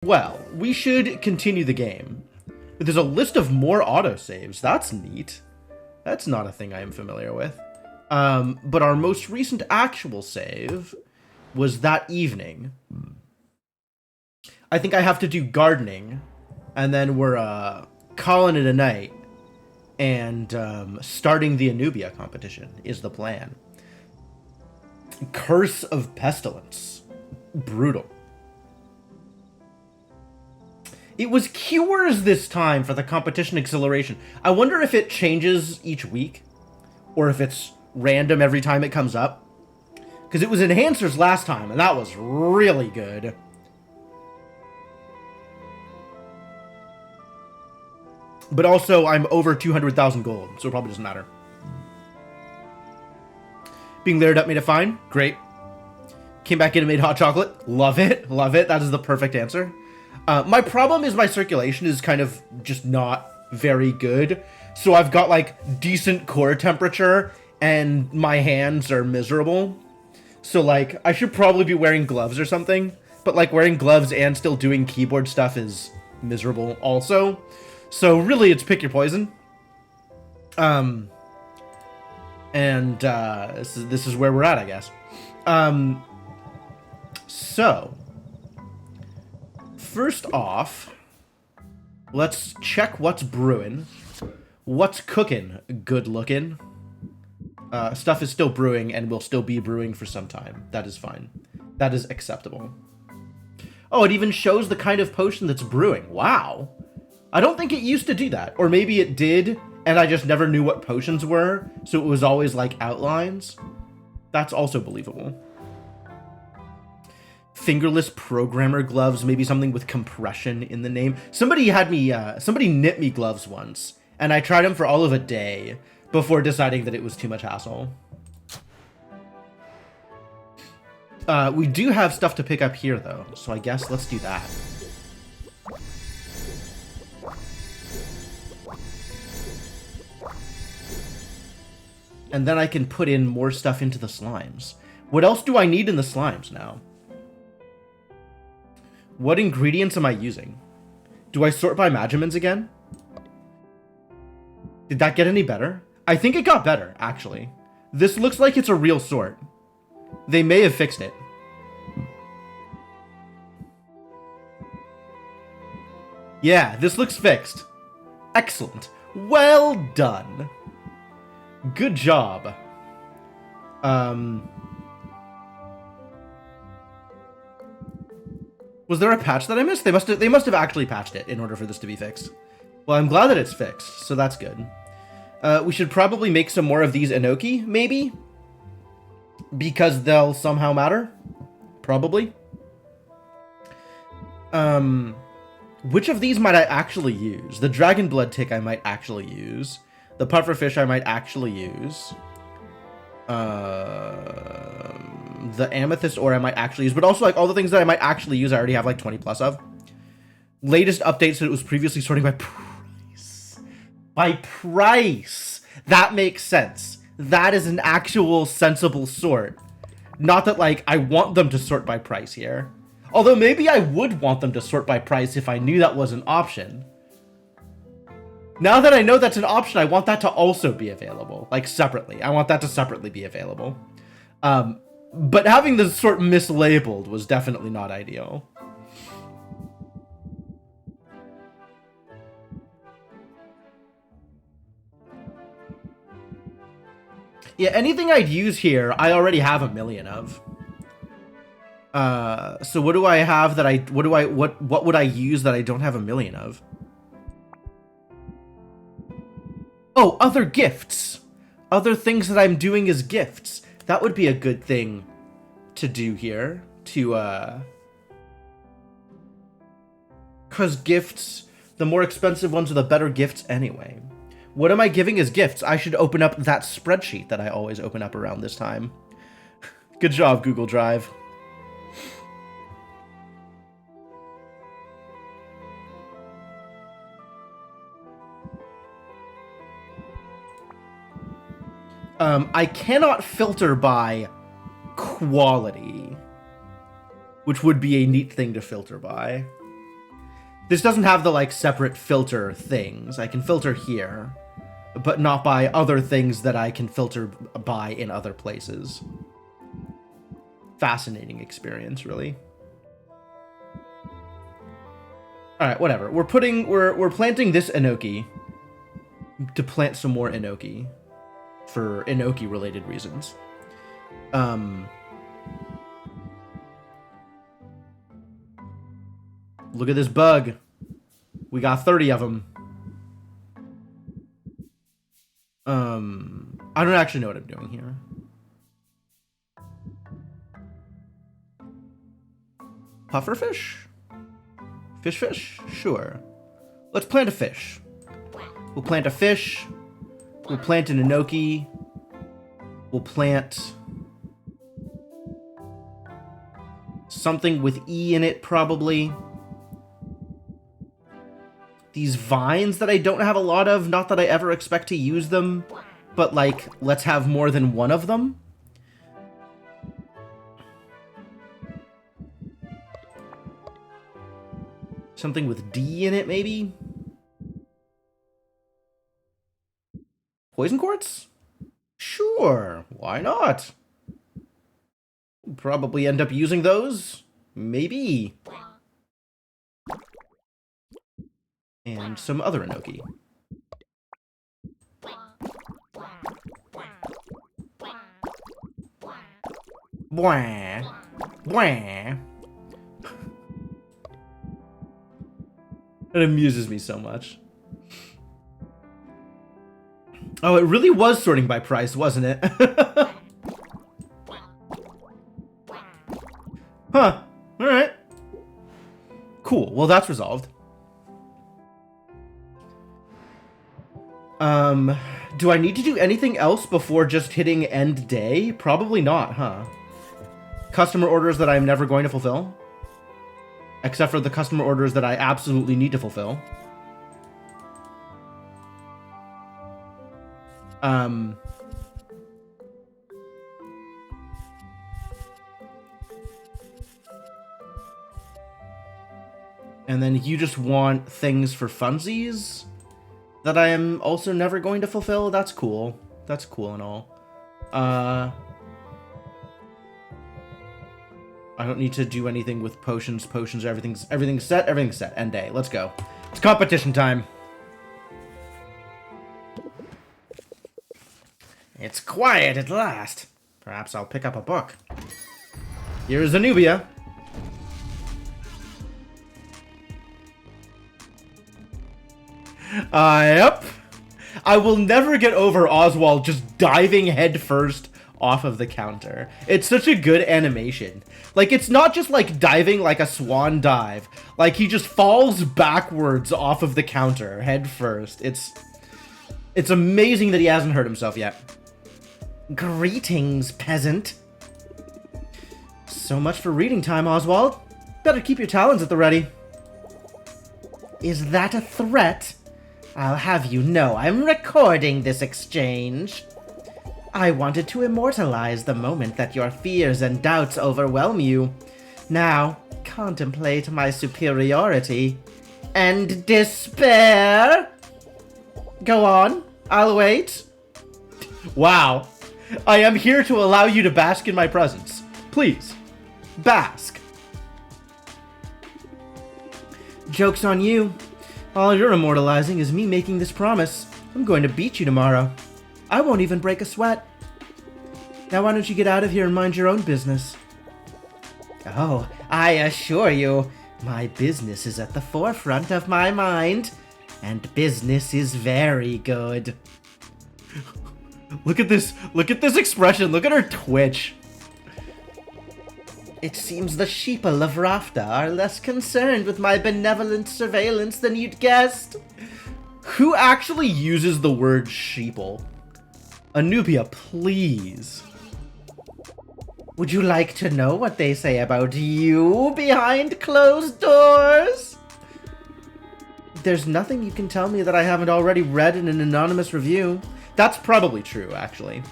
Well, we should continue the game. There's a list of more autosaves. That's neat. That's not a thing I am familiar with. But our most recent actual save was that evening. I think I have to do gardening, and then we're calling it a night, and starting the Anubia competition is the plan. Curse of Pestilence. Brutal. It was cures this time for the competition acceleration. I wonder if it changes each week, or if it's random every time it comes up. Because it was enhancers last time, and that was really good. But also, I'm over 200,000 gold, so it probably doesn't matter. Being layered up made it fine. Great. Came back in and made hot chocolate. Love it. Love it. That is the perfect answer. My problem is my circulation is kind of just not very good. So I've got, like, decent core temperature, and my hands are miserable. So, like, I should probably be wearing gloves or something. But, like, wearing gloves and still doing keyboard stuff is miserable also. So, really, it's pick your poison. This is where we're at, I guess. So, first off, let's check what's brewing. What's cooking? Good looking. Stuff is still brewing and will still be brewing for some time. That is fine. That is acceptable. Oh, it even shows the kind of potion that's brewing. Wow. I don't think it used to do that. Or maybe it did, and I just never knew what potions were, so it was always like outlines. That's also believable. Fingerless programmer gloves, maybe something with compression in the name. Somebody had me, somebody knit me gloves once, and I tried them for all of a day before deciding that it was too much hassle. We do have stuff to pick up here, though, so I guess let's do that. And then I can put in more stuff into the slimes. What else do I need in the slimes now? What ingredients am I using? Do I sort by Magimans again? Did that get any better? I think it got better, actually. This looks like it's a real sort. They may have fixed it. Yeah, this looks fixed. Excellent. Well done. Good job. Was there a patch that I missed? They must have actually patched it in order for this to be fixed. Well, I'm glad that it's fixed, so that's good. We should probably make some more of these Enoki, maybe? Because they'll somehow matter? Probably. Which of these might I actually use? The Dragon Blood Tick I might actually use. The Pufferfish I might actually use. The Amethyst Ore I might actually use. But also, like, all the things that I might actually use I already have, like, 20 plus of. Latest update said it was previously sorting by price. By price! That makes sense. That is an actual sensible sort. Not that, like, I want them to sort by price here. Although maybe I would want them to sort by price if I knew that was an option. Now that I know that's an option, I want that to also be available. Like, separately. I want that to separately be available. But having the sort mislabeled was definitely not ideal. Yeah, anything I'd use here, I already have 1 million of. So what do I have that what would I use that I don't have 1 million of? Oh, other gifts. Other things that I'm doing as gifts. That would be a good thing to do here. Because gifts, the more expensive ones are the better gifts anyway. What am I giving as gifts? I should open up that spreadsheet that I always open up around this time. Good job, Google Drive. I cannot filter by quality, which would be a neat thing to filter by. This doesn't have the, like, separate filter things. I can filter here, but not by other things that I can filter by in other places. Fascinating experience, really. Alright, whatever. We're planting this enoki to plant some more enoki for enoki-related reasons. Look at this bug. We got 30 of them. I don't actually know what I'm doing here. Pufferfish? Fish? Sure. Let's plant a fish. We'll plant a fish. We'll plant an enoki. We'll plant something with E in it, probably. These vines that I don't have a lot of, not that I ever expect to use them, but, like, let's have more than one of them. Something with D in it, maybe? Poison quartz? Sure, why not? We'll probably end up using those. Maybe. And some other enoki. Bwah. Bwah. It amuses me so much. Oh, it really was sorting by price, wasn't it? Huh. Alright. Cool. Well, that's resolved. Do I need to do anything else before just hitting end day? Probably not, huh? Customer orders that I'm never going to fulfill? Except for the customer orders that I absolutely need to fulfill. And then you just want things for funsies that I am also never going to fulfill? That's cool. That's cool and all. I don't need to do anything with potions. Everything's set. End day. Let's go. It's competition time. It's quiet at last. Perhaps I'll pick up a book. Here's Anubia. Yep. I will never get over Oswald just diving headfirst off of the counter. It's such a good animation. Like, it's not just like diving like a swan dive. Like, he just falls backwards off of the counter head first. It's amazing that he hasn't hurt himself yet. Greetings, peasant. So much for reading time, Oswald. Better keep your talons at the ready. Is that a threat? I'll have you know I'm recording this exchange. I wanted to immortalize the moment that your fears and doubts overwhelm you. Now, contemplate my superiority. And despair? Go on, I'll wait. Wow. I am here to allow you to bask in my presence. Please, bask. Joke's on you. All you're immortalizing is me making this promise. I'm going to beat you tomorrow. I won't even break a sweat. Now why don't you get out of here and mind your own business? Oh, I assure you, my business is at the forefront of my mind. And business is very good. Look at this expression. Look at her twitch. It seems the sheeple of Rafta are less concerned with my benevolent surveillance than you'd guessed. Who actually uses the word sheeple? Anubia, please. Would you like to know what they say about you behind closed doors? There's nothing you can tell me that I haven't already read in an anonymous review. That's probably true, actually.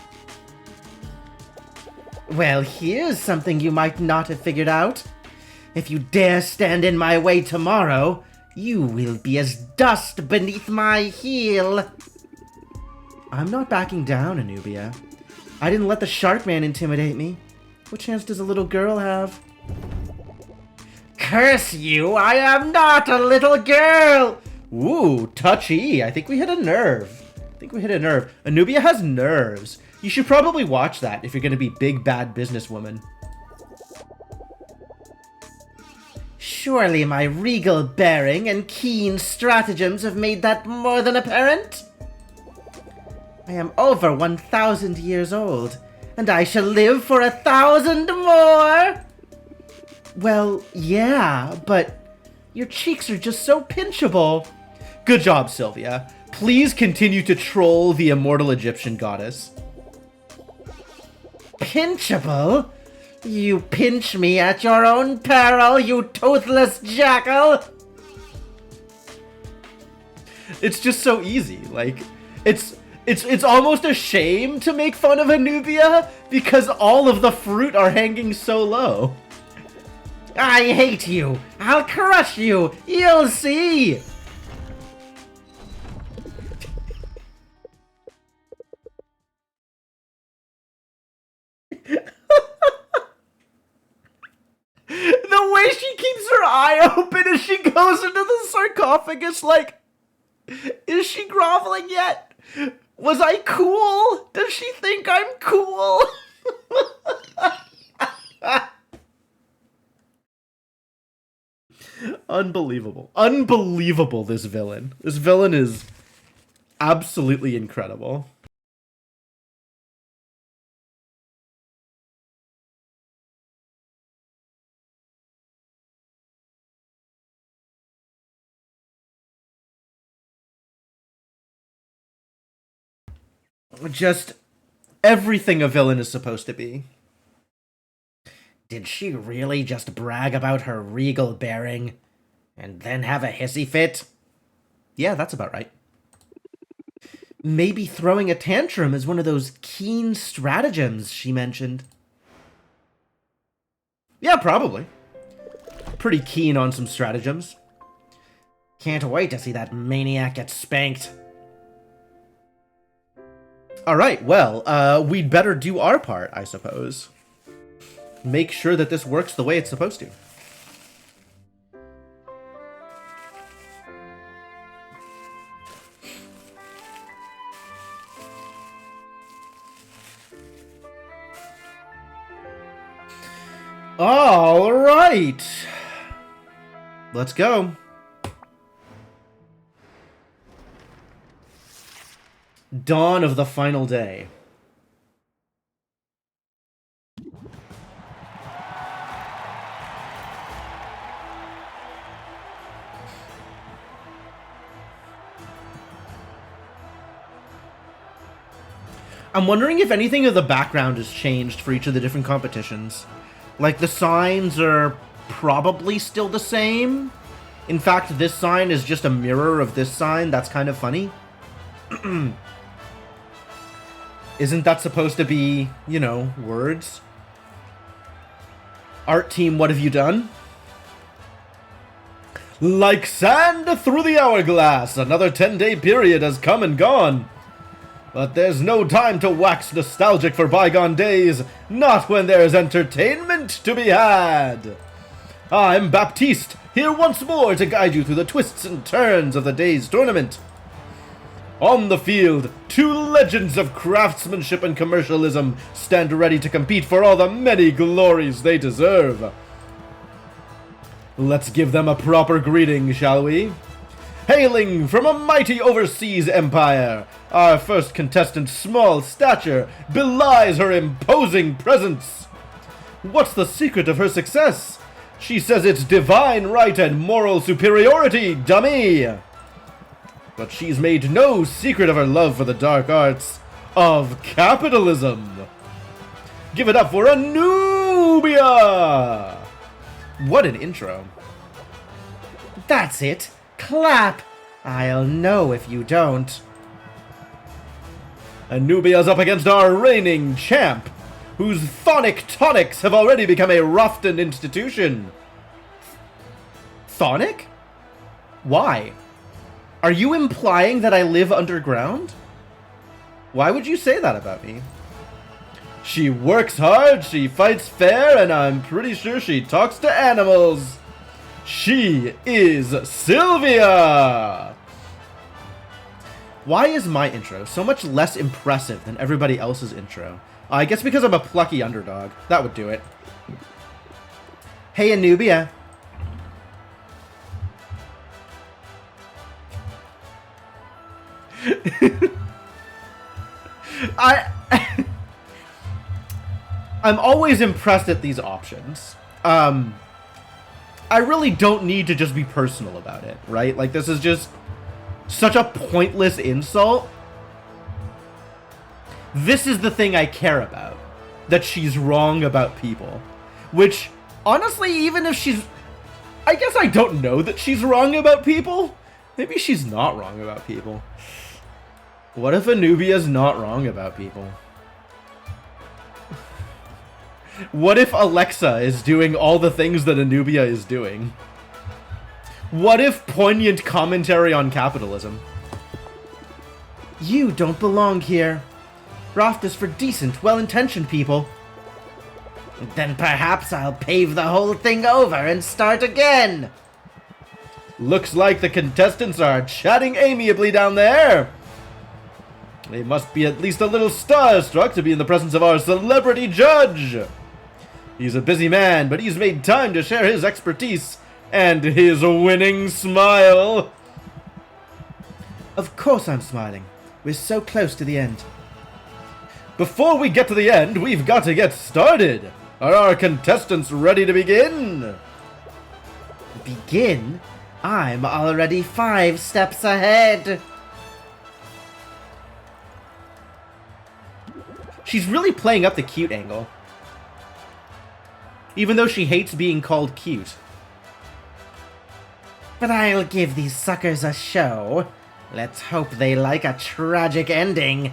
Well, here's something you might not have figured out. If you dare stand in my way tomorrow, You will be as dust beneath my heel. I'm not backing down, Anubia. I didn't let the shark man intimidate me. What chance does a little girl have? Curse you, I am not a little girl! Ooh, touchy. I think we hit a nerve. Anubia has nerves. You should probably watch that if you're going to be big bad businesswoman. Surely my regal bearing and keen stratagems have made that more than apparent? I am over 1,000 years old, and I shall live for 1,000 more! Well, yeah, but your cheeks are just so pinchable. Good job, Sylvia. Please continue to troll the immortal Egyptian goddess. Pinchable? You pinch me at your own peril, you toothless jackal! It's just so easy. Like, it's almost a shame to make fun of Anubia because all of the fruit are hanging so low. I hate you! I'll crush you! You'll see! The way she keeps her eye open as she goes into the sarcophagus, like, is she groveling yet? Was I cool? Does she think I'm cool? Unbelievable. Unbelievable, this villain. This villain is absolutely incredible. Just everything a villain is supposed to be. Did she really just brag about her regal bearing and then have a hissy fit? Yeah, that's about right. Maybe throwing a tantrum is one of those keen stratagems she mentioned. Yeah, probably. Pretty keen on some stratagems. Can't wait to see that maniac get spanked. Alright, well, we'd better do our part, I suppose. Make sure that this works the way it's supposed to. Alright! Let's go. Dawn of the final day. I'm wondering if anything of the background has changed for each of the different competitions. Like, the signs are probably still the same. In fact, this sign is just a mirror of this sign. That's kind of funny. Isn't that supposed to be, you know, words? Art team, what have you done? Like sand through the hourglass, another 10-day period has come and gone. But there's no time to wax nostalgic for bygone days, not when there's entertainment to be had. I'm Baptiste, here once more to guide you through the twists and turns of the day's tournament. On the field, two legends of craftsmanship and commercialism stand ready to compete for all the many glories they deserve. Let's give them a proper greeting, shall we? Hailing from a mighty overseas empire, our first contestant's small stature belies her imposing presence. What's the secret of her success? She says it's divine right and moral superiority, dummy! But she's made no secret of her love for the dark arts of capitalism. Give it up for Anubia! What an intro. That's it. Clap! I'll know if you don't. Anubia's up against our reigning champ, whose phonic tonics have already become a Rofton institution. Phonic? Why? Are you implying that I live underground? Why would you say that about me? She works hard, she fights fair, and I'm pretty sure she talks to animals. She is Sylvia! Why is my intro so much less impressive than everybody else's intro? I guess because I'm a plucky underdog. That would do it. Hey, Anubia. I'm always impressed at these options. I really don't need to just be personal about it, right? Like, this is just such a pointless insult. This is the thing I care about. That she's wrong about people. Which, honestly, even if she's... I guess I don't know that she's wrong about people. Maybe she's not wrong about people. What if Anubia's not wrong about people? What if Alexa is doing all the things that Anubia is doing? What if poignant commentary on capitalism? You don't belong here. Raft is for decent, well-intentioned people. Then perhaps I'll pave the whole thing over and start again. Looks like the contestants are chatting amiably down there. They must be at least a little starstruck to be in the presence of our celebrity judge. He's a busy man, but he's made time to share his expertise and his winning smile. Of course I'm smiling. We're so close to the end. Before we get to the end, we've got to get started. Are our contestants ready to begin? Begin? I'm already 5 steps ahead. She's really playing up the cute angle. Even though she hates being called cute. But I'll give these suckers a show. Let's hope they like a tragic ending.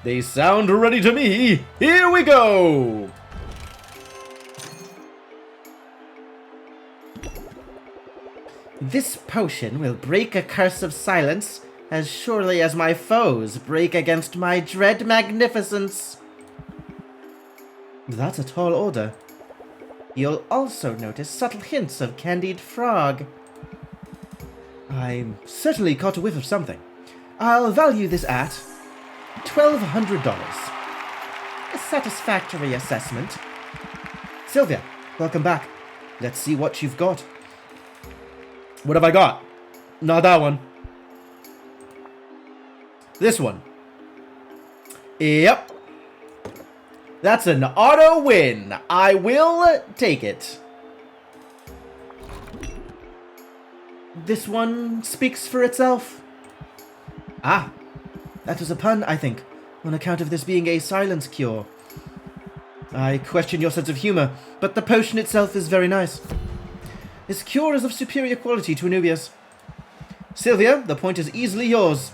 They sound ready to me. Here we go! This potion will break a curse of silence as surely as my foes break against my dread magnificence. That's a tall order. You'll also notice subtle hints of candied frog. I'm certainly caught a whiff of something. I'll value this at $1,200. A satisfactory assessment. Sylvia, welcome back. Let's see what you've got. What have I got? Not that one. This one. Yep. That's an auto win. I will take it. This one speaks for itself. Ah, that was a pun, I think, on account of this being a silence cure. I question your sense of humor, but the potion itself is very nice. This cure is of superior quality to Anubia's. Sylvia, the point is easily yours.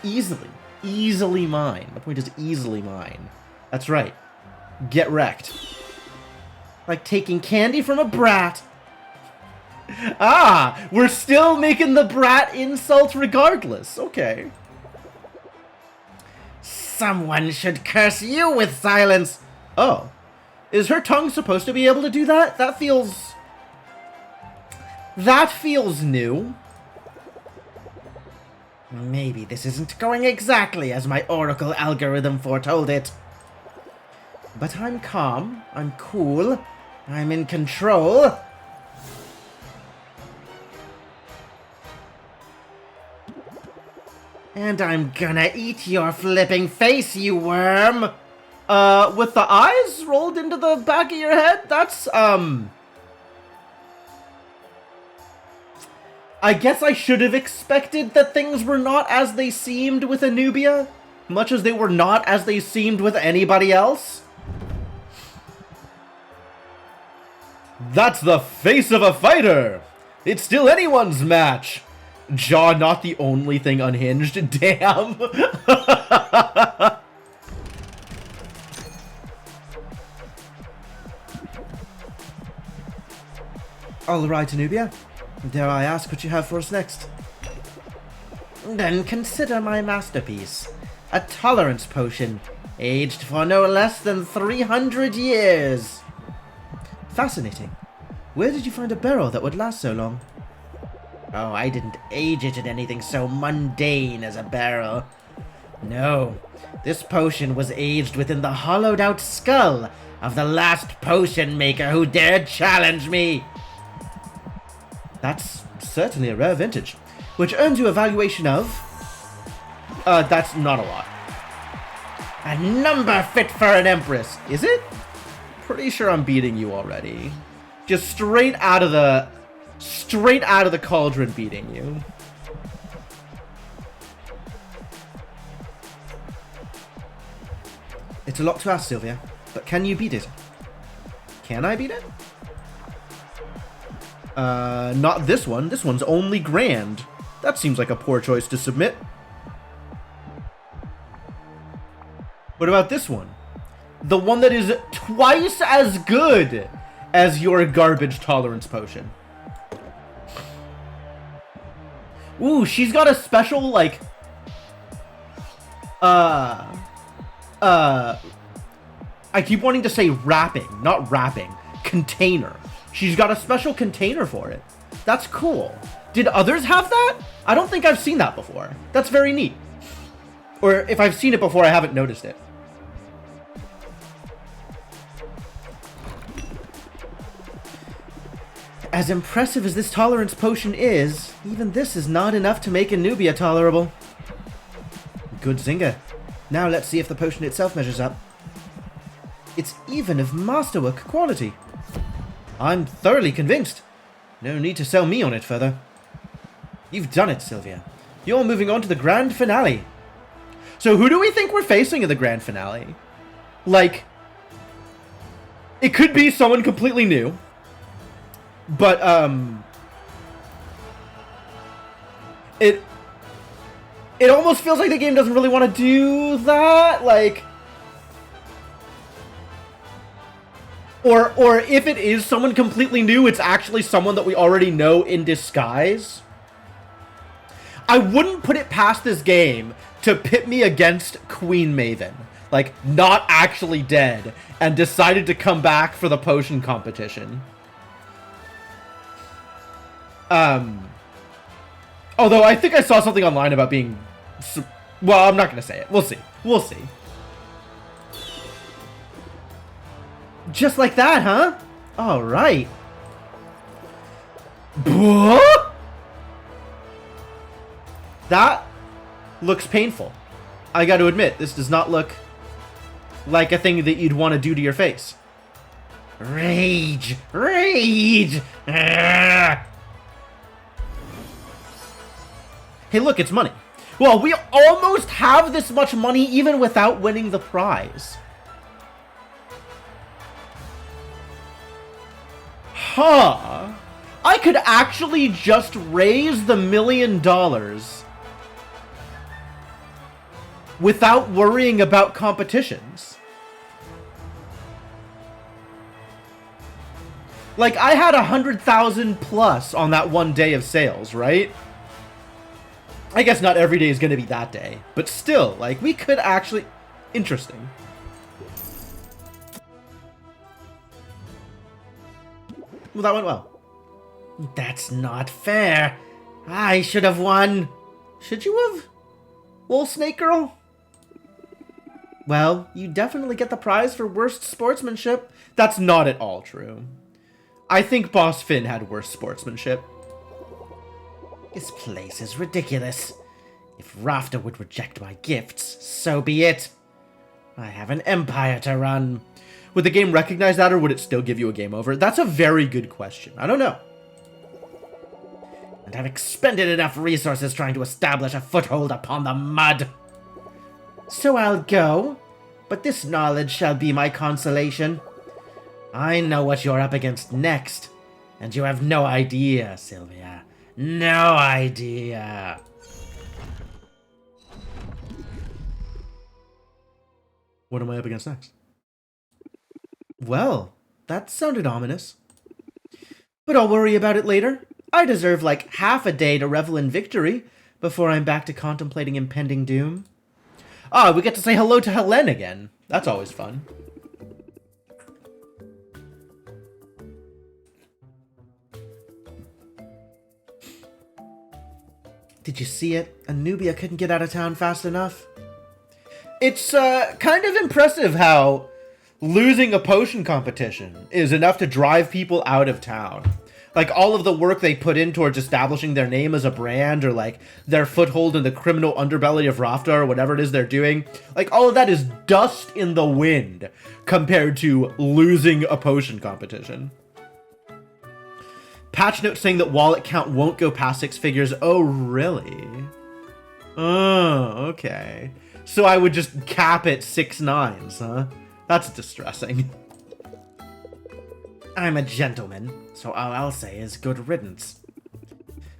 Easily mine. The point is easily mine. That's right. Get wrecked. Like taking candy from a brat. Ah, we're still making the brat insult regardless. Okay. Someone should curse you with silence. Oh. Is her tongue supposed to be able to do that? That feels new. Maybe this isn't going exactly as my oracle algorithm foretold it. But I'm calm, I'm cool, I'm in control. And I'm gonna eat your flipping face, you worm! With the eyes rolled into the back of your head? That's, I guess I should have expected that things were not as they seemed with Anubia, much as they were not as they seemed with anybody else. That's the face of a fighter! It's still anyone's match! Jaw not the only thing unhinged, damn! Alright, Anubia. Dare I ask what you have for us next? Then consider my masterpiece. A tolerance potion, aged for no less than 300 years. Fascinating. Where did you find a barrel that would last so long? Oh, I didn't age it in anything so mundane as a barrel. No, this potion was aged within the hollowed-out skull of the last potion maker who dared challenge me. That's certainly a rare vintage, which earns you a valuation of... that's not a lot. A number fit for an empress, is it? Pretty sure I'm beating you already. Just straight out of the cauldron beating you. It's a lot to ask, Sylvia, but can you beat it? Can I beat it? Not this one. This one's only grand. That seems like a poor choice to submit. What about this one? The one that is twice as good as your garbage tolerance potion. Ooh, she's got a special, like... I keep wanting to say wrapping, not wrapping. Container. She's got a special container for it. That's cool. Did others have that? I don't think I've seen that before. That's very neat. Or if I've seen it before, I haven't noticed it. As impressive as this tolerance potion is, even this is not enough to make a Nubia tolerable. Good Zynga. Now let's see if the potion itself measures up. It's even of masterwork quality. I'm thoroughly convinced. No need to sell me on it further. You've done it, Sylvia. You're moving on to the grand finale. So who do we think we're facing in the grand finale? Like, it could be someone completely new. But, it almost feels like the game doesn't really want to do that, like, or if it is someone completely new, it's actually someone that we already know in disguise. I wouldn't put it past this game to pit me against Queen Maven, like, not actually dead, and decided to come back for the potion competition. Although I think I saw something online about being... Well, I'm not going to say it. We'll see. We'll see. Just like that, huh? All right. What? That looks painful. I got to admit, this does not look like a thing that you'd want to do to your face. Rage! Rage! Arrgh. Hey, look, it's money. Well, we almost have this much money even without winning the prize. Huh. I could actually just raise the $1 million without worrying about competitions. Like, I had 100,000 plus on that one day of sales, right? I guess not every day is going to be that day, but still, like, we could actually... Interesting. Well, that went well. That's not fair. I should have won. Should you have? Wool Snake Girl? Well, you definitely get the prize for worst sportsmanship. That's not at all true. I think Boss Finn had worse sportsmanship. This place is ridiculous. If Rafta would reject my gifts, so be it. I have an empire to run. Would the game recognize that, or would it still give you a game over? That's a very good question. I don't know. And I've expended enough resources trying to establish a foothold upon the mud. So I'll go, but this knowledge shall be my consolation. I know what you're up against next, and you have no idea, Sylvia. No idea. What am I up against next? Well, that sounded ominous. But I'll worry about it later. I deserve like half a day to revel in victory before I'm back to contemplating impending doom. Ah, we get to say hello to Helene again. That's always fun. Did you see it? Anubia couldn't get out of town fast enough. It's kind of impressive how losing a potion competition is enough to drive people out of town. Like, all of the work they put in towards establishing their name as a brand, or like their foothold in the criminal underbelly of Rafta, or whatever it is they're doing, like, all of that is dust in the wind compared to losing a potion competition. Patch note saying that wallet count won't go past 6 figures. Oh, really? Oh, okay. So I would just cap it 6 nines, huh? That's distressing. I'm a gentleman, so all I'll say is good riddance.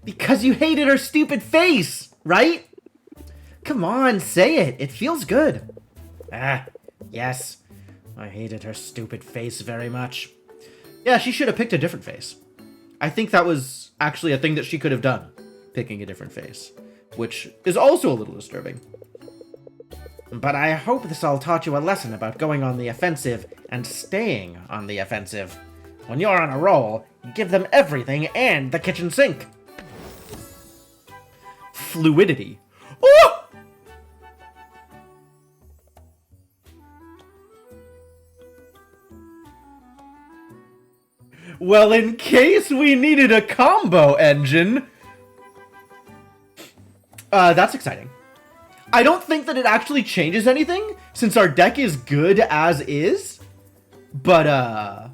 Because you hated her stupid face, right? Come on, say it. It feels good. Ah, yes. I hated her stupid face very much. Yeah, she should have picked a different face. I think that was actually a thing that she could have done, picking a different face, which is also a little disturbing. But I hope this all taught you a lesson about going on the offensive and staying on the offensive. When you're on a roll, give them everything and the kitchen sink. Fluidity. Oh! Well, in case we needed a combo engine. That's exciting. I don't think that it actually changes anything, since our deck is good as is. But,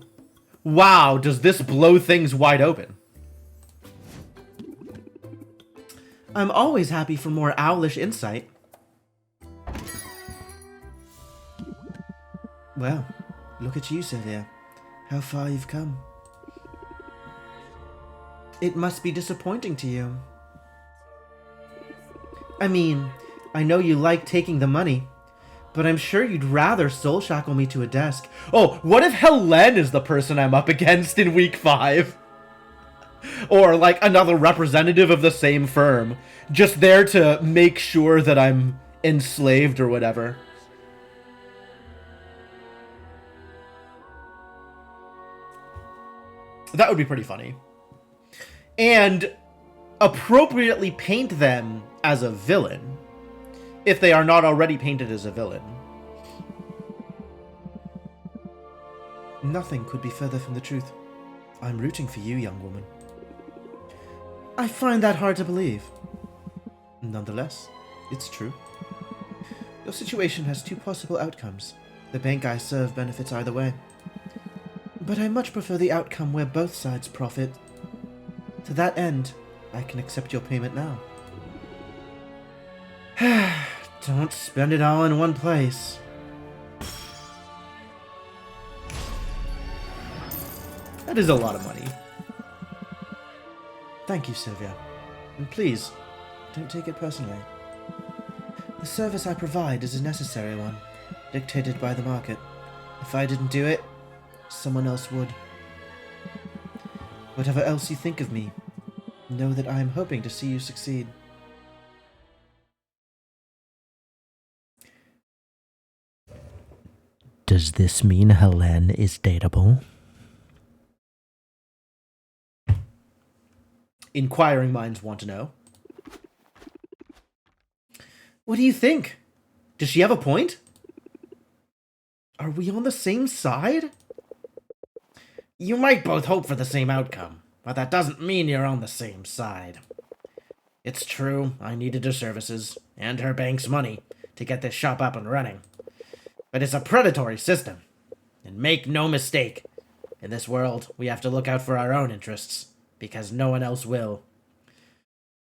wow, does this blow things wide open. I'm always happy for more owlish insight. Well, look at you, Sylvia. How far you've come. It must be disappointing to you. I mean, I know you like taking the money, but I'm sure you'd rather soul shackle me to a desk. Oh, what if Helene is the person I'm up against in week 5? Or like another representative of the same firm, just there to make sure that I'm enslaved or whatever. That would be pretty funny. And appropriately paint them as a villain, if they are not already painted as a villain. Nothing could be further from the truth. I'm rooting for you, young woman. I find that hard to believe. Nonetheless, it's true. Your situation has 2 possible outcomes. The bank I serve benefits either way. But I much prefer the outcome where both sides profit. To that end, I can accept your payment now. Don't spend it all in one place. That is a lot of money. Thank you, Sylvia. And please, don't take it personally. The service I provide is a necessary one, dictated by the market. If I didn't do it, someone else would. Whatever else you think of me, know that I am hoping to see you succeed. Does this mean Helene is dateable? Inquiring minds want to know. What do you think? Does she have a point? Are we on the same side? You might both hope for the same outcome, but that doesn't mean you're on the same side. It's true, I needed her services, and her bank's money, to get this shop up and running. But it's a predatory system. And make no mistake, in this world, we have to look out for our own interests, because no one else will.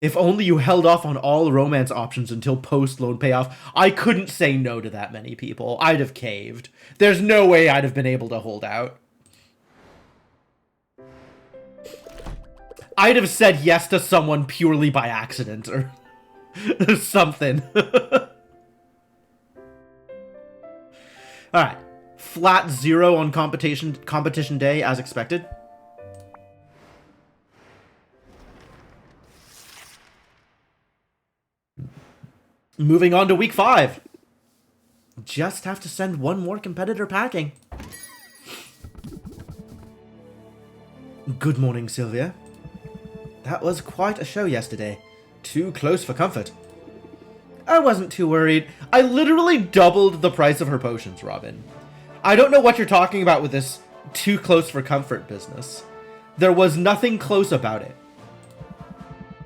If only you held off on all romance options until post-loan payoff, I couldn't say no to that many people. I'd have caved. There's no way I'd have been able to hold out. I'd have said yes to someone purely by accident, or something. Alright. Flat 0 on competition day, as expected. Moving on to week 5. Just have to send one more competitor packing. Good morning, Sylvia. That was quite a show yesterday. Too close for comfort. I wasn't too worried. I literally doubled the price of her potions, Robin. I don't know what you're talking about with this too close for comfort business. There was nothing close about it.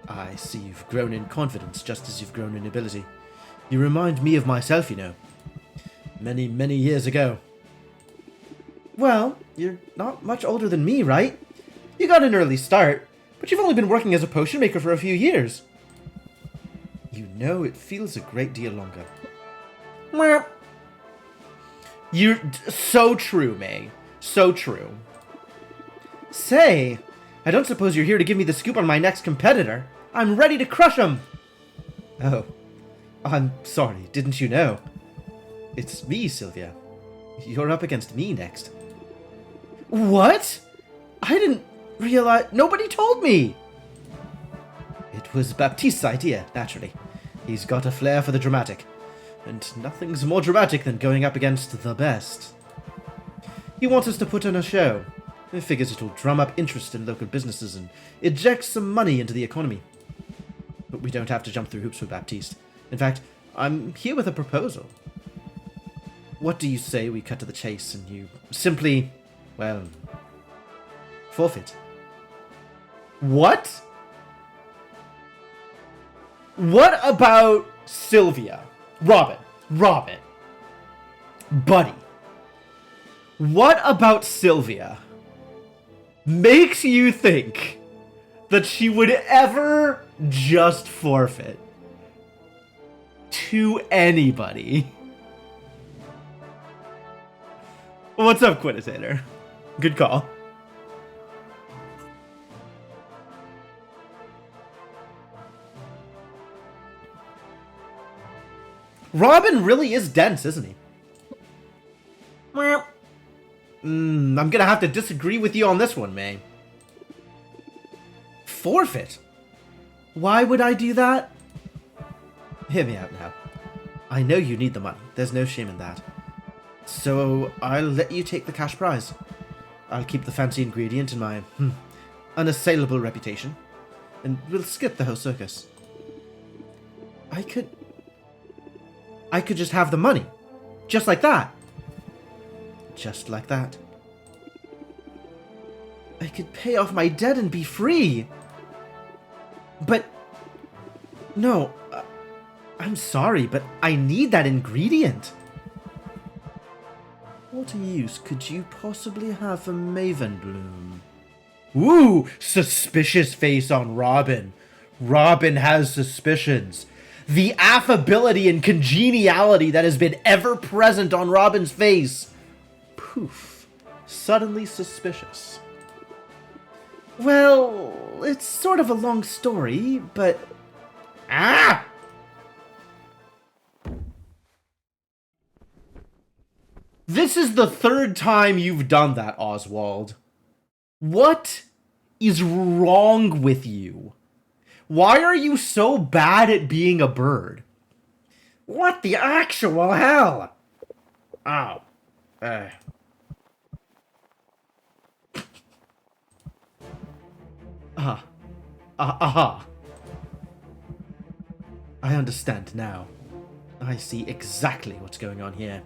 I see you've grown in confidence just as you've grown in ability. You remind me of myself, you know. Many, many years ago. Well, you're not much older than me, right? You got an early start, but you've only been working as a potion maker for a few years. You know, it feels a great deal longer. You're so true, May. So true. Say, I don't suppose you're here to give me the scoop on my next competitor. I'm ready to crush him. Oh, I'm sorry, didn't you know? It's me, Sylvia. You're up against me next. What? I didn't realize... Nobody told me! It was Baptiste's idea, naturally. He's got a flair for the dramatic. And nothing's more dramatic than going up against the best. He wants us to put on a show. He figures it'll drum up interest in local businesses and inject some money into the economy. But we don't have to jump through hoops for Baptiste. In fact, I'm here with a proposal. What do you say we cut to the chase and you simply, well, forfeit? What? What about Sylvia? Robin. Buddy. What about Sylvia makes you think that she would ever just forfeit to anybody? What's up, Quintitator? Good call. Robin really is dense, isn't he? I'm gonna have to disagree with you on this one, May. Forfeit? Why would I do that? Hear me out now. I know you need the money. There's no shame in that. So I'll let you take the cash prize. I'll keep the fancy ingredient in my unassailable reputation. And we'll skip the whole circus. I could just have the money. Just like that. Just like that. I could pay off my debt and be free. But... No. I'm sorry, but I need that ingredient. What use could you possibly have for Maven Bloom? Ooh, suspicious face on Robin. Robin has suspicions. The affability and congeniality that has been ever present on Robin's face. Poof. Suddenly suspicious. Well, it's sort of a long story, but... Ah! This is the third time you've done that, Oswald. What is wrong with you? Why are you so bad at being a bird? What the actual hell? Oh. I understand now. I see exactly what's going on here.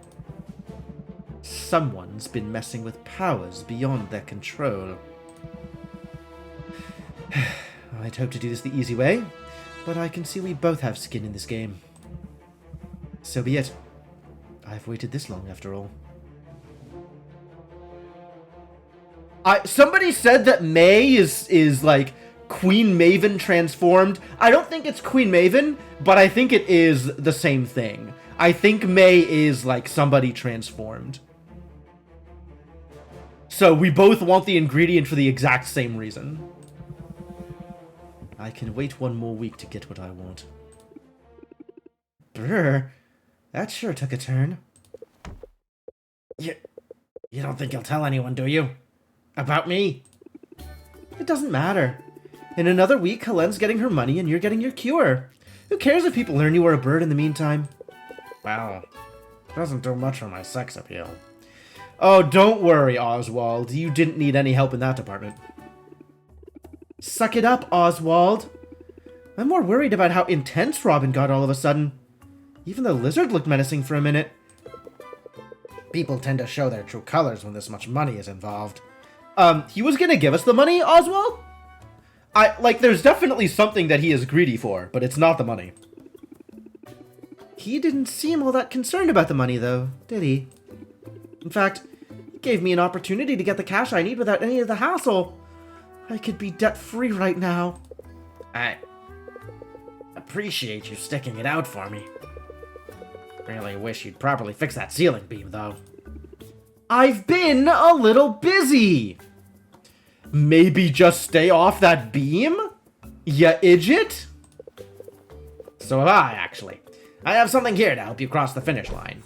Someone's been messing with powers beyond their control. I'd hope to do this the easy way, but I can see we both have skin in this game. So be it. I've waited this long after all. Somebody said that May is like Queen Maven transformed. I don't think it's Queen Maven, but I think it is the same thing. I think May is like somebody transformed. So we both want the ingredient for the exact same reason. I can wait one more week to get what I want. Brr, that sure took a turn. You don't think you'll tell anyone, do you? About me? It doesn't matter. In another week, Helen's getting her money and you're getting your cure. Who cares if people learn you were a bird in the meantime? Well, it doesn't do much for my sex appeal. Oh, don't worry, Oswald. You didn't need any help in that department. Suck it up, Oswald. I'm more worried about how intense Robin got all of a sudden. Even the lizard looked menacing for a minute. People tend to show their true colors when this much money is involved. He was gonna give us the money, Oswald? There's definitely something that he is greedy for, but it's not the money. He didn't seem all that concerned about the money, though, did he? In fact, he gave me an opportunity to get the cash I need without any of the hassle. I could be debt-free right now. I appreciate you sticking it out for me. Really wish you'd properly fix that ceiling beam, though. I've been a little busy. Maybe just stay off that beam? Ya idiot? So have I, actually. I have something here to help you cross the finish line.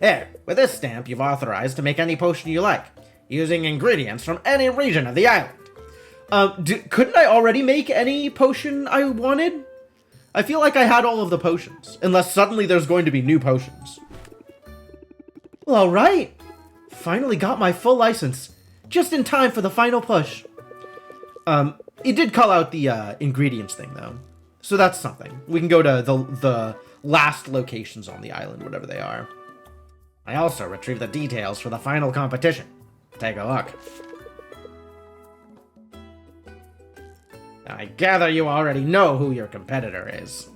Here, with this stamp, you've authorized to make any potion you like, using ingredients from any region of the island. Couldn't I already make any potion I wanted? I feel like I had all of the potions, unless suddenly there's going to be new potions. Well, alright. Finally got my full license. Just in time for the final push. It did call out the ingredients thing, though. So that's something. We can go to the last locations on the island, whatever they are. I also retrieved the details for the final competition. Take a look. I gather you already know who your competitor is.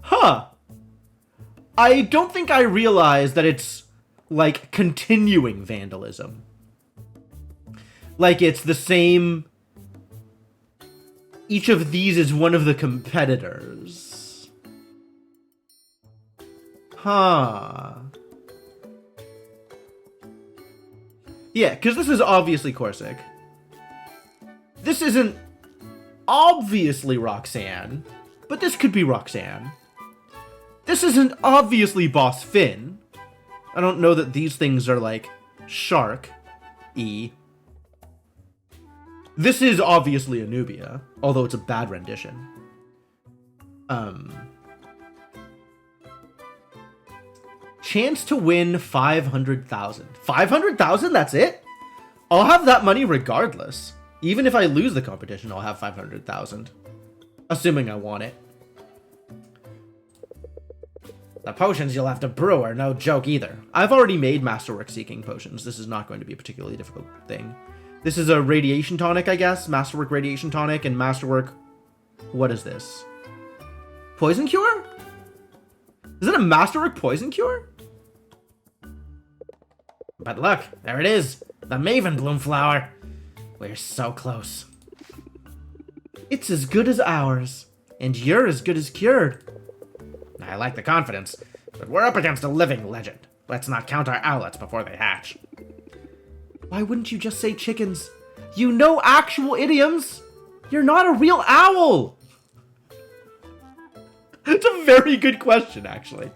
Huh. I don't think I realized that it's, like, continuing vandalism. Like, it's the same... Each of these is one of the competitors. Huh. Yeah, because this is obviously Corsic. This isn't obviously Roxanne, but this could be Roxanne. This isn't obviously Boss Finn. I don't know that these things are, like, Shark-y. This is obviously Anubia, although it's a bad rendition. Chance to win 500,000. 500,000? That's it? I'll have that money regardless. Even if I lose the competition, I'll have 500,000. Assuming I want it. The potions you'll have to brew are no joke either. I've already made Masterwork Seeking potions. This is not going to be a particularly difficult thing. This is a Radiation Tonic, I guess. Masterwork Radiation Tonic and Masterwork... What is this? Poison Cure? Is it a Masterwork Poison Cure? But look, there it is. The Maven Bloom flower. We're so close. It's as good as ours. And you're as good as cured. I like the confidence, but we're up against a living legend. Let's not count our owlets before they hatch. Why wouldn't you just say chickens? You know actual idioms. You're not a real owl. It's a very good question, actually.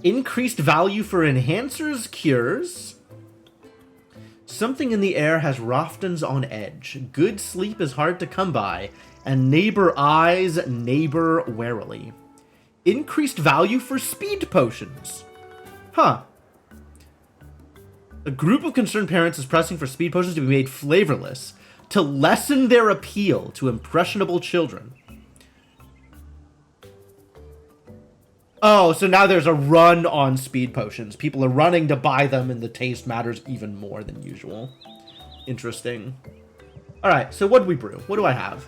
Increased value for enhancers, cures. Something in the air has Roftons on edge. Good sleep is hard to come by. And neighbor eyes neighbor warily. Increased value for speed potions. Huh. A group of concerned parents is pressing for speed potions to be made flavorless to lessen their appeal to impressionable children. Oh, so now there's a run on speed potions. People are running to buy them and the taste matters even more than usual. Interesting. Alright, so what do we brew? What do I have?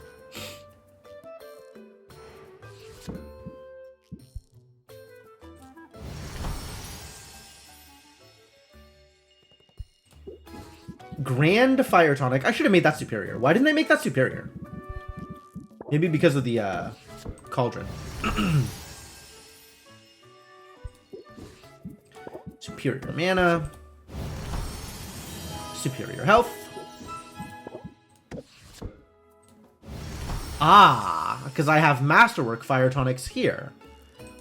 Grand Fire Tonic. I should have made that superior. Why didn't I make that superior? Maybe because of the cauldron. Superior mana. Superior health. Ah, because I have Masterwork Fire Tonics here.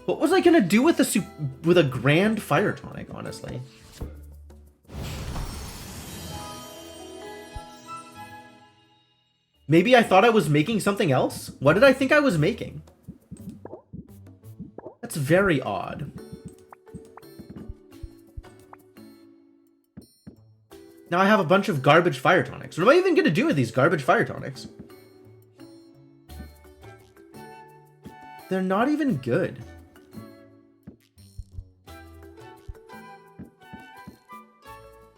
What was I gonna do with a grand fire tonic, honestly? Maybe I thought I was making something else? What did I think I was making? That's very odd. Now I have a bunch of garbage fire tonics. What am I even gonna do with these garbage fire tonics? They're not even good.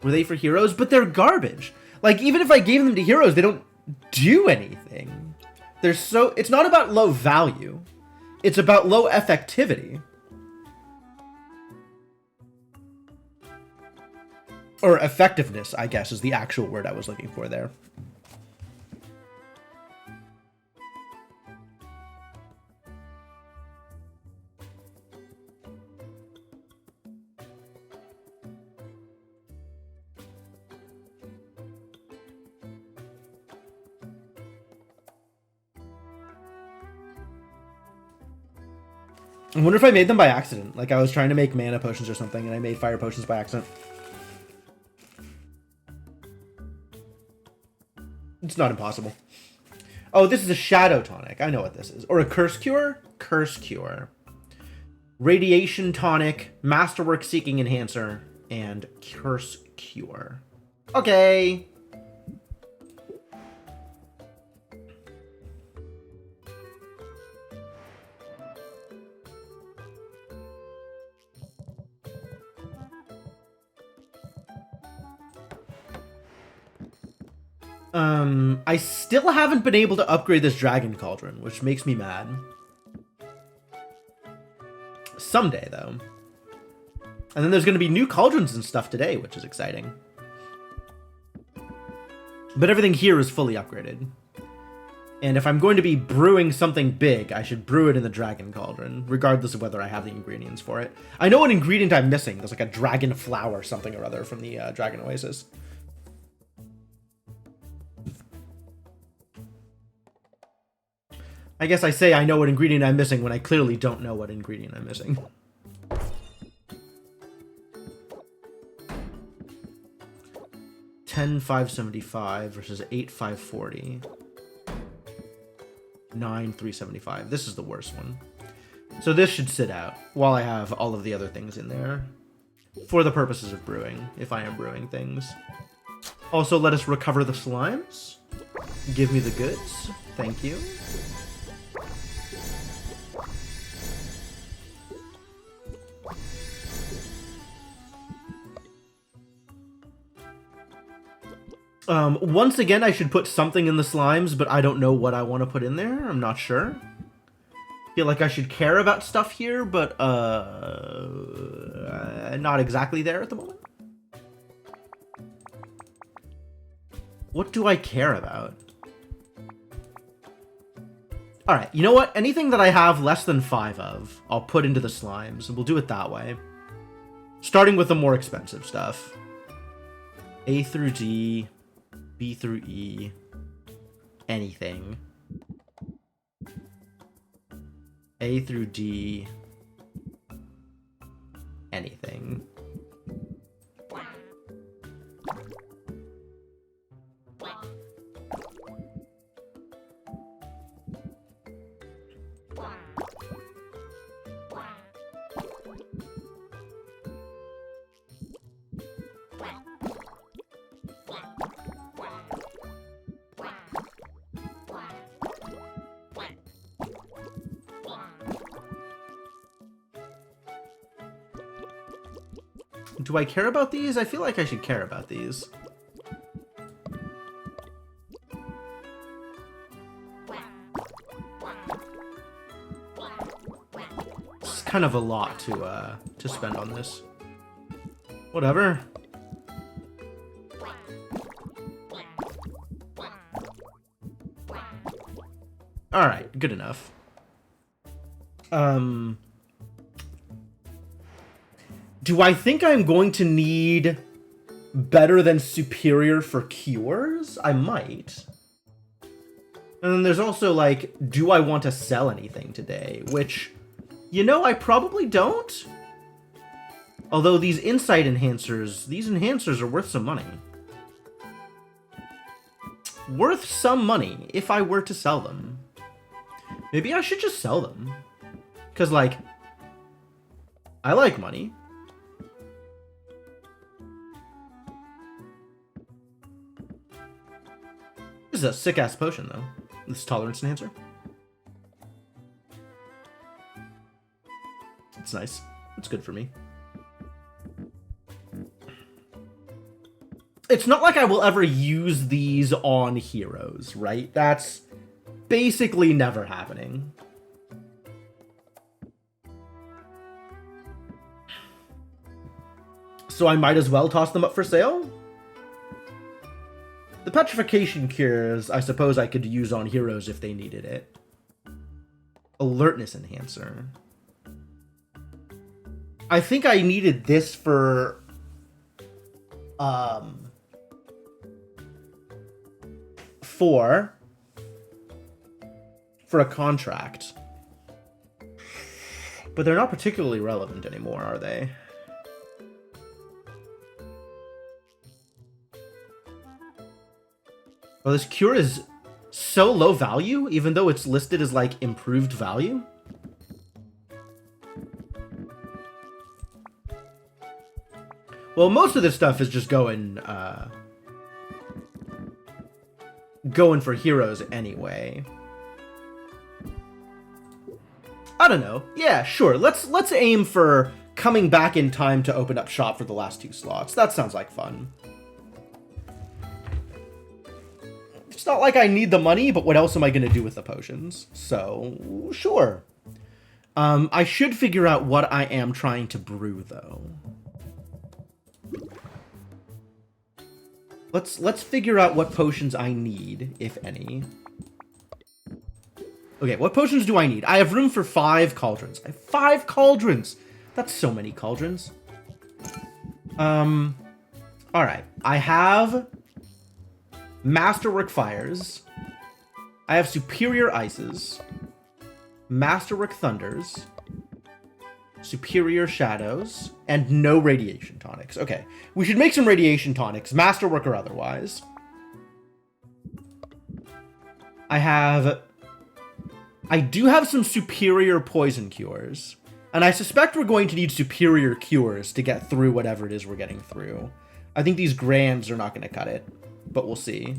Were they for heroes? But they're garbage. Like, even if I gave them to heroes, they don't do anything. They're so... It's not about low value. It's about low effectivity. Or effectiveness, I guess, is the actual word I was looking for there. I wonder if I made them by accident. Like, I was trying to make mana potions or something, and I made fire potions by accident. It's not impossible. Oh, this is a shadow tonic. I know what this is. Or a curse cure? Curse cure. Radiation tonic, masterwork seeking enhancer, and curse cure. Okay. I still haven't been able to upgrade this dragon cauldron, which makes me mad. Someday, though. And then there's going to be new cauldrons and stuff today, which is exciting. But everything here is fully upgraded. And if I'm going to be brewing something big, I should brew it in the dragon cauldron, regardless of whether I have the ingredients for it. I know what ingredient I'm missing. There's like a dragon flower something or other from the Dragon Oasis. I guess I say I know what ingredient I'm missing when I clearly don't know what ingredient I'm missing. $10,575 versus $8,540. $9,375. This is the worst one. So this should sit out while I have all of the other things in there. For the purposes of brewing, if I am brewing things. Also, let us recover the slimes. Give me the goods. Thank you. Once again, I should put something in the slimes, but I don't know what I want to put in there. I'm not sure. Feel like I should care about stuff here, but, not exactly there at the moment. What do I care about? Alright, you know what? Anything that I have less than 5 of, I'll put into the slimes, and we'll do it that way. Starting with the more expensive stuff. A through D, B through E, anything. A through D, anything. Do I care about these? I feel like I should care about these. It's kind of a lot to spend on this. Whatever. All right, good enough. Do I think I'm going to need better than superior for cures? I might. And then there's also, like, do I want to sell anything today? Which, You know, I probably don't. Although these insight enhancers, are worth some money. Worth some money if I were to sell them. Maybe I should just sell them. Because, like, I like money. This is a sick-ass potion, though. This tolerance enhancer. It's nice. It's good for me. It's not like I will ever use these on heroes, right? That's basically never happening. So I might as well toss them up for sale? The petrification cures, I suppose I could use on heroes if they needed it. Alertness enhancer. I think I needed this for for a contract. But they're not particularly relevant anymore, are they? Well, this cure is so low value, even though it's listed as, like, improved value. Well, most of this stuff is just going for heroes anyway. I don't know. Yeah, sure. Let's aim for coming back in time to open up shop for the last 2 slots. That sounds like fun. It's not like I need the money, but what else am I going to do with the potions? So, sure. I should figure out what I am trying to brew, though. Let's figure out what potions I need, if any. Okay, what potions do I need? I have room for 5 cauldrons. I have 5 cauldrons! That's so many cauldrons. Alright. I have Masterwork Fires. I have Superior Ices. Masterwork Thunders. Superior Shadows, and no Radiation Tonics. Okay, we should make some Radiation Tonics, Masterwork or otherwise. I do have some Superior Poison Cures, and I suspect we're going to need Superior Cures to get through whatever it is we're getting through. I think these Grands are not going to cut it, but we'll see.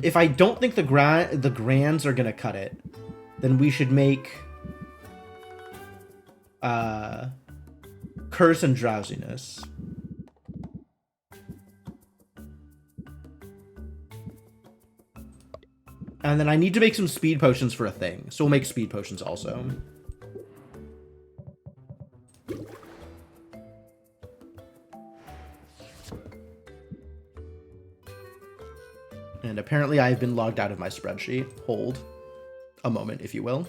If I don't think the Grands are gonna cut it, then we should make Curse and Drowsiness. And then I need to make some speed potions for a thing, so we'll make speed potions also. And apparently I've been logged out of my spreadsheet. Hold a moment, if you will.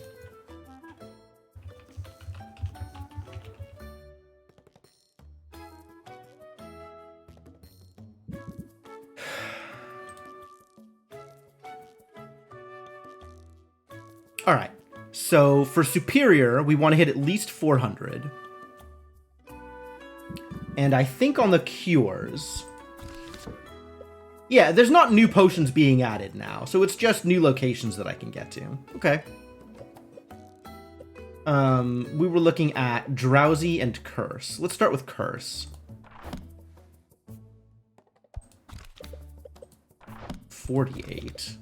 All right. So for Superior, we want to hit at least 400. And I think on the Cures... Yeah, there's not new potions being added now, so it's just new locations that I can get to. Okay. We were looking at Drowsy and Curse. Let's start with Curse. 48.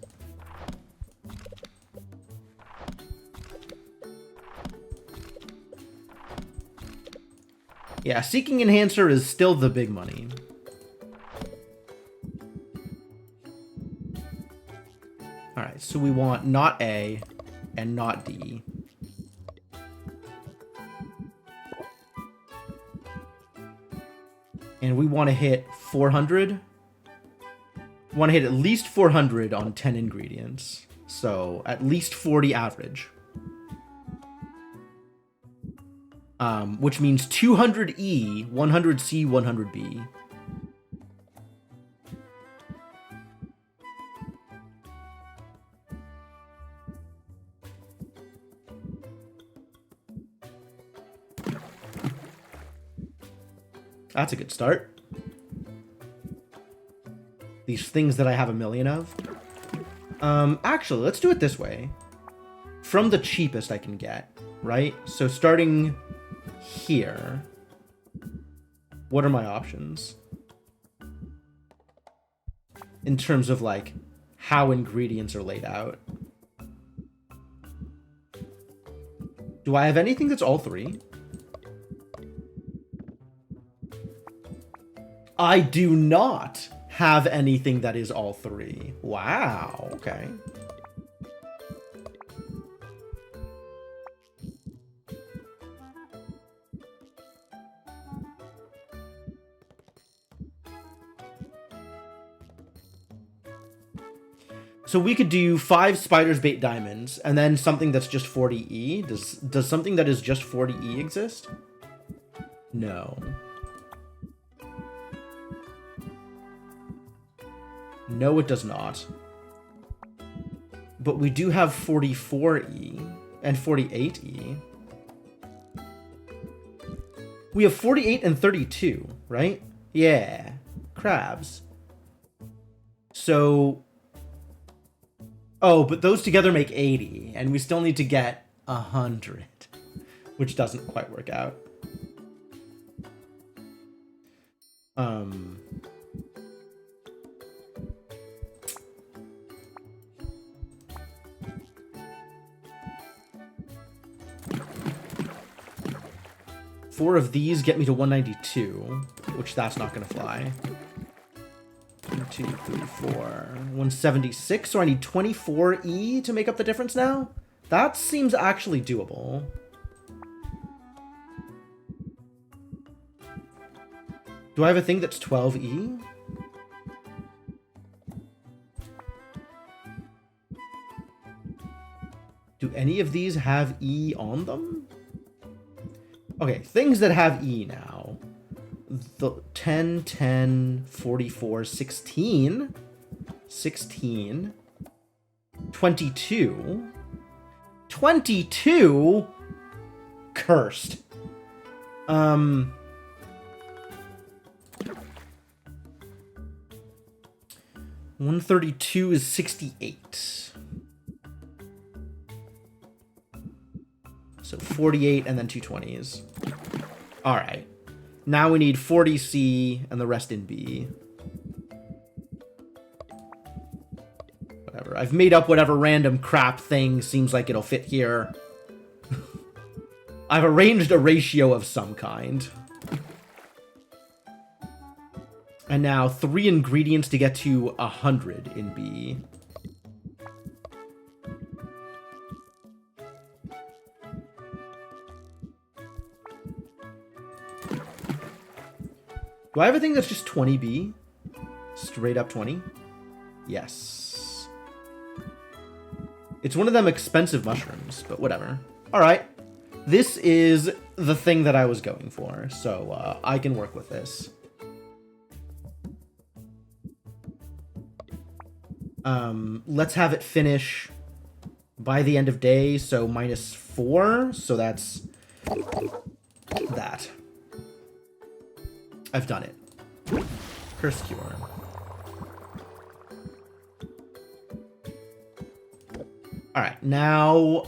Yeah, Seeking Enhancer is still the big money. Alright, so we want not A and not D. And we want to hit 400. We want to hit at least 400 on 10 ingredients. So at least 40 average. which means 200E, 100C, 100B. That's a good start. These things that I have a million of. Actually, let's do it this way. From the cheapest I can get, right? So starting here, what are my options? In terms of, like, how ingredients are laid out. Do I have anything that's all three? I do not have anything that is all three. Wow, okay. So we could do 5 spiders bait diamonds and then something that's just 40E. Does something that is just 40E exist? No. No, it does not. But we do have 44E and 48E. We have 48 and 32, right? Yeah. Crabs. So... Oh, but those together make 80, and we still need to get 100, which doesn't quite work out. Four of these get me to 192, which that's not going to fly. 1, 2, 3, 4, 176. So I need 24E to make up the difference now? That seems actually doable. Do I have a thing that's 12E? Do any of these have E on them? Okay, things that have E now. The 10, 10, 44, 16, 16, 22, 22, cursed. 132 is 68. So 48 and then 2 20s. All right. Now we need 40C and the rest in B. Whatever. I've made up whatever random crap thing seems like it'll fit here. I've arranged a ratio of some kind. And now 3 ingredients to get to 100 in B. Do I have a thing that's just 20B? Straight up 20? Yes. It's one of them expensive mushrooms, but whatever. Alright. This is the thing that I was going for, so I can work with this. Let's have it finish by the end of day, so -4, so that's that. I've done it. Curse Cure. Alright, now,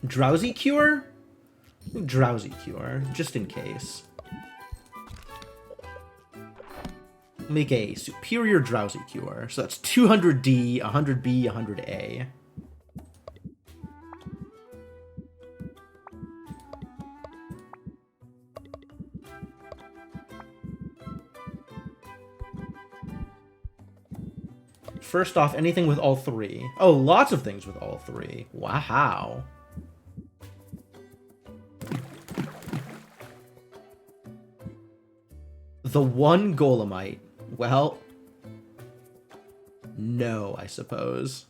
Drowsy Cure? Drowsy Cure, just in case. Make a superior Drowsy Cure. So that's 200D, 100B, 100A. First off, anything with all 3. Oh, lots of things with all 3. Wow. The one Golemite. Well, no, I suppose.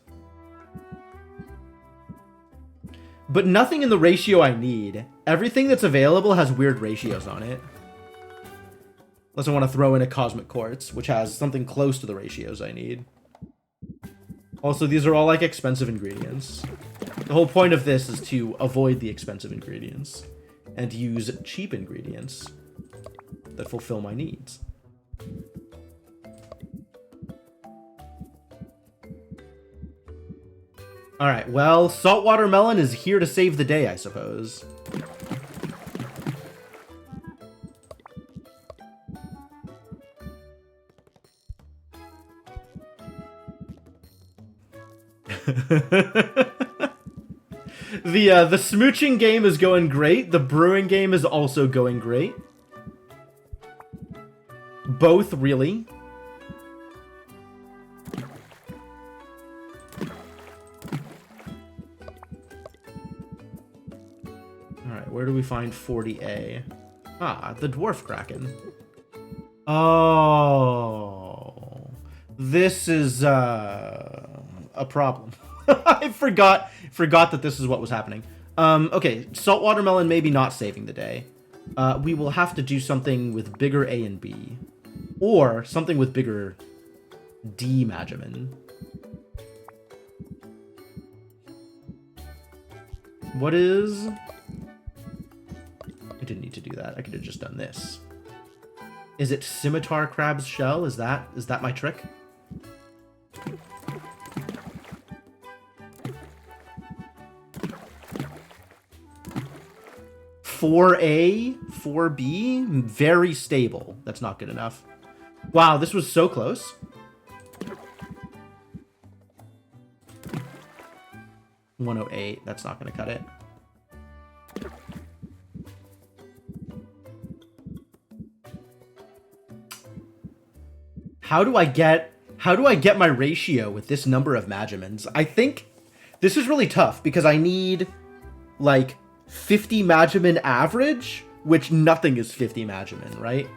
But nothing in the ratio I need. Everything that's available has weird ratios on it. Unless I want to throw in a Cosmic Quartz, which has something close to the ratios I need. Also, these are all, like, expensive ingredients. The whole point of this is to avoid the expensive ingredients and use cheap ingredients that fulfill my needs. Alright, well, saltwater melon is here to save the day, I suppose. The smooching game is going great. The brewing game is also going great. Both, really. Alright, where do we find 40A? Ah, the Dwarf Kraken. Oh. This is, a problem. I forgot that this is what was happening. Okay, saltwater melon maybe not saving the day. We will have to do something with bigger A and B. Or something with bigger D Magimin. What is... I didn't need to do that. I could have just done this. Is it Scimitar Crab's Shell? Is that my trick? $4A, $4B, very stable. That's not good enough. Wow, this was so close. $108, that's not gonna cut it. How do I get my ratio with this number of Magimins? I think this is really tough because I need like 50 Magimin average, which nothing is 50 Magimin, right?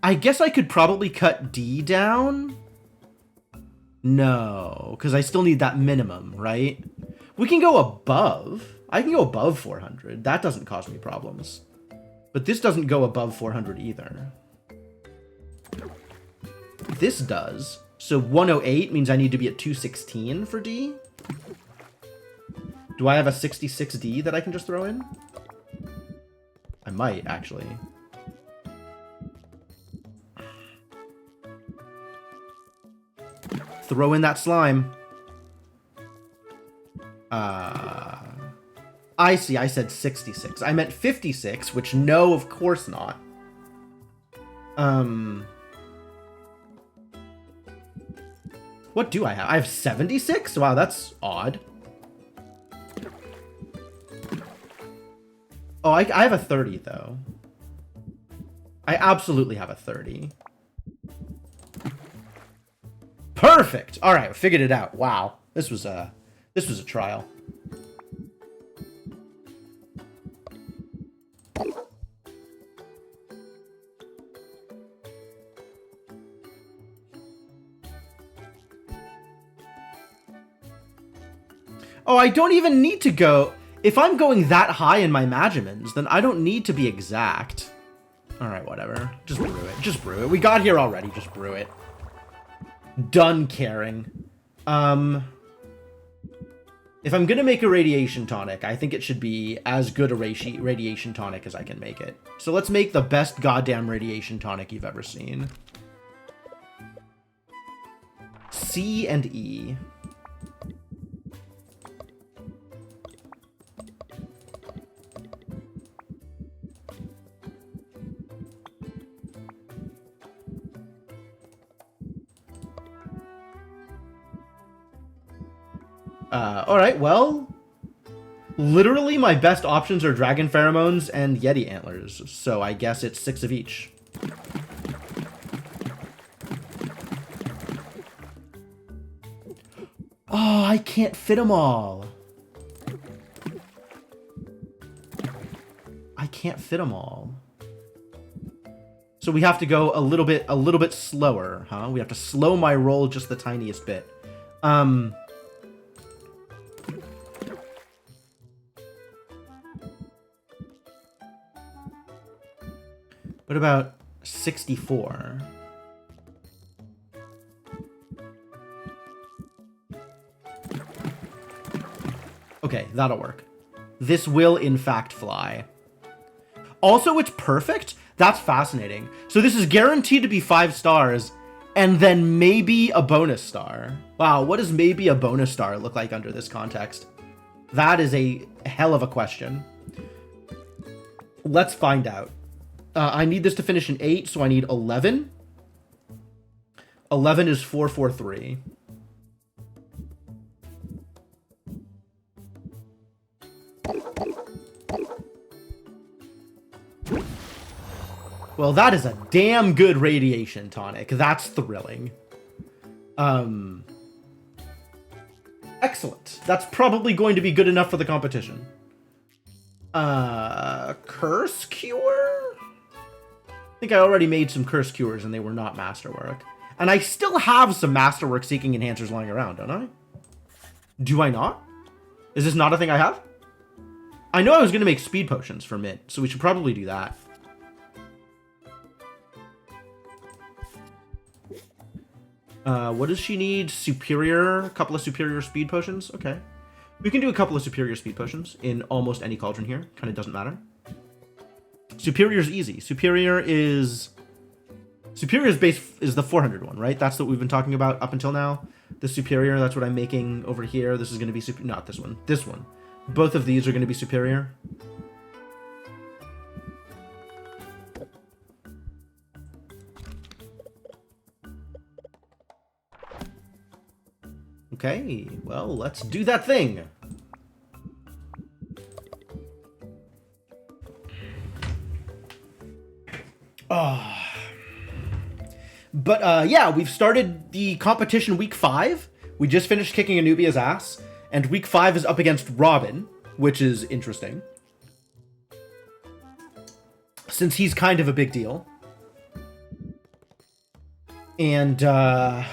I guess I could probably cut D down. No, because I still need that minimum, right? We can go above. I can go above 400. That doesn't cause me problems. But this doesn't go above 400 either. This does. So 108 means I need to be at 216 for D. Do I have a 66D that I can just throw in? I might, actually. Throw in that slime. I see, I said 66. I meant 56, which no, of course not. What do I have? I have 76? Wow, that's odd. Oh, I have a 30, though. I absolutely have a 30. Perfect! Alright, we figured it out. Wow. This was a trial. Oh, I don't even need to go... If I'm going that high in my Magimins, then I don't need to be exact. Alright, whatever. Just brew it. Just brew it. We got here already. Just brew it. Done caring. If I'm gonna make a radiation tonic, I think it should be as good a radiation tonic as I can make it. So let's make the best goddamn radiation tonic you've ever seen. C and E. Alright, well, literally my best options are Dragon Pheromones and Yeti Antlers, so I guess it's 6 of each. Oh, I can't fit them all. I can't fit them all. So we have to go a little bit slower, huh? We have to slow my roll just the tiniest bit. What about 64? Okay, that'll work. This will, in fact, fly. Also, it's perfect? That's fascinating. So this is guaranteed to be 5 stars, and then maybe a bonus star. Wow, what does maybe a bonus star look like under this context? That is a hell of a question. Let's find out. I need this to finish in 8, so I need 11. 11 is 443. Well, that is a damn good radiation tonic. That's thrilling. Excellent. That's probably going to be good enough for the competition. Curse Cure? I think I already made some Curse Cures and they were not Masterwork. And I still have some Masterwork Seeking Enhancers lying around, don't I? Do I not? Is this not a thing I have? I know I was going to make Speed Potions for Mint, so we should probably do that. What does she need? Superior? A couple of superior speed potions? Okay. We can do a couple of superior speed potions in almost any cauldron here. Kind of doesn't matter. Superior is easy. Superior is base is the 400 one, right? That's what we've been talking about up until now. The superior, that's what I'm making over here. This is going to be not this one. This one. Both of these are going to be superior. Okay, well, let's do that thing. Oh. But, yeah, we've started the competition week 5. We just finished kicking Anubia's ass. And week 5 is up against Robin, which is interesting. Since he's kind of a big deal. And, yeah.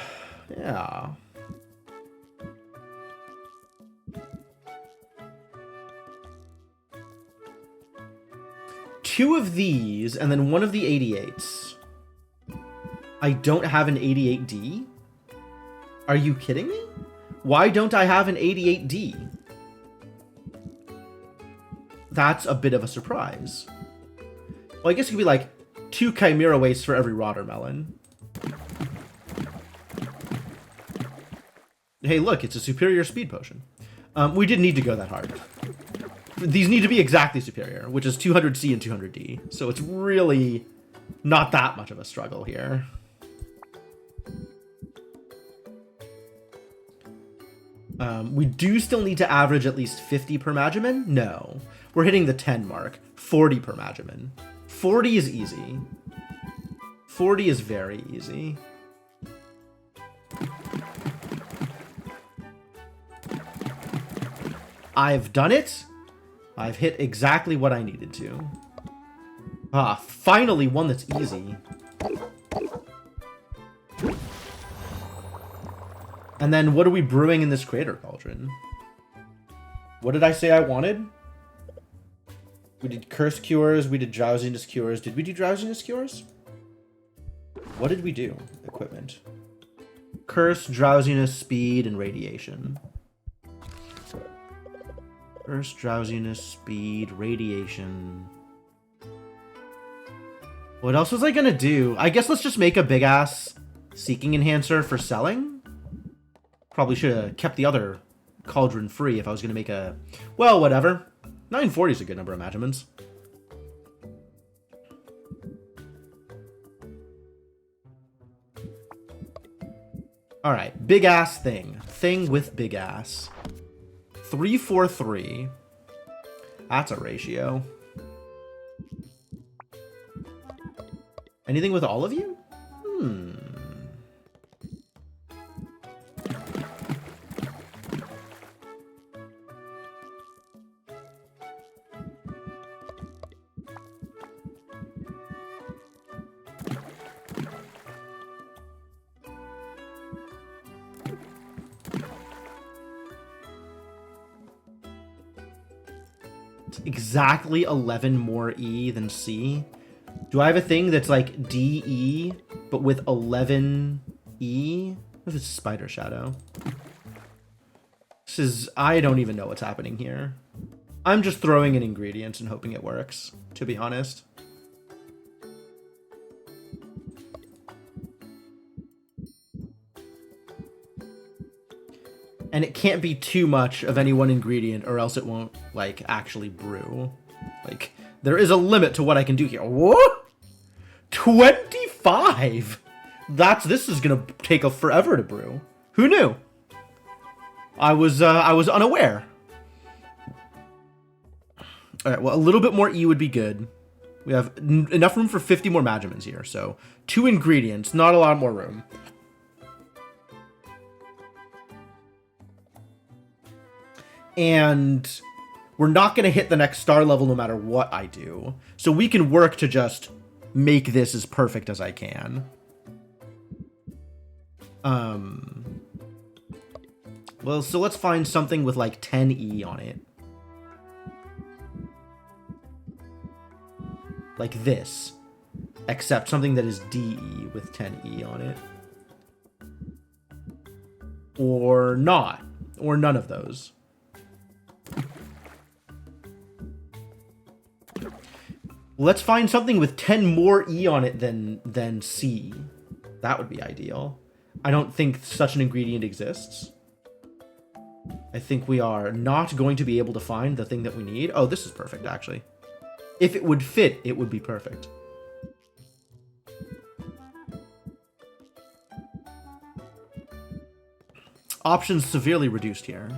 Two of these, and then one of the 88s. I don't have an 88D? Are you kidding me? Why don't I have an 88D? That's a bit of a surprise. Well, I guess it could be like 2 Chimera Wastes for every Watermelon. Hey, look, it's a superior speed potion. We didn't need to go that hard. These need to be exactly superior, which is 200C and 200D. So it's really not that much of a struggle here. We do still need to average at least 50 per Magiman? No. We're hitting the 10 mark. 40 per Magiman. 40 is easy. 40 is very easy. I've done it. I've hit exactly what I needed to. Ah, finally one that's easy. And then what are we brewing in this Crater Cauldron? What did I say I wanted? We did Curse Cures, we did Drowsiness Cures. Did we do Drowsiness Cures? What did we do? Equipment. Curse, Drowsiness, Speed, and Radiation. Curse, Drowsiness, Speed, Radiation. What else was I gonna do? I guess let's just make a big-ass Seeking Enhancer for selling? Probably should have kept the other cauldron free if I was going to make a... Well, whatever. 940 is a good number of Magimans. Alright, big ass thing. Thing with big ass. 343. That's a ratio. Anything with all of you? It's exactly 11 more E than C. Do I have a thing that's like DE, but with 11 E? What if it's Spider Shadow? This is... I don't even know what's happening here. I'm just throwing in ingredients and hoping it works, to be honest. And it can't be too much of any one ingredient or else it won't, like, actually brew. Like, there is a limit to what I can do here. What? 25? This is gonna take forever to brew. Who knew? I was unaware. Alright, well, a little bit more E would be good. We have enough room for 50 more Magimans here, so 2 ingredients, not a lot more room. And we're not going to hit the next star level no matter what I do. So we can work to just make this as perfect as I can. Well, so let's find something with like 10 E on it. Like this. Except something that is DE with 10 E on it. Or not. Or none of those. Let's find something with 10 more E on it than C. That would be ideal. I don't think such an ingredient exists. I think we are not going to be able to find the thing that we need. Oh, this is perfect, actually. If it would fit, it would be perfect. Options severely reduced here.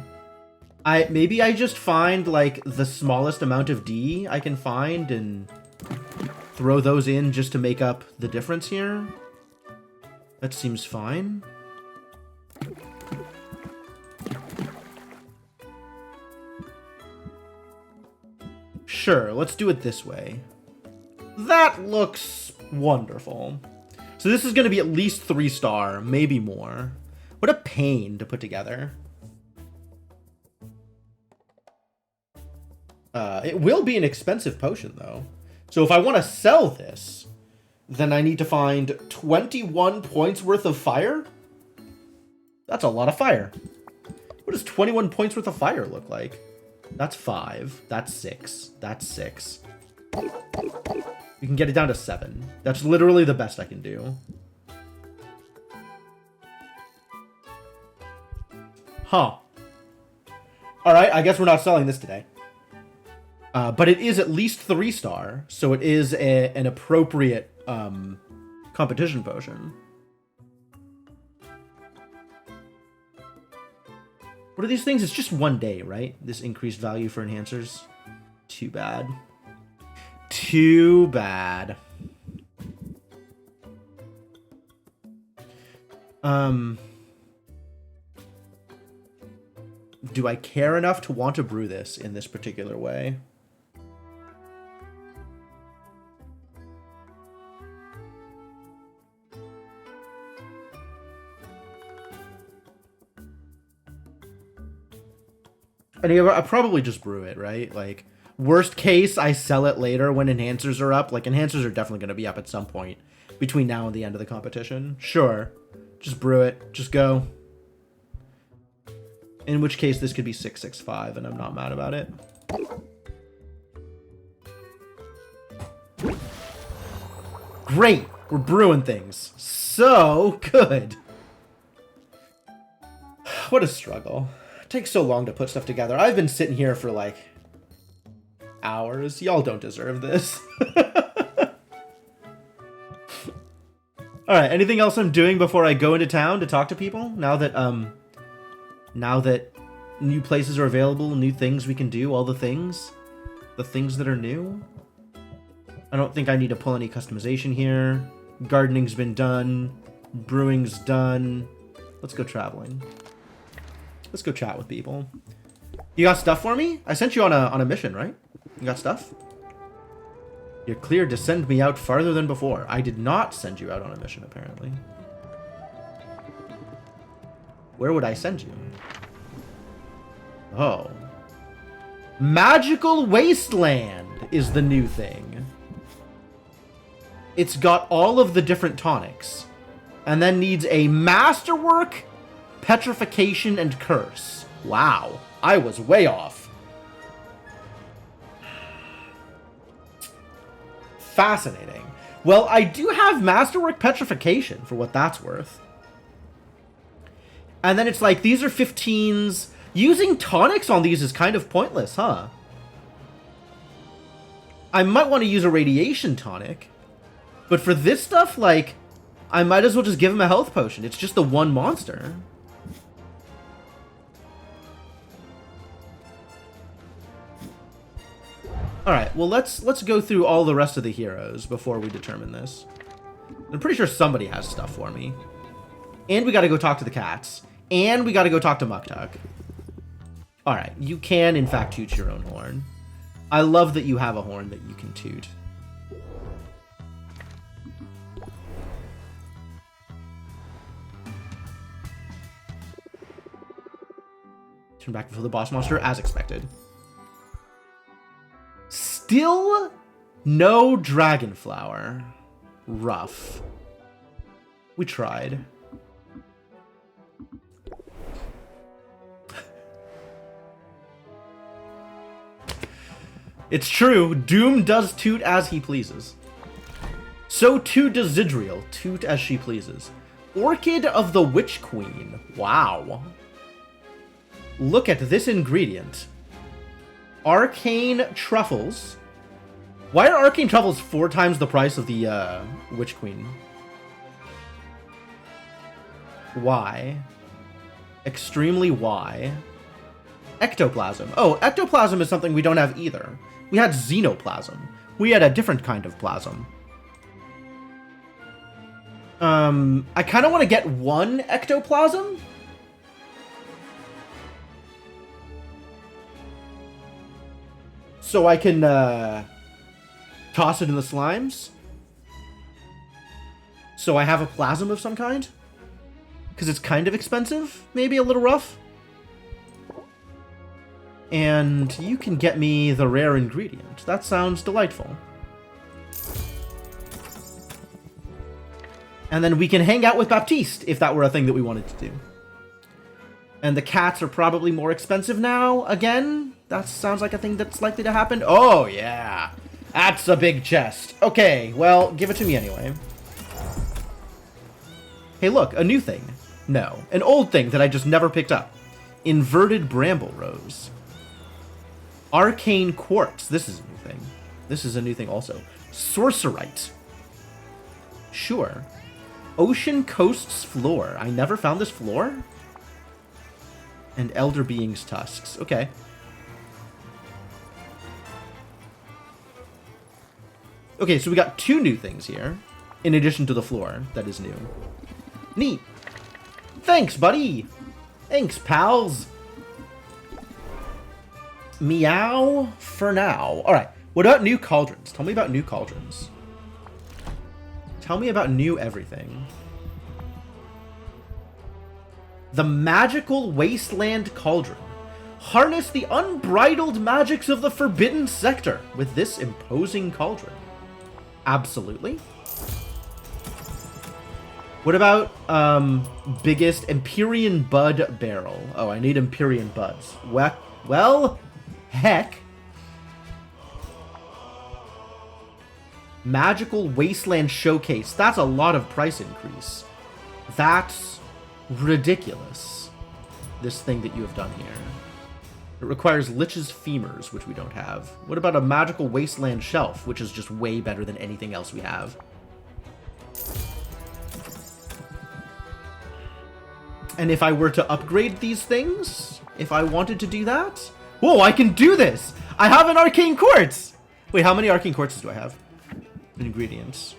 Maybe I just find, like, the smallest amount of D I can find and throw those in just to make up the difference here. That seems fine. Sure, let's do it this way. That looks wonderful. So this is going to be at least 3-star, maybe more. What a pain to put together. It will be an expensive potion, though. So if I want to sell this, then I need to find 21 points worth of fire? That's a lot of fire. What does 21 points worth of fire look like? That's 5. That's 6. That's 6. We can get it down to 7. That's literally the best I can do. Huh. Alright, I guess we're not selling this today. But it is at least 3-star, so it is an appropriate competition potion. What are these things? It's just 1 day, right? This increased value for enhancers. Too bad. Too bad. Do I care enough to want to brew this in this particular way? I probably just brew it, right? Like, worst case, I sell it later when enhancers are up. Like, enhancers are definitely going to be up at some point between now and the end of the competition. Sure. Just brew it. Just go. In which case, this could be 665, and I'm not mad about it. Great! We're brewing things. So good. What a struggle. It takes so long to put stuff together. I've been sitting here for, like, hours. Y'all don't deserve this. Alright, anything else I'm doing before I go into town to talk to people? Now that new places are available, new things we can do, all the things that are new. I don't think I need to pull any customization here. Gardening's been done. Brewing's done. Let's go traveling. Let's go chat with people. You got stuff for me? I sent you on a mission, right? You got stuff? You're cleared to send me out farther than before. I did not send you out on a mission, apparently. Where would I send you? Oh. Magical Wasteland is the new thing. It's got all of the different tonics. And then needs a Masterwork, Petrification, and Curse. Wow. I was way off. Fascinating. Well, I do have Masterwork Petrification for what that's worth. And then it's like, these are 15s. Using tonics on these is kind of pointless, huh? I might want to use a radiation tonic. But for this stuff, like, I might as well just give him a health potion. It's just the one monster. Alright, well, let's go through all the rest of the heroes before we determine this. I'm pretty sure somebody has stuff for me. And we gotta go talk to the cats. And we gotta go talk to Muktuk. Alright, you can, in fact, toot your own horn. I love that you have a horn that you can toot. Turn back before the boss monster, as expected. Still no dragon flower. Rough. We tried. It's true, Doom does toot as he pleases. So too does Zidriel, toot as she pleases. Orchid of the Witch Queen. Wow. Look at this ingredient. Arcane Truffles. Why are Arcane Truffles 4 times the price of the Witch Queen? Why? Extremely why? Ectoplasm. Oh, ectoplasm is something we don't have either. We had xenoplasm. We had a different kind of plasm. I kind of want to get one ectoplasm. So I can toss it in the slimes. So I have a plasm of some kind. Because it's kind of expensive. Maybe a little rough. And you can get me the rare ingredient. That sounds delightful. And then we can hang out with Baptiste, if that were a thing that we wanted to do. And the cats are probably more expensive now, again. That sounds like a thing that's likely to happen. Oh, yeah. That's a big chest. Okay, well, give it to me anyway. Hey, look, a new thing. No, an old thing that I just never picked up. Inverted Bramble Rose. Arcane Quartz. This is a new thing. This is a new thing also. Sorcerite. Sure. Ocean Coast's Floor. I never found this floor. And Elder Being's Tusks. Okay. Okay, so we got 2 new things here. In addition to the floor that is new. Neat. Thanks, buddy. Thanks, pals. Meow for now. Alright, what about new cauldrons? Tell me about new cauldrons. Tell me about new everything. The Magical Wasteland Cauldron. Harness the unbridled magics of the Forbidden Sector with this imposing cauldron. Absolutely. What about, biggest Empyrean Bud Barrel? Oh, I need Empyrean Buds. Well, heck. Magical Wasteland Showcase. That's a lot of price increase. That's ridiculous. This thing that you have done here. It requires Lich's Femurs, which we don't have. What about a Magical Wasteland Shelf, which is just way better than anything else we have? And if I were to upgrade these things, if I wanted to do that... Whoa, I can do this! I have an Arcane Quartz! Wait, how many Arcane Quartzes do I have? Ingredients.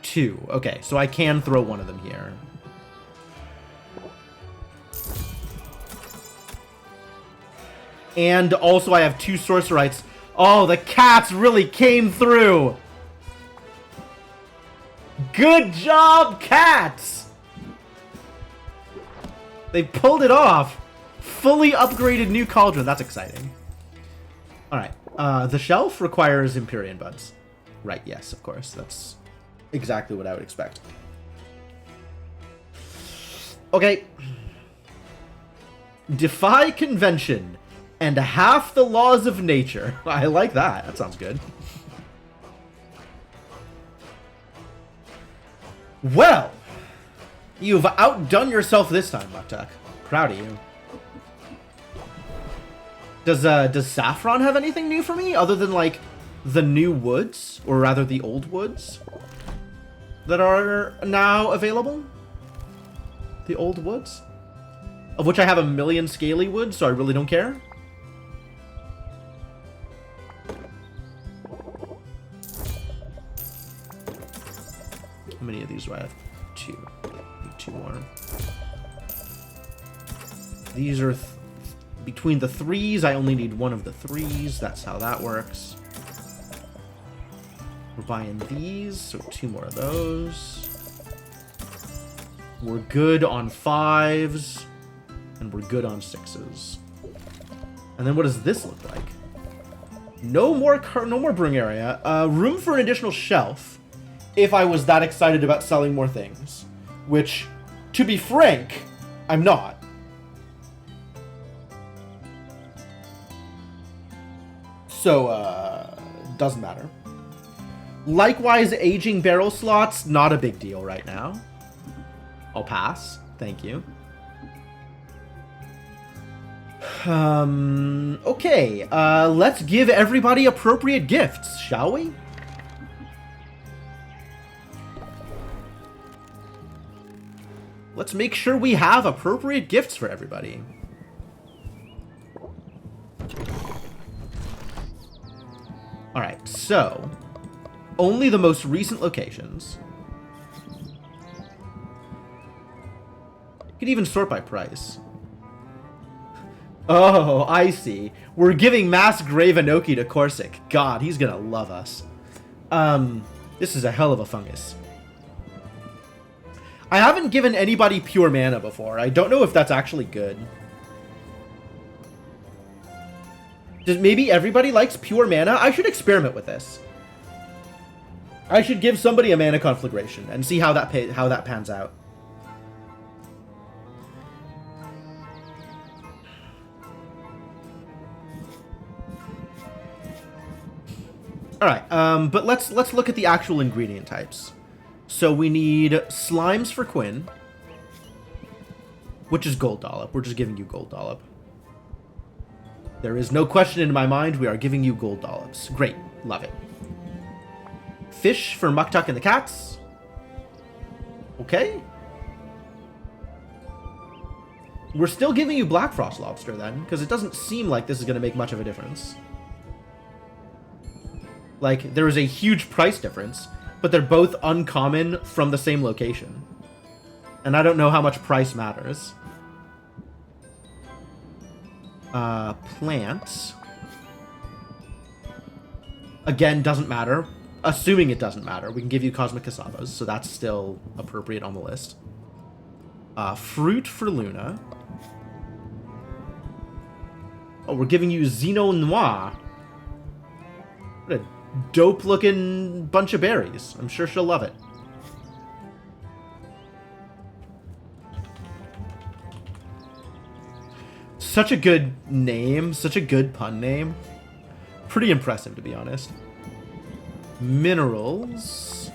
2. Okay, so I can throw one of them here. And also I have 2 Sorcerites. Oh, the cats really came through! Good job, cats! They pulled it off. Fully upgraded new cauldron. That's exciting. Alright. The shelf requires Empyrean buds. Right, yes, of course. That's exactly what I would expect. Okay. Defy convention and half the laws of nature. I like that. That sounds good. Well, you've outdone yourself this time, Muktak. Proud of you. Does Saffron have anything new for me other than like the new woods, or rather the old woods that are now available? The old woods, of which I have 1,000,000 scaly wood, so I really don't care. How many of these do I have? 2. Need 2 more. These are between the 3s. I only need 1 of the 3s. That's how that works. We're buying these, so 2 more of those. We're good on 5s, and we're good on 6s. And then what does this look like? No more brewing area. Room for an additional shelf, if I was that excited about selling more things. Which, to be frank, I'm not. So, doesn't matter. Likewise, aging barrel slots, not a big deal right now. I'll pass. Thank you. Okay. Let's give everybody appropriate gifts, shall we? Let's make sure we have appropriate gifts for everybody. Alright, so only the most recent locations. You can even sort by price. Oh, I see. We're giving Mass Grave Enoki to Corsic. God, he's gonna love us. This is a hell of a fungus. I haven't given anybody pure mana before. I don't know if that's actually good. Maybe everybody likes pure mana? I should experiment with this. I should give somebody a mana conflagration and see how that pans out. All right, but let's look at the actual ingredient types. So we need slimes for Quinn, which is gold dollop. We're just giving you gold dollop. There is no question in my mind. We are giving you gold dollops. Great. Love it. Fish for Muktuk and the cats. Okay. We're still giving you Black Frost lobster then, because it doesn't seem like this is going to make much of a difference. Like, there is a huge price difference, but they're both uncommon from the same location. And I don't know how much price matters. Plants. Again, doesn't matter. Assuming it doesn't matter. We can give you Cosmic Cassavas, so that's still appropriate on the list. Fruit for Luna. Oh, we're giving you Xeno Noir. What a dope-looking bunch of berries. I'm sure she'll love it. Such a good name. Such a good pun name. Pretty impressive, to be honest. Minerals.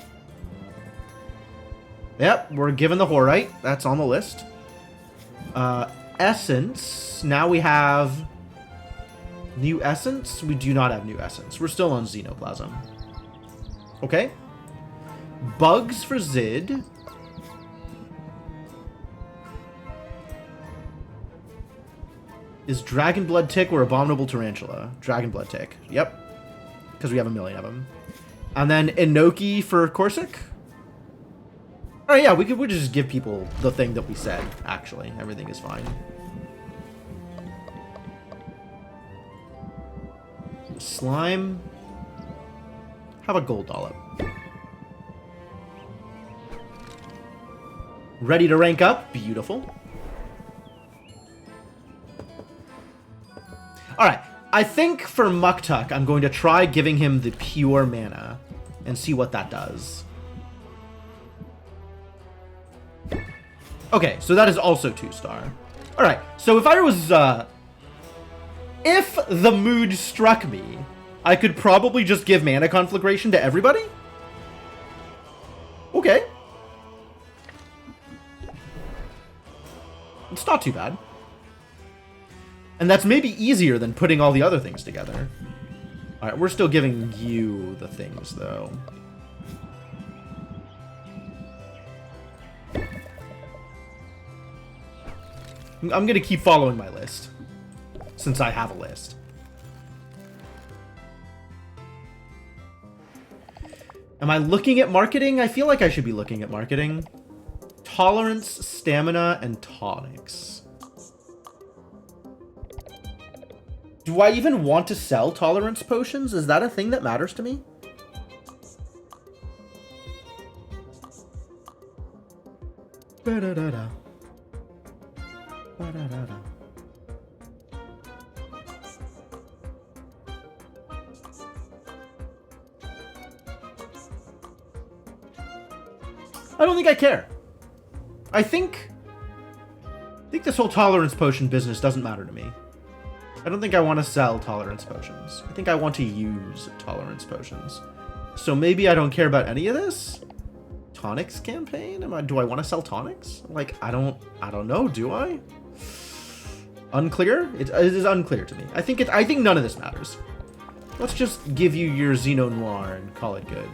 Yep, we're given the Horite. That's on the list. Essence. Now we have new essence. We do not have new essence. We're still on Xenoplasm. Okay. Bugs for Zid. Is Dragon Blood Tick or Abominable Tarantula? Dragon Blood Tick. Yep. Because we have 1,000,000 of them. And then Enoki for Corsic. Oh yeah, we could just give people the thing that we said, actually. Everything is fine. Slime. Have a gold dollop. Ready to rank up? Beautiful. Alright, I think for Muktuk, I'm going to try giving him the pure mana and see what that does. Okay, so that is also 2-star. Alright, so if I was, if the mood struck me, I could probably just give Mana Conflagration to everybody? Okay. It's not too bad. And that's maybe easier than putting all the other things together. Alright, we're still giving you the things, though. I'm gonna keep following my list, since I have a list. Am I looking at marketing? I feel like I should be looking at marketing. Tolerance, stamina, and tonics. Do I even want to sell tolerance potions? Is that a thing that matters to me? Ba-da-da-da. Ba-da-da-da. I don't think I care. I think this whole tolerance potion business doesn't matter to me. I don't think I want to sell tolerance potions. I think I want to use tolerance potions. So maybe I don't care about any of this? Tonics campaign? Do I want to sell tonics? Like, I don't know, do I? Unclear? It is unclear to me. I think none of this matters. Let's just give you your Xeno Noir and call it good.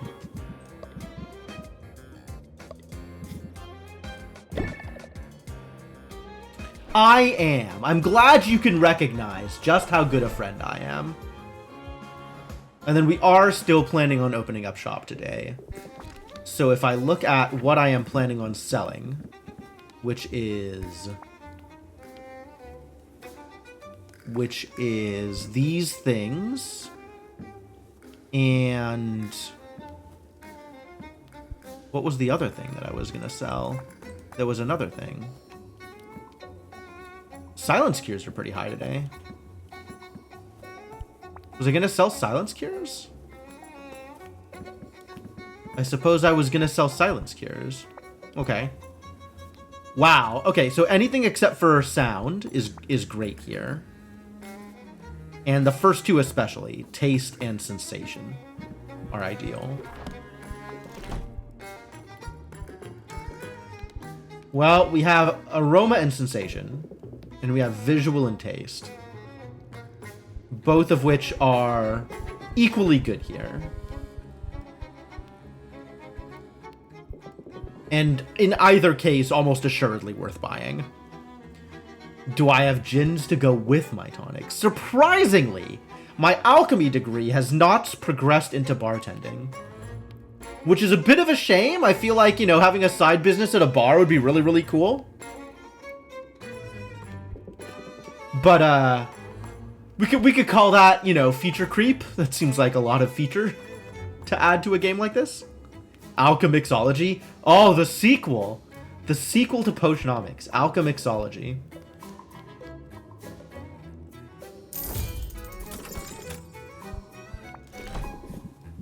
I'm glad you can recognize just how good a friend I am. And then we are still planning on opening up shop today. So if I look at what I am planning on selling, which is these things, and what was the other thing that I was going to sell? There was another thing. Silence Cures are pretty high today. Was I going to sell Silence Cures? I suppose I was going to sell Silence Cures. Okay. Wow. Okay, so anything except for sound is great here. And the first two especially, taste and sensation, are ideal. Well, we have aroma and sensation. And we have visual and taste. Both of which are equally good here. And in either case, almost assuredly worth buying. Do I have gins to go with my tonics? Surprisingly, my alchemy degree has not progressed into bartending. Which is a bit of a shame. I feel like, you know, having a side business at a bar would be really, really cool. But, we could call that, you know, feature creep. That seems like a lot of feature to add to a game like this. Alchemixology. Oh, the sequel. The sequel to Potionomics. Alchemixology.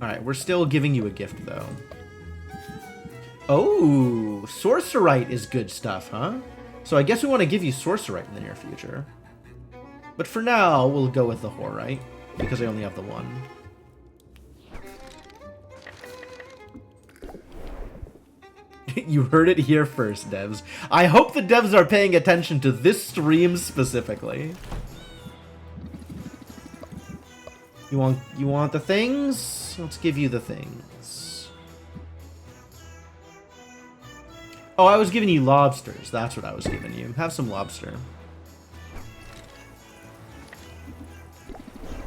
Alright, we're still giving you a gift, though. Oh, Sorcerite is good stuff, huh? So I guess we want to give you Sorcerite in the near future. But for now, we'll go with the Horite, because I only have the one. You heard it here first, devs. I hope the devs are paying attention to this stream specifically. You want the things? Let's give you the things. Oh, I was giving you lobsters. That's what I was giving you. Have some lobster.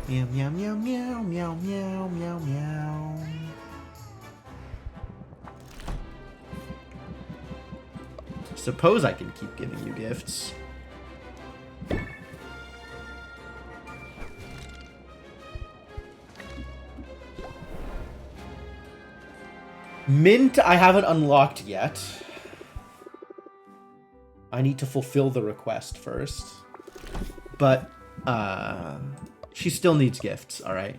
Meow, meow, meow, meow, meow, meow, meow, meow. Suppose I can keep giving you gifts. Mint, I haven't unlocked yet. I need to fulfill the request first. But She still needs gifts, alright?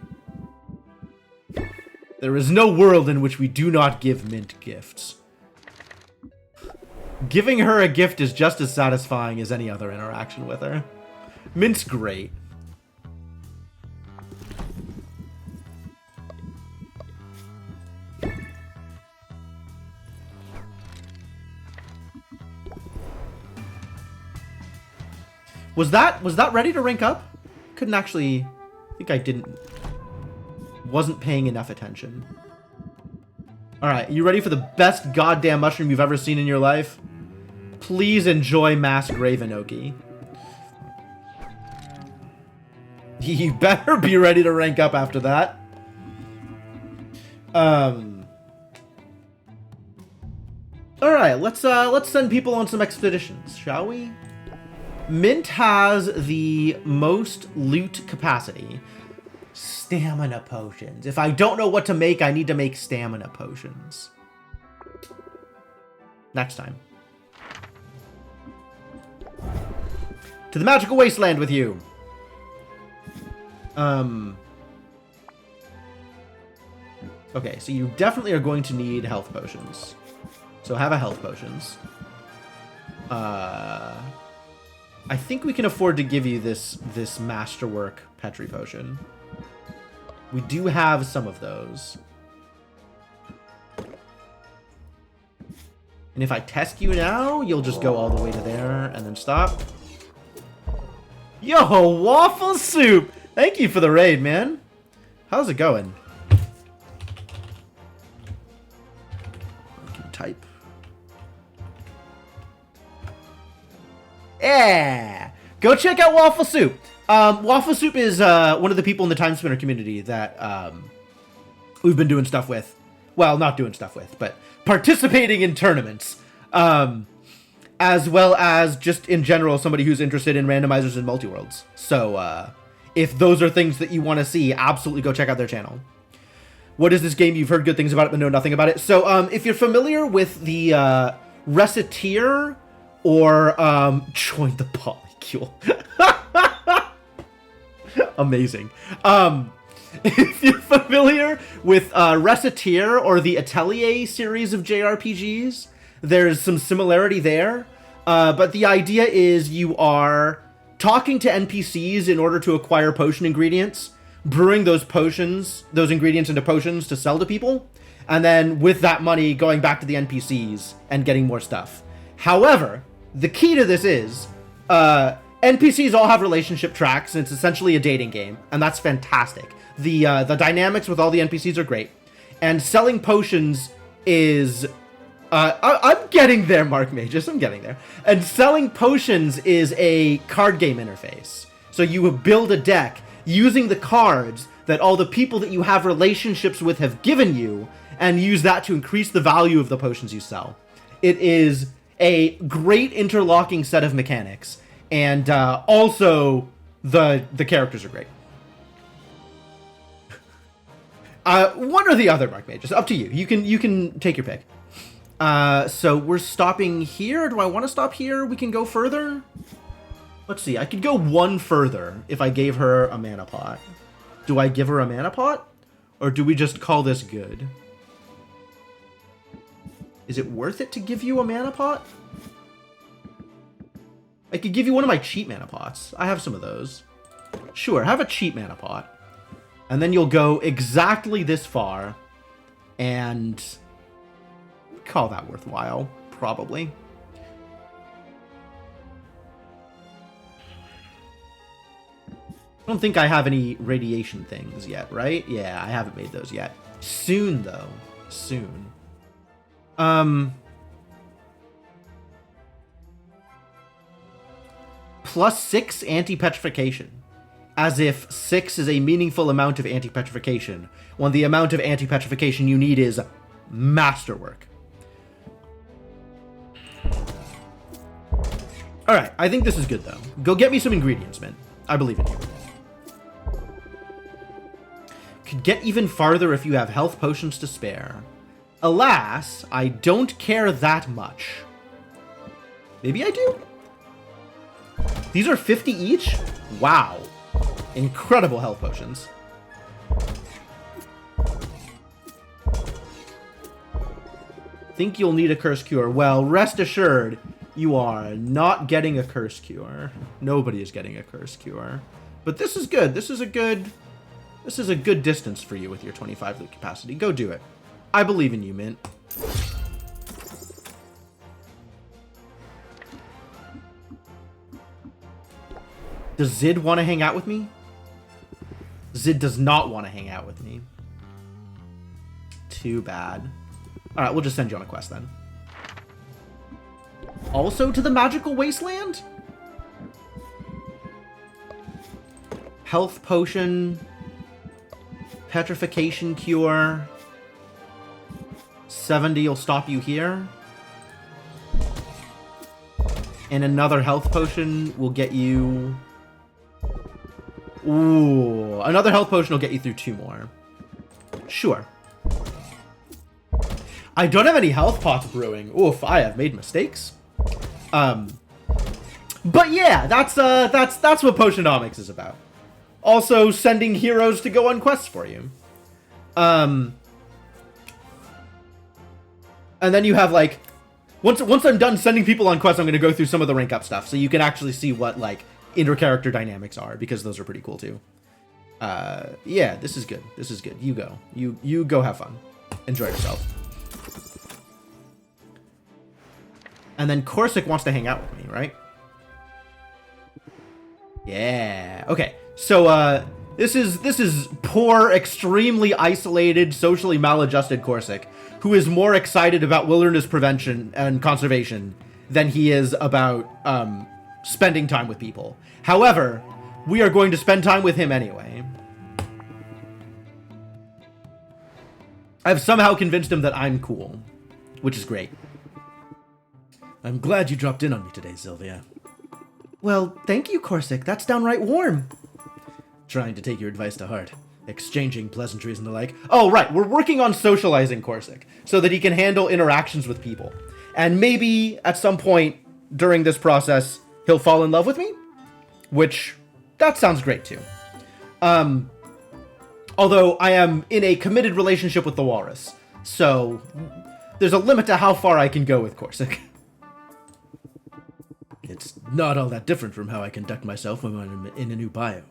There is no world in which we do not give Mint gifts. Giving her a gift is just as satisfying as any other interaction with her. Mint's great. Was that ready to rank up? Couldn't actually... I think I didn't... Wasn't paying enough attention. Alright, you ready for the best goddamn mushroom you've ever seen in your life? Please enjoy Mass Gravenoki. You better be ready to rank up after that. Alright, let's send people on some expeditions, shall we? Mint has the most loot capacity. Stamina potions. If I don't know what to make, I need to make stamina potions. Next time. To the magical wasteland with you. Okay, so you definitely are going to need health potions. So have a health potions. I think we can afford to give you this masterwork Petri potion. We do have some of those. And if I test you now, you'll just go all the way to there and then stop. Yo, Waffle Soup! Thank you for the raid, man. How's it going? I can type. Yeah! Go check out Waffle Soup. Waffle Soup is one of the people in the Time Spinner community that we've been doing stuff with. Well, not doing stuff with, but participating in tournaments. As well as just in general somebody who's interested in randomizers and multi-worlds. So if those are things that you want to see, absolutely go check out their channel. What is this game? You've heard good things about it but know nothing about it. So if you're familiar with the Reciteer or join the polycule. Amazing. If you're familiar with Reciteer or the Atelier series of JRPGs, there's some similarity there. But the idea is you are talking to NPCs in order to acquire potion ingredients, brewing those ingredients into potions to sell to people, and then with that money going back to the NPCs and getting more stuff. However, the key to this is NPCs all have relationship tracks, and it's essentially a dating game, and that's fantastic. The dynamics with all the NPCs are great, and selling potions is... I'm getting there, Mark Magus, I'm getting there. And selling potions is a card game interface. So you build a deck using the cards that all the people that you have relationships with have given you, and use that to increase the value of the potions you sell. It is a great interlocking set of mechanics, and also the characters are great. One or the other, Mark Magus, up to you. You can take your pick. So we're stopping here. Do I want to stop here? We can go further. Let's see. I could go one further if I gave her a mana pot. Do I give her a mana pot? Or do we just call this good? Is it worth it to give you a mana pot? I could give you one of my cheap mana pots. I have some of those. Sure, have a cheap mana pot. And then you'll go exactly this far. And... call that worthwhile, probably. I don't think I have any radiation things yet, right? Yeah, I haven't made those yet. Soon, though. Soon. +6 anti-petrification. As if 6 is a meaningful amount of anti-petrification, when the amount of anti-petrification you need is masterwork. Alright, I think this is good, though. Go get me some ingredients, man. I believe in you. Could get even farther if you have health potions to spare. Alas, I don't care that much. Maybe I do? These are 50 each? Wow. Incredible health potions. Think you'll need a curse cure. Well, rest assured, you are not getting a curse cure. Nobody is getting a curse cure. But this is good. This is a good distance for you with your 25 loot capacity. Go do it. I believe in you, Mint. Does Zid want to hang out with me? Zid does not want to hang out with me. Too bad. Alright, we'll just send you on a quest then. Also to the magical wasteland? Health potion. Petrification cure. 70 will stop you here. And another health potion will get you... Ooh, another health potion will get you through 2 more. Sure. I don't have any health pots brewing. Oof, I have made mistakes. But yeah, that's what Potionomics is about. Also, sending heroes to go on quests for you. And then you have like, once I'm done sending people on quests, I'm gonna go through some of the rank up stuff, so you can actually see what like inter-character dynamics are, because those are pretty cool too. Yeah, this is good. This is good. You go. You go have fun. Enjoy yourself. And then Corsic wants to hang out with me, right? Yeah. Okay. So this is poor, extremely isolated, socially maladjusted Corsic, who is more excited about wilderness prevention and conservation than he is about spending time with people. However, we are going to spend time with him anyway. I've somehow convinced him that I'm cool, which is great. I'm glad you dropped in on me today, Sylvia. Well, thank you, Corsic. That's downright warm. Trying to take your advice to heart. Exchanging pleasantries and the like. Oh, right. We're working on socializing Corsic so that he can handle interactions with people. And maybe at some point during this process, he'll fall in love with me, which that sounds great too. Although I am in a committed relationship with the walrus, so there's a limit to how far I can go with Corsic. It's not all that different from how I conduct myself when I'm in a new bio.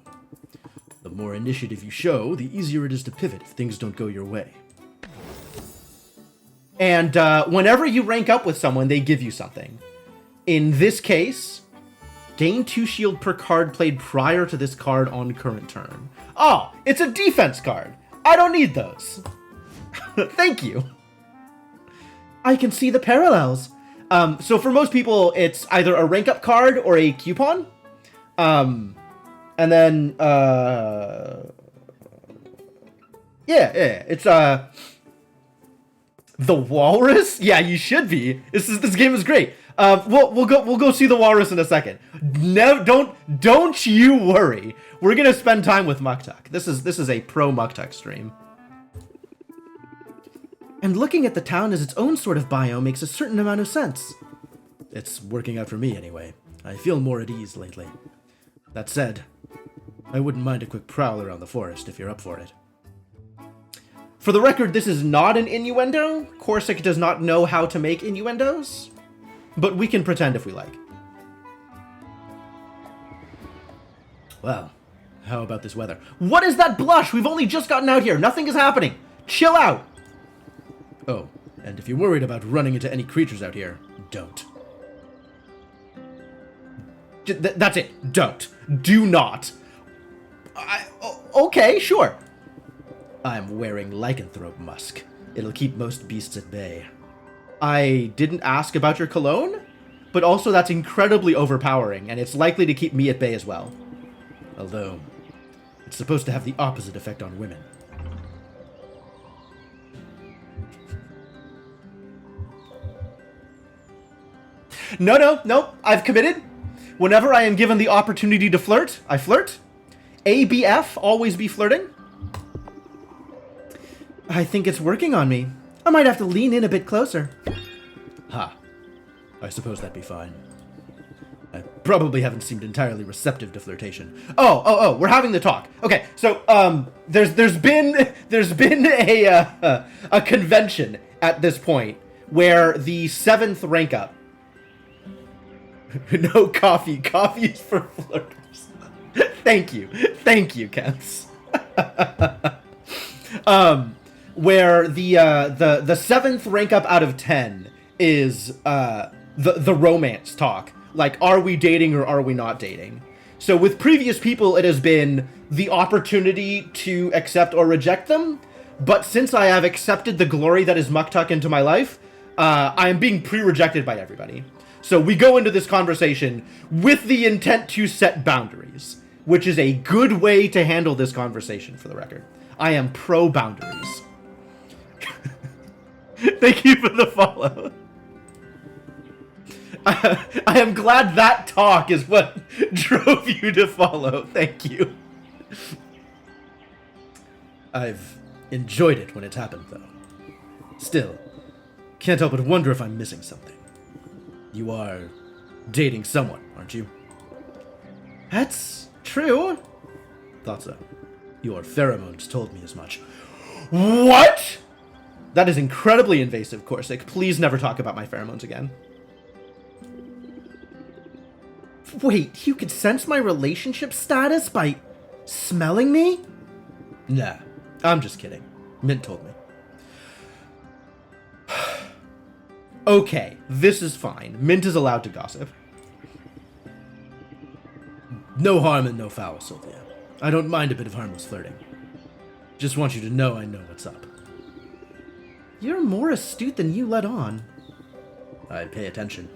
The more initiative you show, the easier it is to pivot if things don't go your way. And whenever you rank up with someone, they give you something. In this case, gain 2 shield per card played prior to this card on current turn. Oh, it's a defense card. I don't need those. Thank you. I can see the parallels. So for most people, it's either a rank up card or a coupon. And then, yeah, it's, the walrus? Yeah, you should be. This game is great. We'll go see the walrus in a second. No, don't you worry. We're gonna spend time with Muktuk. This is a pro Muktuk stream. And looking at the town as its own sort of biome makes a certain amount of sense. It's working out for me anyway. I feel more at ease lately. That said, I wouldn't mind a quick prowl around the forest if you're up for it. For the record, this is not an innuendo. Corsic does not know how to make innuendos, but we can pretend if we like. Well, how about this weather? What is that blush? We've only just gotten out here. Nothing is happening. Chill out. Oh, and if you're worried about running into any creatures out here, don't. That's it. Don't. Do not. Okay, sure. I'm wearing lycanthrope musk. It'll keep most beasts at bay. I didn't ask about your cologne, but also that's incredibly overpowering, and it's likely to keep me at bay as well. Although, it's supposed to have the opposite effect on women. No, I've committed. Whenever I am given the opportunity to flirt, I flirt. ABF, always be flirting. I think it's working on me. I might have to lean in a bit closer. Ha. I suppose that'd be fine. I probably haven't seemed entirely receptive to flirtation. Oh, we're having the talk. Okay, so there's been a convention at this point where the 7th rank up. No coffee. Coffee is for flirters. Thank you, Kents. Where the 7th rank up out of 10 is the romance talk. Like, are we dating or are we not dating? So with previous people, it has been the opportunity to accept or reject them. But since I have accepted the glory that is Muktuk into my life, I am being pre-rejected by everybody. So we go into this conversation with the intent to set boundaries, which is a good way to handle this conversation, for the record. I am pro-boundaries. Thank you for the follow. I am glad that talk is what drove you to follow. Thank you. I've enjoyed it when it's happened, though. Still, can't help but wonder if I'm missing something. You are dating someone, aren't you? That's true. Thought so. Your pheromones told me as much. What? That is incredibly invasive, Corsic. Please never talk about my pheromones again. Wait, you could sense my relationship status by smelling me? Nah, I'm just kidding. Mint told me. Okay, this is fine. Mint is allowed to gossip. No harm and no foul, Sylvia. I don't mind a bit of harmless flirting. Just want you to know I know what's up. You're more astute than you let on. I pay attention.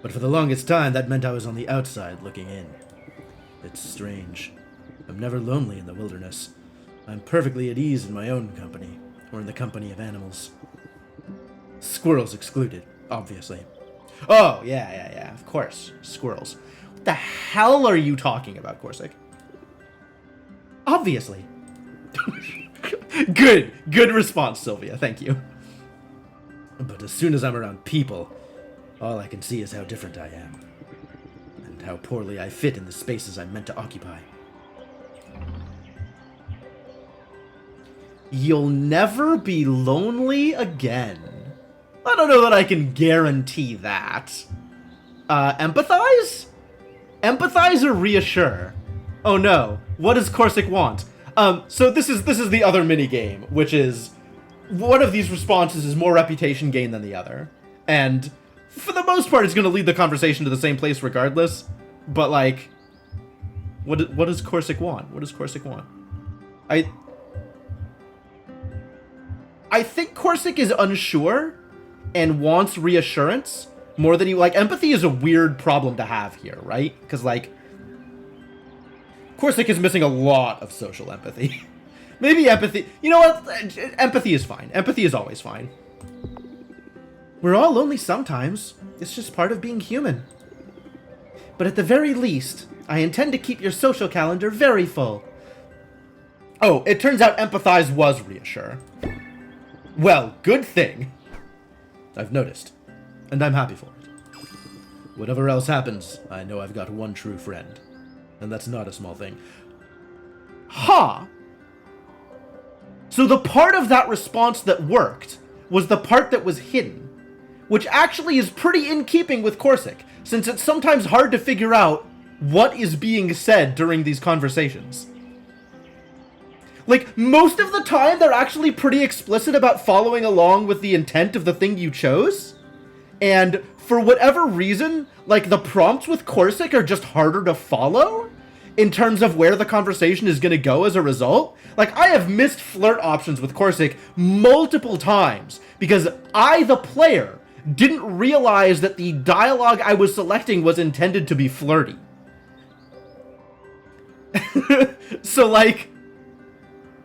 But for the longest time, that meant I was on the outside looking in. It's strange. I'm never lonely in the wilderness. I'm perfectly at ease in my own company, or in the company of animals. Squirrels excluded, obviously. Oh, yeah, of course. Squirrels. What the hell are you talking about, Corsic? Obviously. Good response, Sylvia. Thank you. But as soon as I'm around people, all I can see is how different I am, and how poorly I fit in the spaces I'm meant to occupy. You'll never be lonely again. I don't know that I can guarantee that. Empathize? Empathize or reassure? Oh no, what does Corsic want? So this is the other mini-game, which is, one of these responses is more reputation gain than the other. And for the most part, it's going to lead the conversation to the same place regardless. But, like, what does Corsic want? What does Corsic want? I think Corsic is unsure and wants reassurance more than you like. Empathy is a weird problem to have here, right? Because, like, Corsic is missing a lot of social empathy. Maybe empathy... You know what? Empathy is fine. Empathy is always fine. We're all lonely sometimes. It's just part of being human. But at the very least, I intend to keep your social calendar very full. Oh, it turns out empathize was reassure. Well, good thing. I've noticed. And I'm happy for it. Whatever else happens, I know I've got one true friend. And that's not a small thing. Ha! Huh. So the part of that response that worked was the part that was hidden, which actually is pretty in keeping with Corsic, since it's sometimes hard to figure out what is being said during these conversations. Like, most of the time, they're actually pretty explicit about following along with the intent of the thing you chose. And for whatever reason, like, the prompts with Corsic are just harder to follow in terms of where the conversation is going to go as a result. Like, I have missed flirt options with Corsic multiple times because I, the player, didn't realize that the dialogue I was selecting was intended to be flirty. So, like,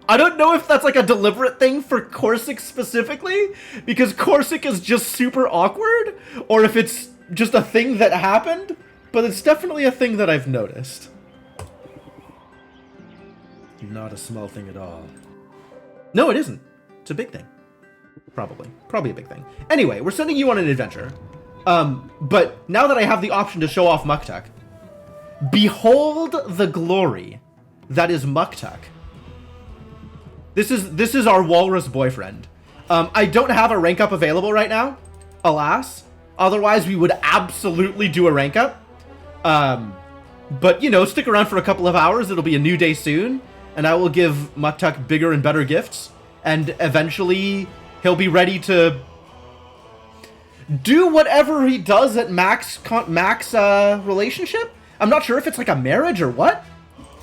I don't know if that's, like, a deliberate thing for Corsic specifically, because Corsic is just super awkward, or if it's just a thing that happened, but it's definitely a thing that I've noticed. Not a small thing at all. No, it isn't. It's a big thing. Probably a big thing. Anyway, we're sending you on an adventure. But now that I have the option to show off Muktuk, Behold the glory that is Muktuk. This is our walrus boyfriend. I don't have a rank up available right now, alas. Otherwise, we would absolutely do a rank up. But, you know, stick around for a couple of hours. It'll be a new day soon. And I will give Muktuk bigger and better gifts. And eventually, he'll be ready to do whatever he does at Mac's relationship. I'm not sure if it's like a marriage or what.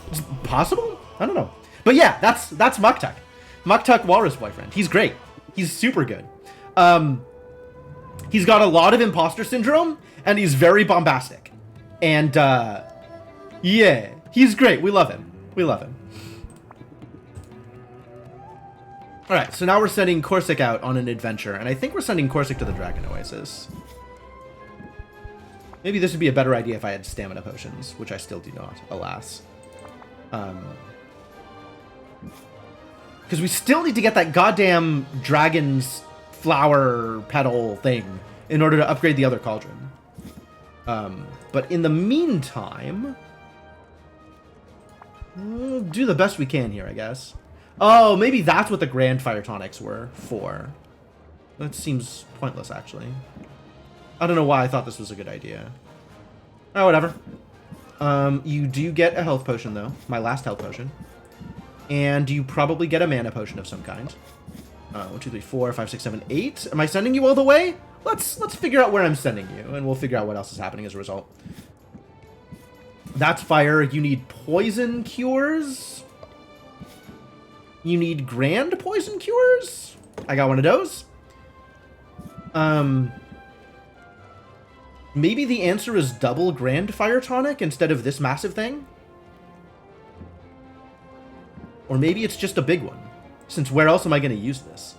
It's possible? I don't know. But yeah, that's Muktuk. Muktuk Walrus Boyfriend. He's great. He's super good. He's got a lot of imposter syndrome, and he's very bombastic. And, yeah, he's great. We love him. We love him. Alright, so now we're sending Corsic out on an adventure, and I think we're sending Corsic to the Dragon Oasis. Maybe this would be a better idea if I had stamina potions, which I still do not, alas. Because we still need to get that goddamn dragon's flower petal thing in order to upgrade the other cauldron. But in the meantime, we'll do the best we can here, I guess. Oh, maybe that's what the Grand Fire Tonics were for. That seems pointless, actually. I don't know why I thought this was a good idea. Oh, whatever. You do get a health potion, though. My last health potion. And you probably get a mana potion of some kind. 1, 2, 3, 4, 5, 6, 7, 8. Am I sending you all the way? Let's figure out where I'm sending you, and we'll figure out what else is happening as a result. That's fire. You need poison cures. You need grand poison cures. I got one of those. Maybe the answer is double grand fire tonic instead of this massive thing. Or maybe it's just a big one. Since where else am I going to use this?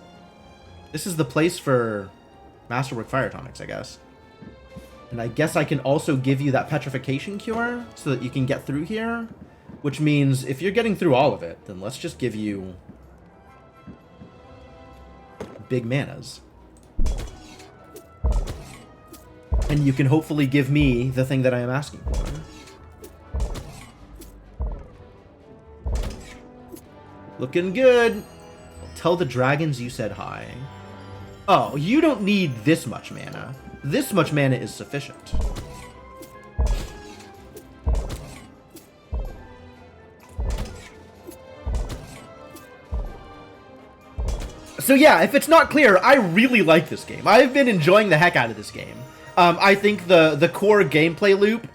This is the place for Masterwork Fire Tonics, I guess. And I guess I can also give you that Petrification Cure so that you can get through here. Which means if you're getting through all of it, then let's just give you big manas. And you can hopefully give me the thing that I am asking for. Looking good. Tell the dragons you said hi. Oh, you don't need this much mana. This much mana is sufficient. So yeah, if it's not clear, I really like this game. I've been enjoying the heck out of this game. I think the core gameplay loop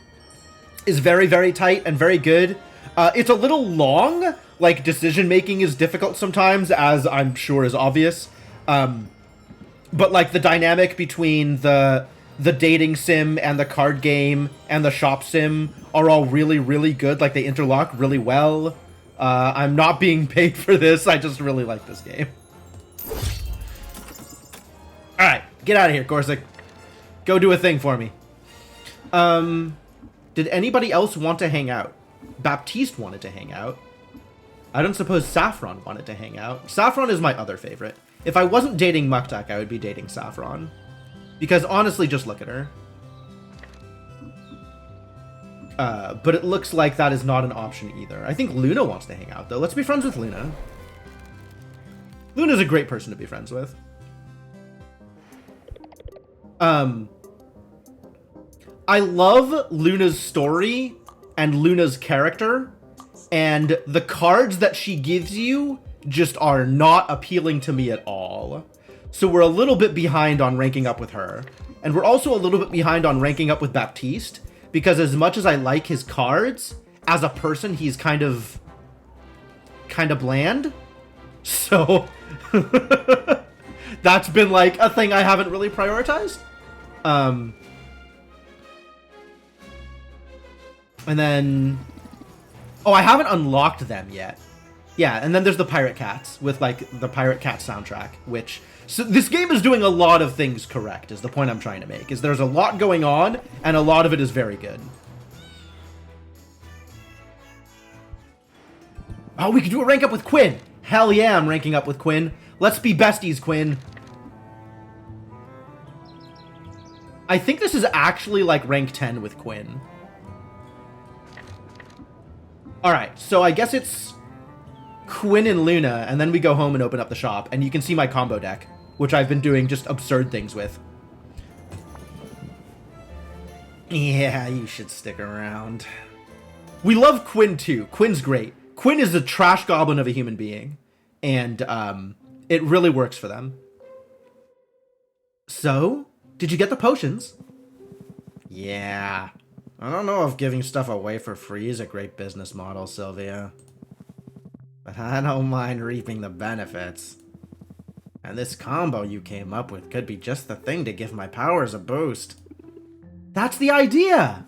is very, very tight and very good. It's a little long. Like, decision-making is difficult sometimes, as I'm sure is obvious. But, like, the dynamic between the dating sim and the card game and the shop sim are all really, really good. Like, they interlock really well. I'm not being paid for this. I just really like this game. Alright, get out of here, Corsic. Go do a thing for me. Did anybody else want to hang out? Baptiste wanted to hang out. I don't suppose Saffron wanted to hang out. Saffron is my other favorite. If I wasn't dating Muktuk, I would be dating Saffron. Because honestly, just look at her. But it looks like that is not an option either. I think Luna wants to hang out, though. Let's be friends with Luna. Luna's a great person to be friends with. I love Luna's story and Luna's character, and the cards that she gives you just are not appealing to me at all. So we're a little bit behind on ranking up with her. And we're also a little bit behind on ranking up with Baptiste, because as much as I like his cards, as a person, he's kind of bland. So that's been like a thing I haven't really prioritized. And then, oh, I haven't unlocked them yet. Yeah, and then there's the Pirate Cats with like the Pirate Cat soundtrack, which, so this game is doing a lot of things correct, is the point I'm trying to make, is there's a lot going on and a lot of it is very good. Oh, we could do a rank up with Quinn. Hell yeah, I'm ranking up with Quinn. Let's be besties, Quinn. I think this is actually like rank 10 with Quinn. Alright, so I guess it's Quinn and Luna, and then we go home and open up the shop, and you can see my combo deck, which I've been doing just absurd things with. Yeah, you should stick around. We love Quinn, too. Quinn's great. Quinn is a trash goblin of a human being, and it really works for them. So, did you get the potions? Yeah. I don't know if giving stuff away for free is a great business model, Sylvia. But I don't mind reaping the benefits. And this combo you came up with could be just the thing to give my powers a boost. That's the idea!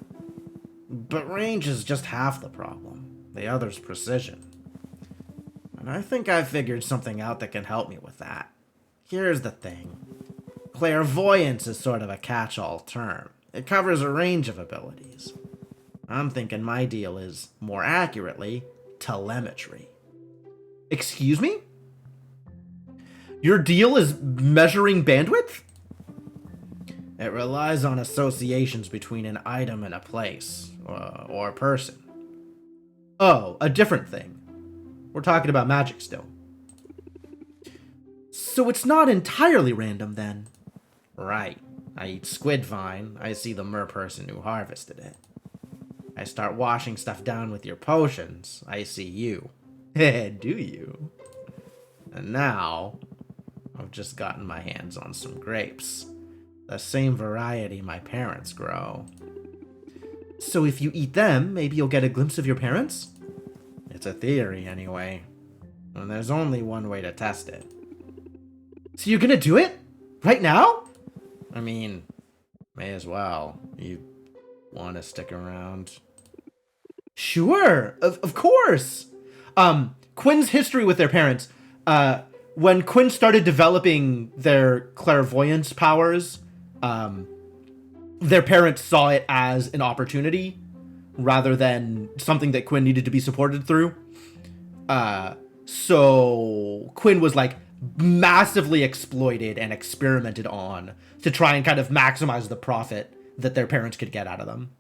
But range is just half the problem. The other's precision. And I think I've figured something out that can help me with that. Here's the thing. Clairvoyance is sort of a catch-all term. It covers a range of abilities. I'm thinking my deal is, more accurately, telemetry. Excuse me? Your deal is measuring bandwidth? It relies on associations between an item and a place, or a person. Oh, a different thing. We're talking about magic still. So it's not entirely random, then? Right. I eat squid vine, I see the merperson who harvested it. I start washing stuff down with your potions, I see you. Do you? And now, I've just gotten my hands on some grapes. The same variety my parents grow. So if you eat them, maybe you'll get a glimpse of your parents? It's a theory, anyway. And there's only one way to test it. So you're gonna do it? Right now? I mean, may as well. You want to stick around? Sure, of course. Quinn's history with their parents. When Quinn started developing their clairvoyance powers, their parents saw it as an opportunity rather than something that Quinn needed to be supported through. So Quinn was like massively exploited and experimented on to try and kind of maximize the profit that their parents could get out of them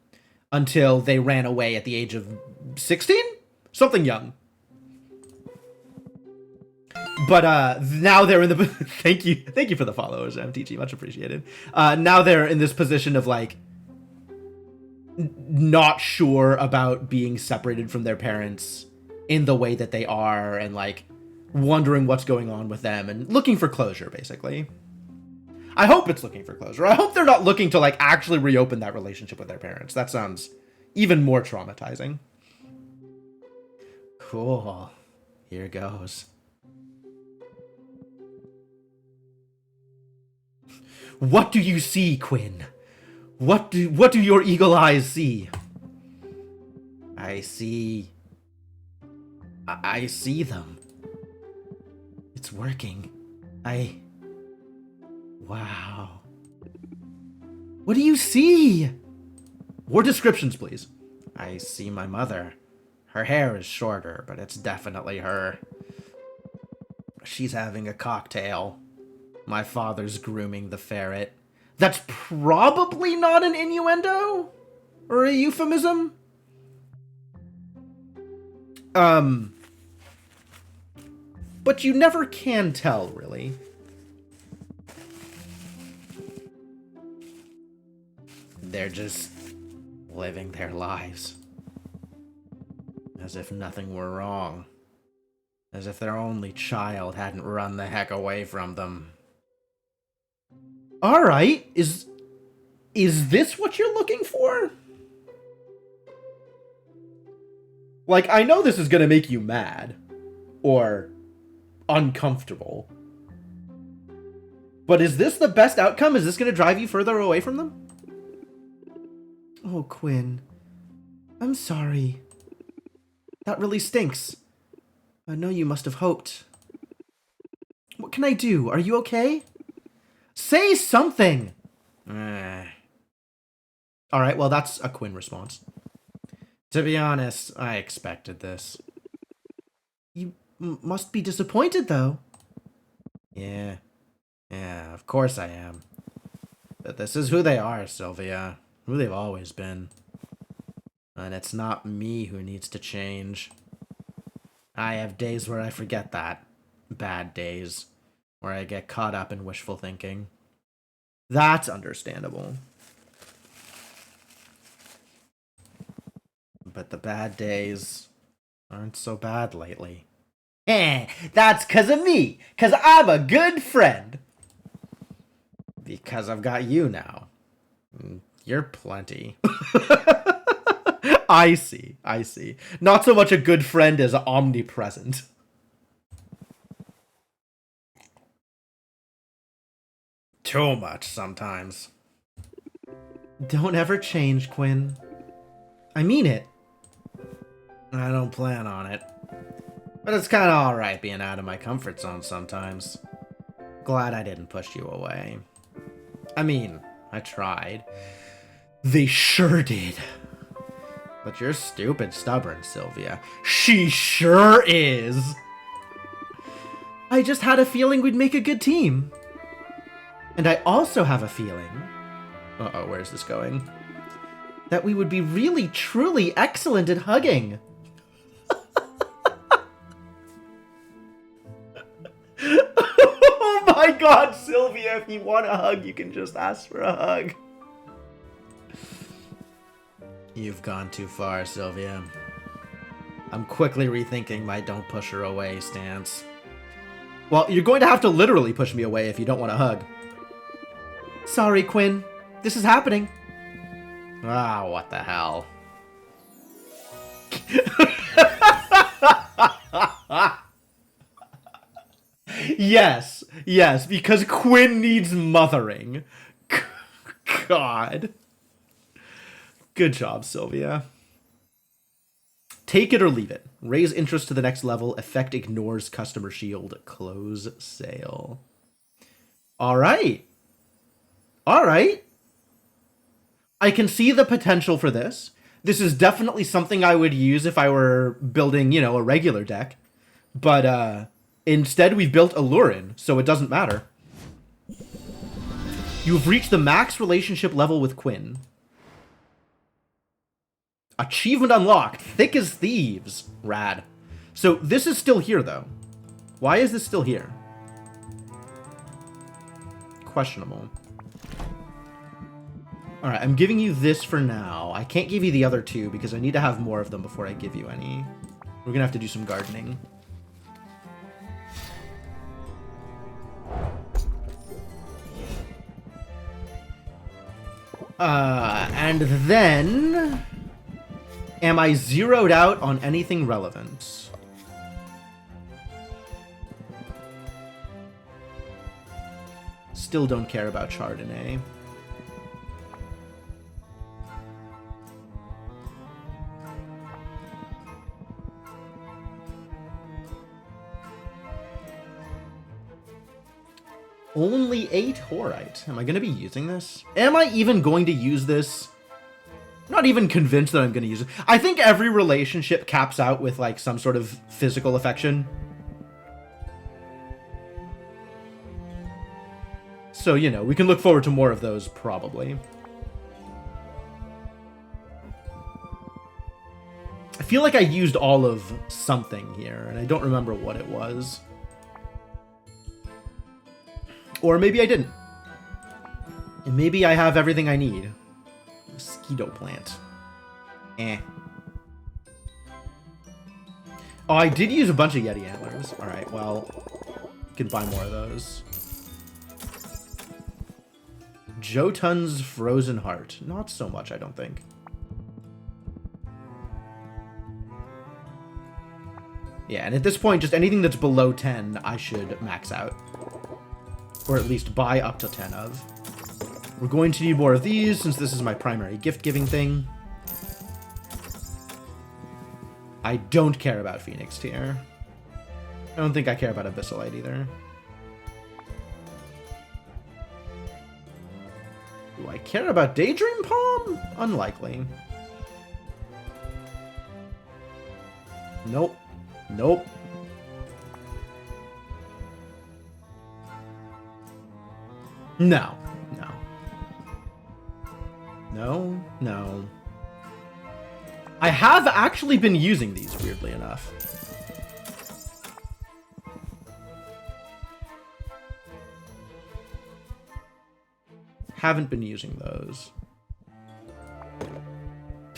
until they ran away at the age of 16? Something young. But now they're in the thank you for the followers, MTG, much appreciated. Now they're in this position of like not sure about being separated from their parents in the way that they are, and like wondering what's going on with them and looking for closure, basically. I hope it's looking for closure. I hope they're not looking to like actually reopen that relationship with their parents. That sounds even more traumatizing. Cool. Here goes. What do you see, Quinn? What do your eagle eyes see? I see them. It's working. Wow. What do you see? More descriptions, please. I see my mother. Her hair is shorter, but it's definitely her. She's having a cocktail. My father's grooming the ferret. That's probably not an innuendo? Or a euphemism? But you never can tell, really. They're just living their lives. As if nothing were wrong. As if their only child hadn't run the heck away from them. Alright, is this what you're looking for? Like, I know this is gonna make you mad. Or uncomfortable. But is this the best outcome? Is this gonna drive you further away from them? Oh, Quinn. I'm sorry. That really stinks. I know you must have hoped. What can I do? Are you okay? Say something! Alright, well, that's a Quinn response. To be honest, I expected this. You must be disappointed, though. Yeah, of course I am. But this is who they are, Sylvia. Who they've always been. And it's not me who needs to change. I have days where I forget that. Bad days. Where I get caught up in wishful thinking. That's understandable. But the bad days aren't so bad lately. That's 'cause of me. 'Cause I'm a good friend. Because I've got you now. You're plenty. I see. Not so much a good friend as omnipresent. Too much sometimes. Don't ever change, Quinn. I mean it. I don't plan on it. But it's kind of alright being out of my comfort zone sometimes. Glad I didn't push you away. I mean, I tried. They sure did. But you're stupid stubborn, Sylvia. She sure is. I just had a feeling we'd make a good team. And I also have a feeling... Uh-oh, where's this going? That we would be really, truly excellent at hugging. Oh my god, Sylvia, if you want a hug, you can just ask for a hug. You've gone too far, Sylvia. I'm quickly rethinking my don't push her away stance. Well, you're going to have to literally push me away if you don't want a hug. Sorry, Quinn. This is happening. Ah, what the hell. Yes, because Quinn needs mothering. God. Good job, Sylvia. Take it or leave it. Raise interest to the next level. Effect ignores customer shield. Close sale. All right. I can see the potential for this. This is definitely something I would use if I were building, you know, a regular deck. But instead, we've built Allurin, so it doesn't matter. You've reached the max relationship level with Quinn. Achievement unlocked. Thick as thieves. Rad. So this is still here, though. Why is this still here? Questionable. Alright, I'm giving you this for now. I can't give you the other two because I need to have more of them before I give you any. We're gonna have to do some gardening. And then... Am I zeroed out on anything relevant? Still don't care about Chardonnay. Only 8 Horite. Am I going to be using this? Am I even going to use this? I'm not even convinced that I'm going to use it. I think every relationship caps out with, like, some sort of physical affection. So, you know, we can look forward to more of those, probably. I feel like I used all of something here, and I don't remember what it was. Or maybe I didn't. And maybe I have everything I need. Mosquito plant. Oh, I did use a bunch of Yeti antlers. Alright, well, can buy more of those. Jotun's Frozen Heart. Not so much, I don't think. Yeah, and at this point, just anything that's below 10, I should max out. Or at least buy up to 10 of. We're going to need more of these, since this is my primary gift-giving thing. I don't care about Phoenix Tier. I don't think I care about Abyssalite either. Do I care about Daydream Palm? Unlikely. Nope. Nope. No. No. No. No. I have actually been using these, weirdly enough. Haven't been using those.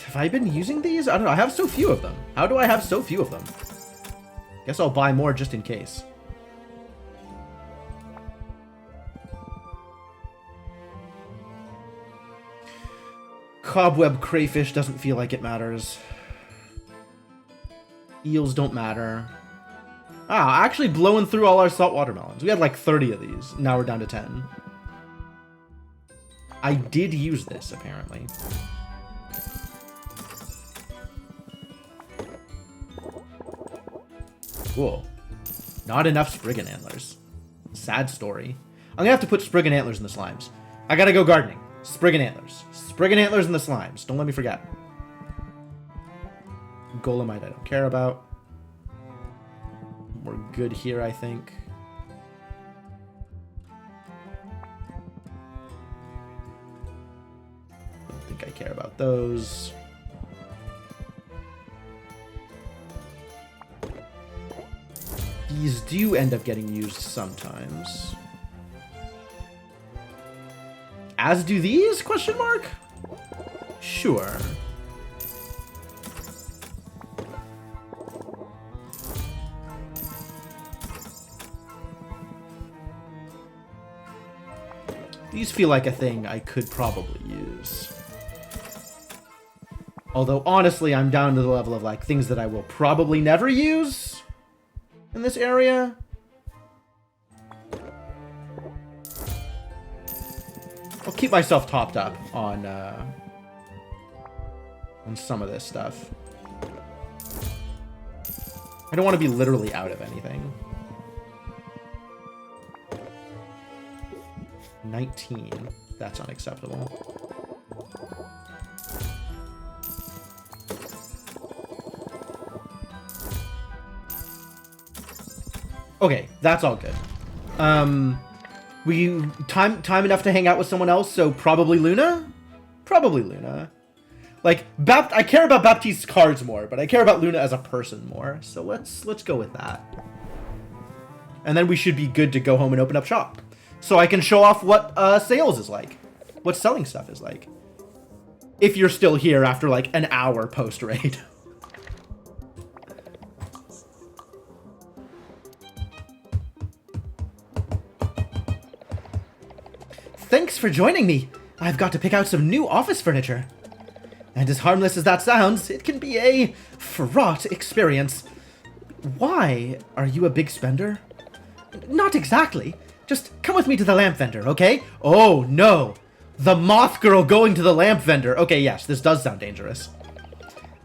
Have I been using these? I don't know. I have so few of them. How do I have so few of them? Guess I'll buy more just in case. Cobweb crayfish doesn't feel like it matters. Eels don't matter. Ah, actually blowing through all our salt watermelons. We had like 30 of these. Now we're down to 10. I did use this, apparently. Cool. Not enough Spriggan antlers. Sad story. I'm gonna have to put Spriggan antlers in the slimes. I gotta go gardening. Spriggan antlers. Spriggan antlers in the slimes. Don't let me forget. Golemite I don't care about. We're good here, I think. Don't think I care about those. These do end up getting used sometimes. As do these? Question mark? Sure. These feel like a thing I could probably use. Although, honestly, I'm down to the level of, like, things that I will probably never use in this area. I'll keep myself topped up on some of this stuff. I don't want to be literally out of anything. 19. That's unacceptable. Okay, that's all good. We time enough to hang out with someone else, so probably Luna? Probably Luna. Like, I care about Baptiste's cards more, but I care about Luna as a person more. So let's go with that. And then we should be good to go home and open up shop. So I can show off what sales is like. What selling stuff is like. If you're still here after like an hour post-raid. Thanks for joining me. I've got to pick out some new office furniture. And as harmless as that sounds, it can be a fraught experience. Why? Are you a big spender? Not exactly. Just come with me to the lamp vendor, okay? Oh, no. The moth girl going to the lamp vendor. Okay, yes, this does sound dangerous.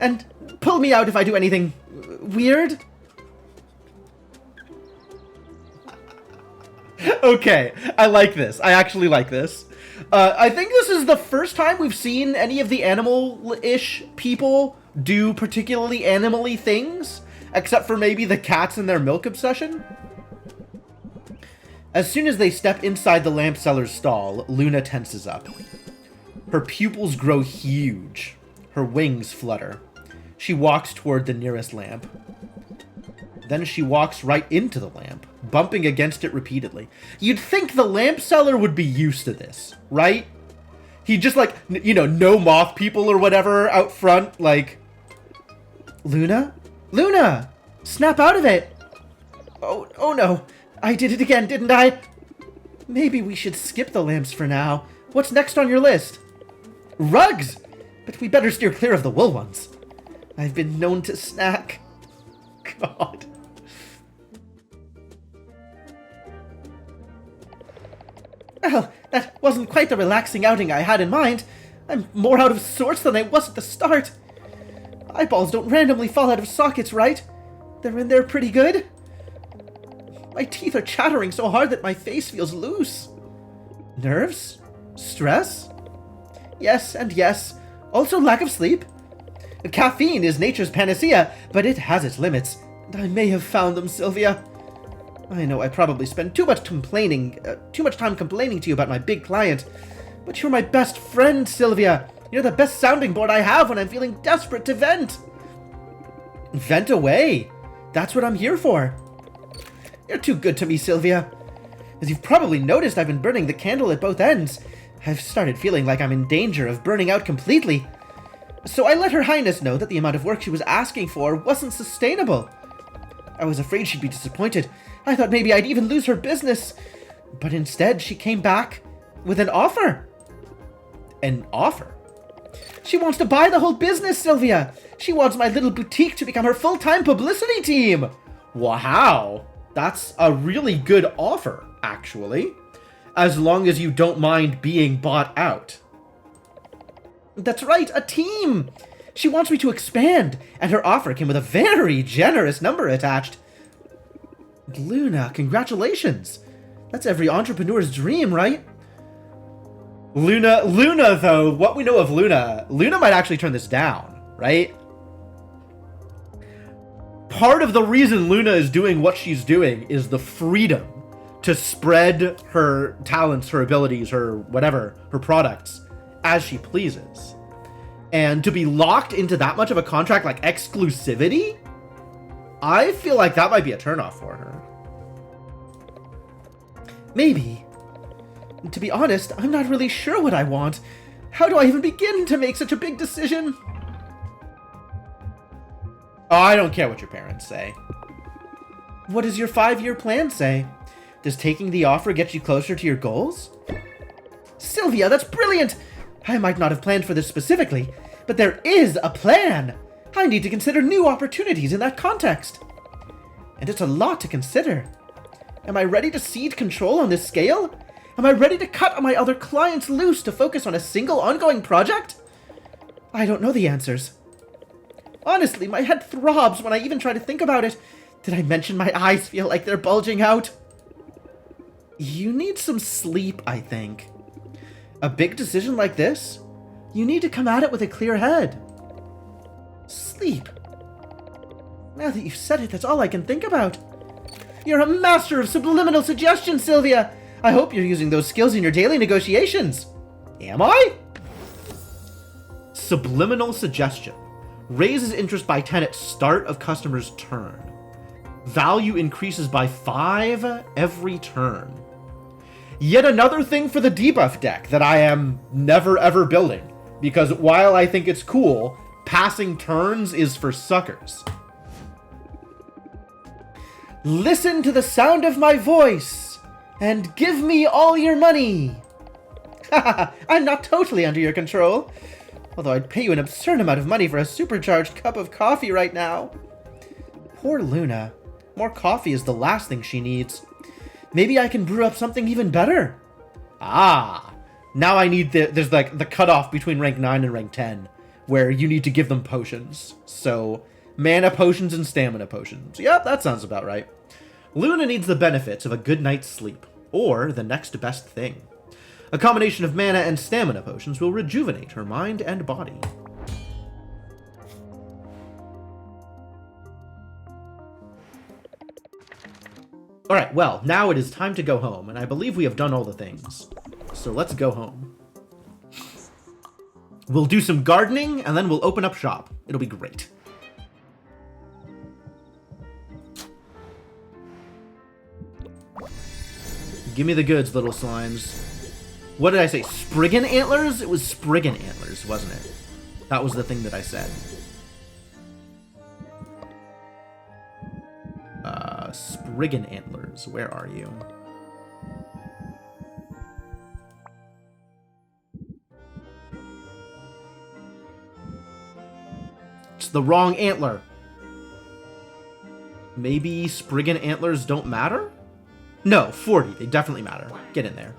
And pull me out if I do anything weird. Okay, I like this. I actually like this. I think this is the first time we've seen any of the animal-ish people do particularly animal-y things, except for maybe the cats and their milk obsession. As soon as they step inside the lamp seller's stall, Luna tenses up. Her pupils grow huge. Her wings flutter. She walks toward the nearest lamp. Then she walks right into the lamp, bumping against it repeatedly. You'd think the lamp seller would be used to this, right? He just, like, you know, no moth people or whatever out front, like... Luna? Luna! Snap out of it! Oh no. I did it again, didn't I? Maybe we should skip the lamps for now. What's next on your list? Rugs! But we better steer clear of the wool ones. I've been known to snack. God. Well, that wasn't quite the relaxing outing I had in mind. I'm more out of sorts than I was at the start. Eyeballs don't randomly fall out of sockets, right? They're in there pretty good? My teeth are chattering so hard that my face feels loose. Nerves? Stress? Yes and yes. Also lack of sleep. Caffeine is nature's panacea, but it has its limits. And I may have found them, Sylvia. I know I probably spend too much time complaining to you about my big client. But you're my best friend, Sylvia. You're the best sounding board I have when I'm feeling desperate to vent. Vent away. That's what I'm here for. You're too good to me, Sylvia. As you've probably noticed, I've been burning the candle at both ends. I've started feeling like I'm in danger of burning out completely. So I let Her Highness know that the amount of work she was asking for wasn't sustainable. I was afraid she'd be disappointed. I thought maybe I'd even lose her business. But instead, she came back with an offer. An offer? She wants to buy the whole business, Sylvia. She wants my little boutique to become her full-time publicity team. Wow. That's a really good offer, actually. As long as you don't mind being bought out. That's right, a team! She wants me to expand, and her offer came with a very generous number attached. Luna, congratulations! That's every entrepreneur's dream, right? Luna, though, what we know of Luna might actually turn this down, right? Part of the reason Luna is doing what she's doing is the freedom to spread her talents, her abilities, her whatever, her products, as she pleases. And to be locked into that much of a contract like exclusivity, I feel like that might be a turnoff for her. Maybe. To be honest, I'm not really sure what I want. How do I even begin to make such a big decision? Oh, I don't care what your parents say. What does your 5-year plan say? Does taking the offer get you closer to your goals? Sylvia, that's brilliant! I might not have planned for this specifically, but there is a plan! I need to consider new opportunities in that context. And it's a lot to consider. Am I ready to cede control on this scale? Am I ready to cut my other clients loose to focus on a single ongoing project? I don't know the answers. Honestly, my head throbs when I even try to think about it. Did I mention my eyes feel like they're bulging out? You need some sleep, I think. A big decision like this, you need to come at it with a clear head. Sleep. Now that you've said it, that's all I can think about. You're a master of subliminal suggestion, Sylvia. I hope you're using those skills in your daily negotiations. Am I? Subliminal suggestion. Raises interest by 10 at start of customer's turn. Value increases by 5 every turn. Yet another thing for the debuff deck that I am never ever building. Because while I think it's cool, passing turns is for suckers. Listen to the sound of my voice, and give me all your money. Haha, I'm not totally under your control. Although I'd pay you an absurd amount of money for a supercharged cup of coffee right now. Poor Luna. More coffee is the last thing she needs. Maybe I can brew up something even better. Ah, now I need there's like the cutoff between rank 9 and rank 10, where you need to give them potions. So, mana potions and stamina potions. Yep, that sounds about right. Luna needs the benefits of a good night's sleep, or the next best thing. A combination of mana and stamina potions will rejuvenate her mind and body. Alright, well, now it is time to go home, and I believe we have done all the things. So let's go home. We'll do some gardening, and then we'll open up shop. It'll be great. Give me the goods, little slimes. What did I say? Spriggan antlers? It was Spriggan antlers, wasn't it? That was the thing that I said. Spriggan antlers. Where are you? It's the wrong antler. Maybe Spriggan antlers don't matter? No, 40. They definitely matter. Get in there.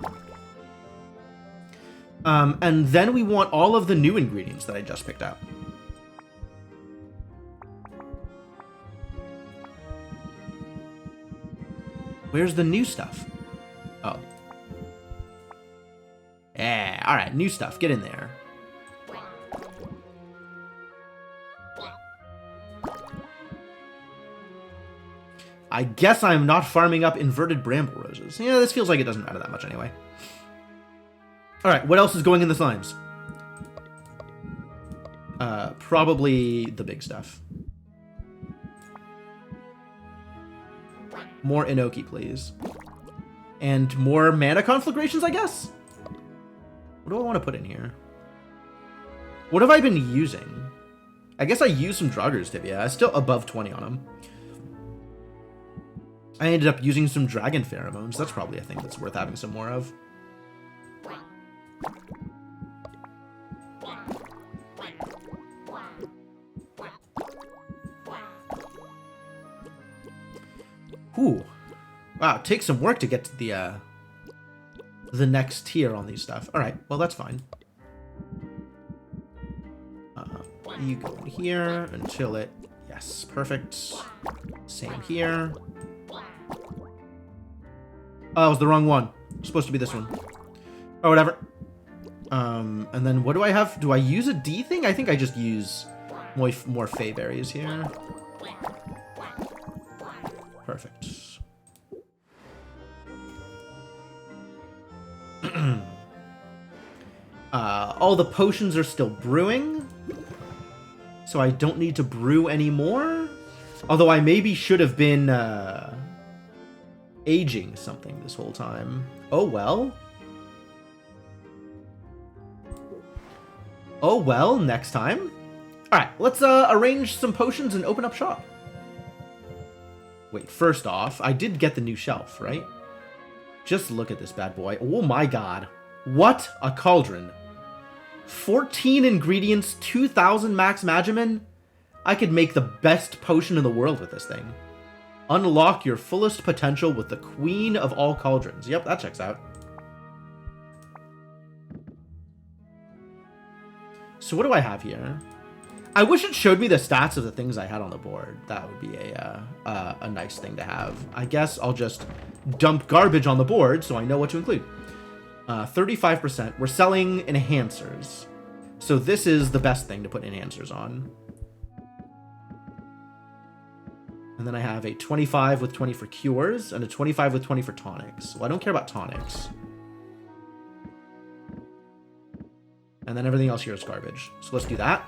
And then we want all of the new ingredients that I just picked out. Where's the new stuff? Oh. Yeah, alright, new stuff. Get in there. I guess I'm not farming up inverted bramble roses. Yeah, this feels like it doesn't matter that much anyway. Alright, what else is going in the slimes? Probably the big stuff. More Inoki, please. And more mana conflagrations, I guess? What do I want to put in here? What have I been using? I guess I used some Draugrs Tibia. I'm still above 20 on them. I ended up using some Dragon Pheromones. That's probably a thing that's worth having some more of. Ooh. Wow, it takes some work to get to the next tier on these stuff. All right, well, that's fine. You go in here until it... Yes, perfect. Same here. Oh, it was the wrong one. It's supposed to be this one. Or whatever. And then what do I have? Do I use a D thing? I think I just use more Fey Berries here. Perfect. All the potions are still brewing, so I don't need to brew anymore. Although I maybe should have been aging something this whole time. Oh well. Oh well, next time. Alright, let's arrange some potions and open up shop. Wait, first off, I did get the new shelf, right? Just look at this bad boy. Oh my god. What a cauldron. 14 ingredients, 2,000 max Magimin. I could make the best potion in the world with this thing. Unlock your fullest potential with the queen of all cauldrons. Yep, that checks out. So what do I have here? I wish it showed me the stats of the things I had on the board. That would be a nice thing to have. I guess I'll just dump garbage on the board so I know what to include. 35%. We're selling enhancers. So this is the best thing to put enhancers on. And then I have a 25 with 20 for cures and a 25 with 20 for tonics. Well, I don't care about tonics. And then everything else here is garbage. So let's do that.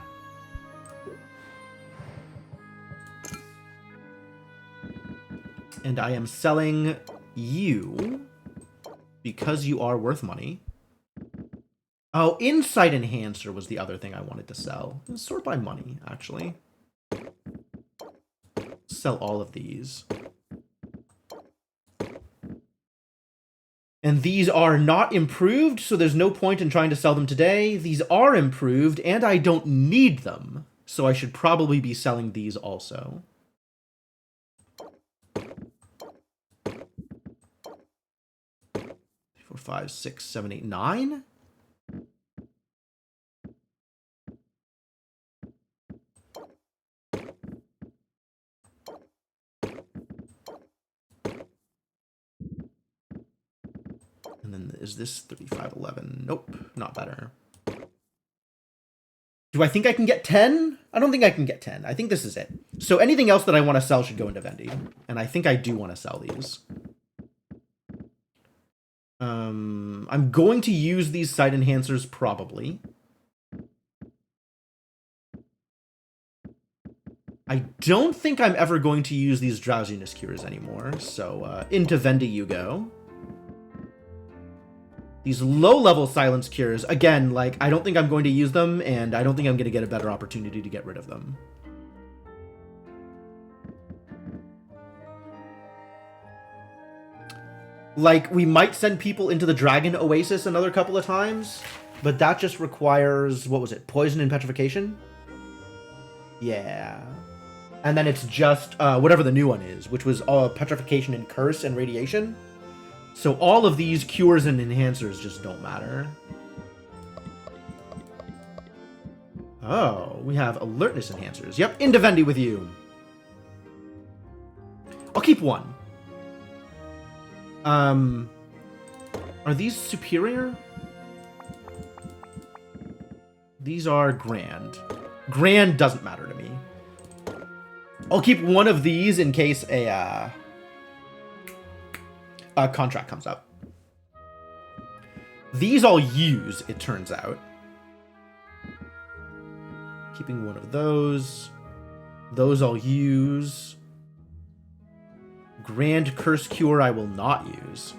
And I am selling you because you are worth money. Oh, Insight Enhancer was the other thing I wanted to sell. Sort by money, actually. Sell all of these. And these are not improved, so there's no point in trying to sell them today. These are improved, and I don't need them. So I should probably be selling these also. 4, 5, 6, 7, 8, 9. And then is this 35, 11? Nope, not better. Do I think I can get 10? I don't think I can get 10. I think this is it. So anything else that I want to sell should go into Vendy. And I think I do want to sell these. I'm going to use these site enhancers probably. I don't think I'm ever going to use these drowsiness cures anymore. So into Vendy you go. These low-level silence cures, again, like, I don't think I'm going to use them, and I don't think I'm going to get a better opportunity to get rid of them. Like, we might send people into the Dragon Oasis another couple of times, but that just requires, what was it, Poison and Petrification? Yeah. And then it's just whatever the new one is, which was Petrification and Curse and Radiation. So all of these cures and enhancers just don't matter. Oh, we have alertness enhancers. Yep, into Vendy with you. I'll keep one. Are these superior? These are grand. Grand doesn't matter to me. I'll keep one of these in case a contract comes up. These I'll use, it turns out. Keeping one of those. Those I'll use. Grand Curse Cure I will not use.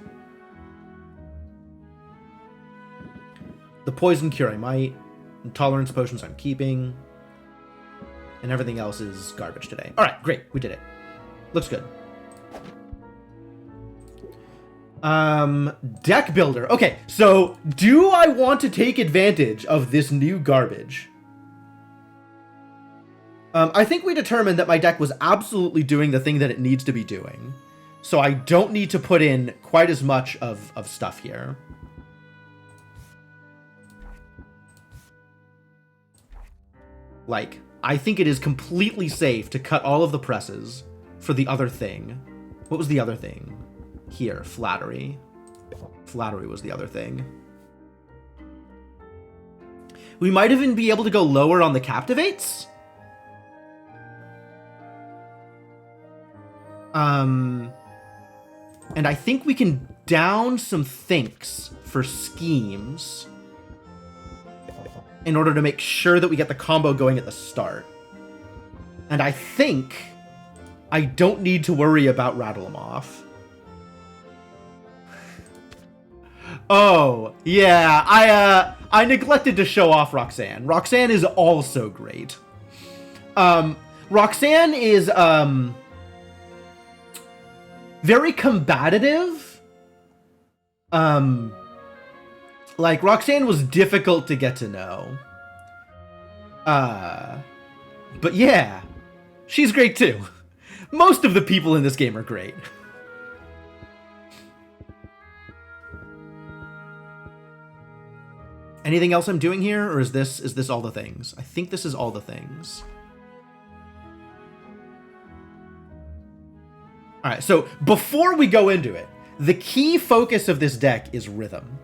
The Poison Cure I might. Intolerance Potions I'm keeping. And everything else is garbage today. Alright, great. We did it. Looks good. Deck Builder. Okay, so do I want to take advantage of this new garbage? I think we determined that my deck was absolutely doing the thing that it needs to be doing. So I don't need to put in quite as much of stuff here. Like, I think it is completely safe to cut all of the presses for the other thing. What was the other thing? Here, Flattery. Flattery was the other thing. We might even be able to go lower on the Captivates? And I think we can down some Thinks for Schemes in order to make sure that we get the combo going at the start. And I think I don't need to worry about Rattle 'em Off. Oh, yeah, I neglected to show off Roxanne. Roxanne is also great. Roxanne is, very combative. Like, Roxanne was difficult to get to know. But yeah, she's great too. Most of the people in this game are great. Anything else I'm doing here, or is this all the things? I think this is all the things. All right, so before we go into it, the key focus of this deck is rhythm.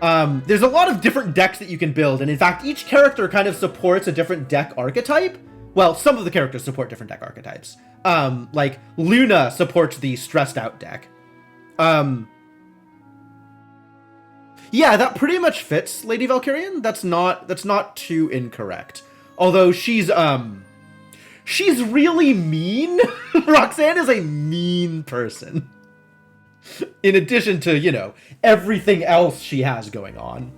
There's a lot of different decks that you can build, and in fact, each character kind of supports a different deck archetype. Well, some of the characters support different deck archetypes. Like, Luna supports the stressed out deck. Yeah, that pretty much fits Lady Valkyrian. That's not too incorrect. Although she's really mean. Roxanne is a mean person. In addition to, you know, everything else she has going on.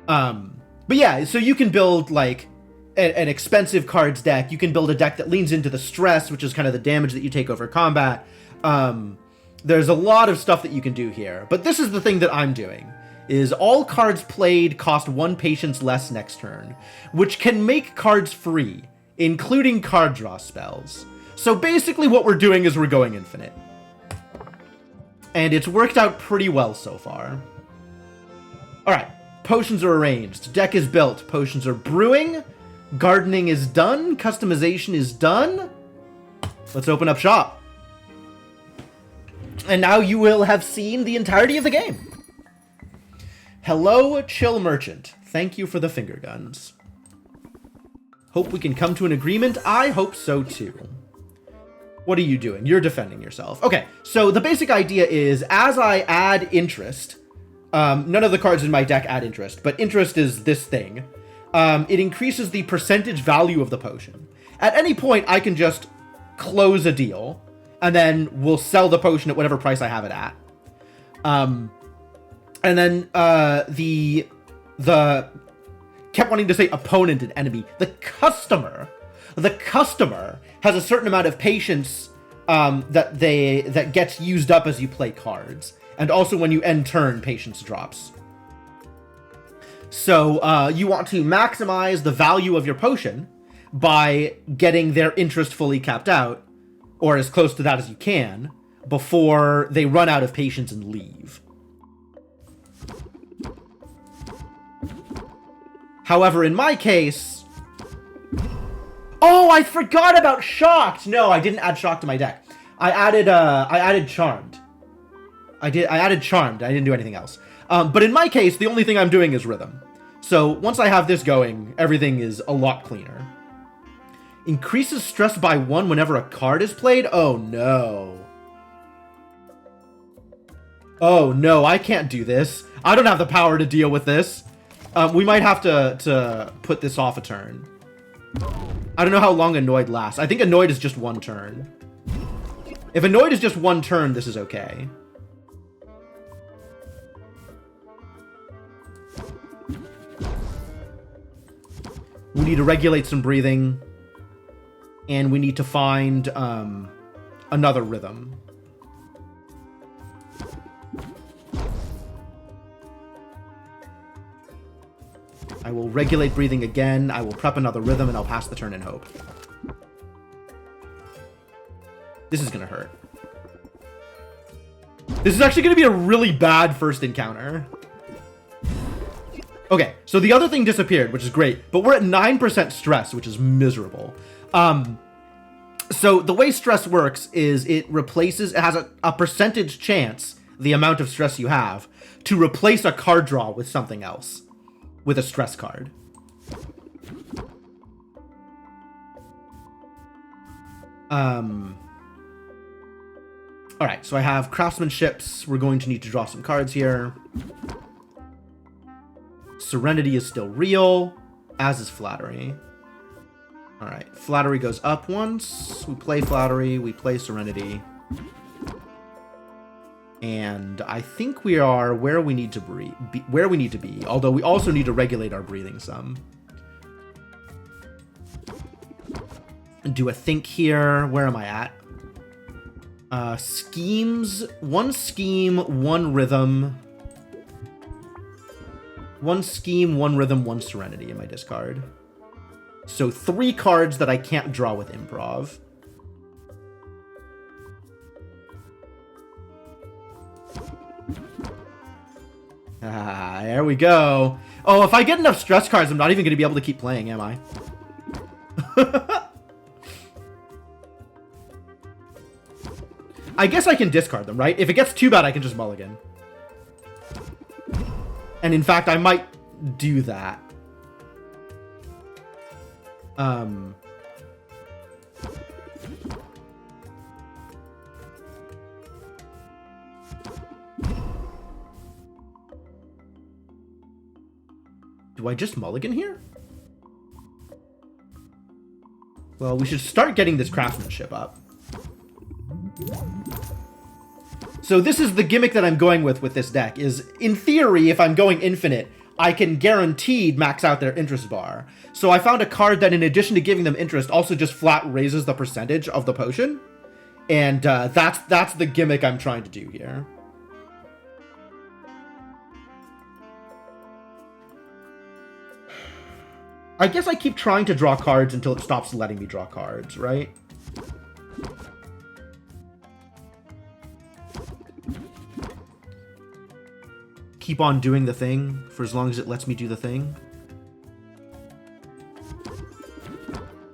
But yeah, so you can build, like, an expensive cards deck. You can build a deck that leans into the stress, which is kind of the damage that you take over combat. There's a lot of stuff that you can do here. But this is the thing that I'm doing. Is all cards played cost 1 patience less next turn, which can make cards free, including card draw spells. So basically what we're doing is we're going infinite. And it's worked out pretty well so far. Alright, potions are arranged, deck is built, potions are brewing, gardening is done, customization is done. Let's open up shop. And now you will have seen the entirety of the game. Hello, Chill Merchant. Thank you for the finger guns. Hope we can come to an agreement. I hope so too. What are you doing? You're defending yourself. Okay, so the basic idea is, as I add interest, none of the cards in my deck add interest, but interest is this thing. It increases the percentage value of the potion. At any point, I can just close a deal, and then we'll sell the potion at whatever price I have it at. And then the kept wanting to say opponent and enemy. The customer has a certain amount of patience that gets used up as you play cards, and also when you end turn, patience drops. So you want to maximize the value of your potion by getting their interest fully capped out, or as close to that as you can, before they run out of patience and leave. However, in my case... Oh, I forgot about Shocked! No, I didn't add Shocked to my deck. I added Charmed. I added Charmed. I didn't do anything else. But in my case, the only thing I'm doing is Rhythm. So once I have this going, everything is a lot cleaner. Increases stress by 1 whenever a card is played? Oh, no. Oh, no, I can't do this. I don't have the power to deal with this. We might have to put this off a turn. I don't know how long Annoyed lasts. I think Annoyed is just one turn. If Annoyed is just one turn, this is okay. We need to regulate some breathing. And we need to find another rhythm. I will regulate breathing again. I will prep another rhythm, and I'll pass the turn in hope. This is going to hurt. This is actually going to be a really bad first encounter. Okay, so the other thing disappeared, which is great. But we're at 9% stress, which is miserable. So the way stress works is it has a percentage chance, the amount of stress you have, to replace a card draw with something else. With a stress card. Alright, so I have craftsmanships. We're going to need to draw some cards here. Serenity is still real, as is flattery. Alright, flattery goes up once. We play flattery, we play serenity. And I think we are where we need to be, although we also need to regulate our breathing some. Do a think here. Where am I at? Schemes. One scheme, one rhythm. One scheme, one rhythm, one serenity in my discard. So 3 cards that I can't draw with improv. Ah, there we go. Oh, if I get enough stress cards, I'm not even going to be able to keep playing, am I? I guess I can discard them, right? If it gets too bad, I can just mulligan. And in fact, I might do that. Do I just mulligan here? Well, we should start getting this craftsmanship up. So this is the gimmick that I'm going with this deck, is in theory, if I'm going infinite, I can guaranteed max out their interest bar. So I found a card that in addition to giving them interest, also just flat raises the percentage of the potion. And that's the gimmick I'm trying to do here. I guess I keep trying to draw cards until it stops letting me draw cards, right? Keep on doing the thing for as long as it lets me do the thing.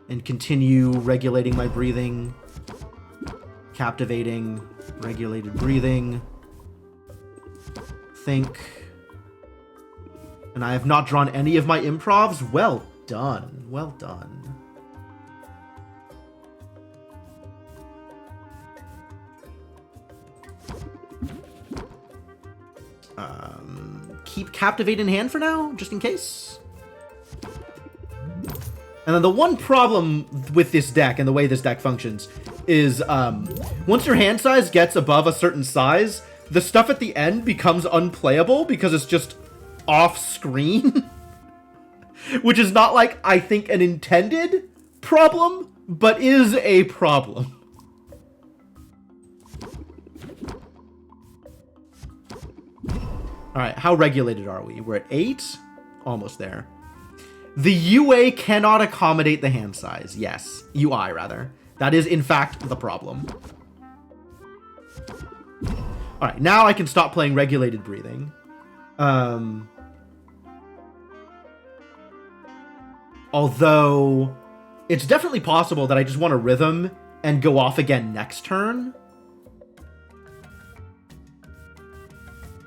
And continue regulating my breathing. Captivating, regulated breathing. Think. And I have not drawn any of my improvs. Well done. Well done. Keep Captivate in hand for now, just in case. And then the one problem with this deck and the way this deck functions is once your hand size gets above a certain size, the stuff at the end becomes unplayable because it's just off screen. Which is not like, I think, an intended problem, but is a problem. Alright, how regulated are we? We're at 8? Almost there. The UA cannot accommodate the hand size. Yes, UI rather. That is, in fact, the problem. Alright, now I can stop playing regulated breathing. Although, it's definitely possible that I just want a rhythm and go off again next turn.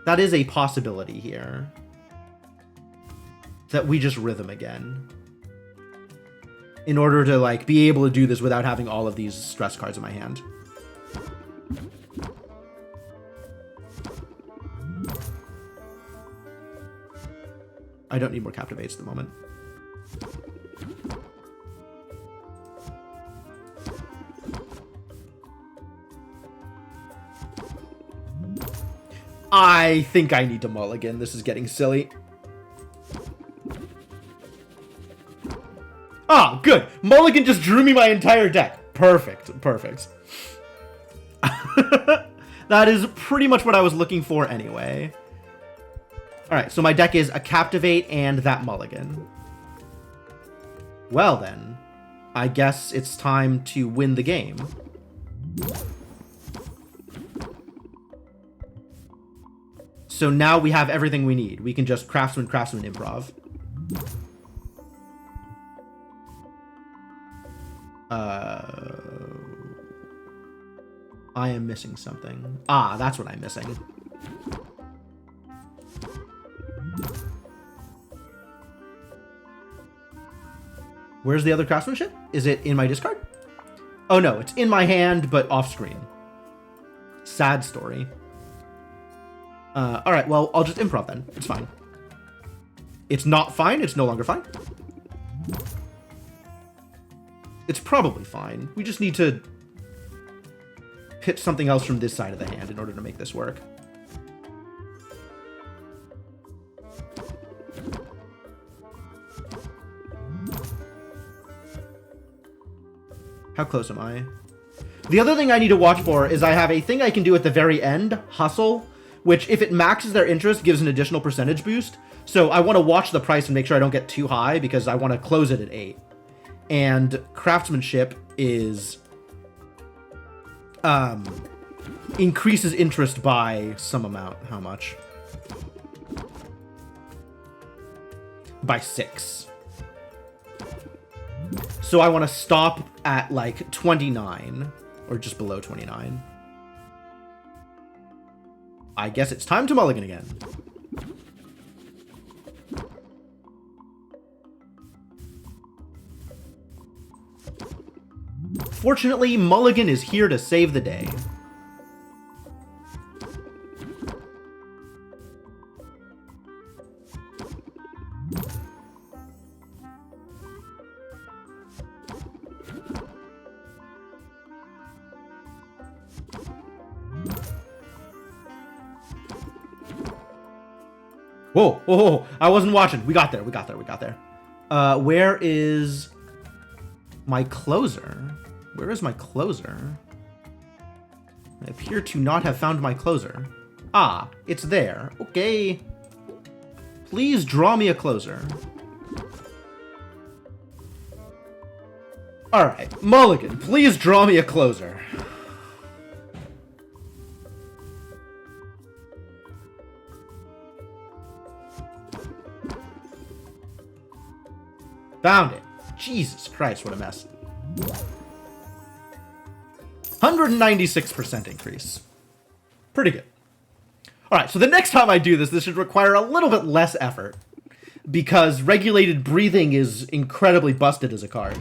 That is a possibility here. That we just rhythm again. In order to, like, be able to do this without having all of these stress cards in my hand. I don't need more Captivates at the moment. I think I need to mulligan. This is getting silly. Ah, good. Mulligan just drew me my entire deck. Perfect. Perfect. That is pretty much what I was looking for anyway. Alright, so my deck is a Captivate and that mulligan. Well then, I guess it's time to win the game. So now we have everything we need. We can just Craftsman, improv. I am missing something. Ah, that's what I'm missing. Where's the other craftsmanship? Is it in my discard? Oh no, it's in my hand, but off screen. Sad story. Alright, well, I'll just improv then. It's fine. It's not fine. It's no longer fine. It's probably fine. We just need to pitch something else from this side of the hand in order to make this work. How close am I? The other thing I need to watch for is I have a thing I can do at the very end, Hustle, which if it maxes their interest gives an additional percentage boost. So I want to watch the price and make sure I don't get too high because I want to close it at 8. And Craftsmanship is increases interest by some amount. How much? By 6. So I want to stop at like 29 or just below 29. I guess it's time to mulligan again. Fortunately, mulligan is here to save the day. Whoa, whoa, whoa, I wasn't watching. We got there, we got there, we got there. Where is my closer? Where is my closer? I appear to not have found my closer. Ah, it's there. Okay. Please draw me a closer. Alright, mulligan, please draw me a closer. Found it. Jesus Christ, what a mess. 196% increase. Pretty good. Alright, so the next time I do this, this should require a little bit less effort. Because regulated breathing is incredibly busted as a card.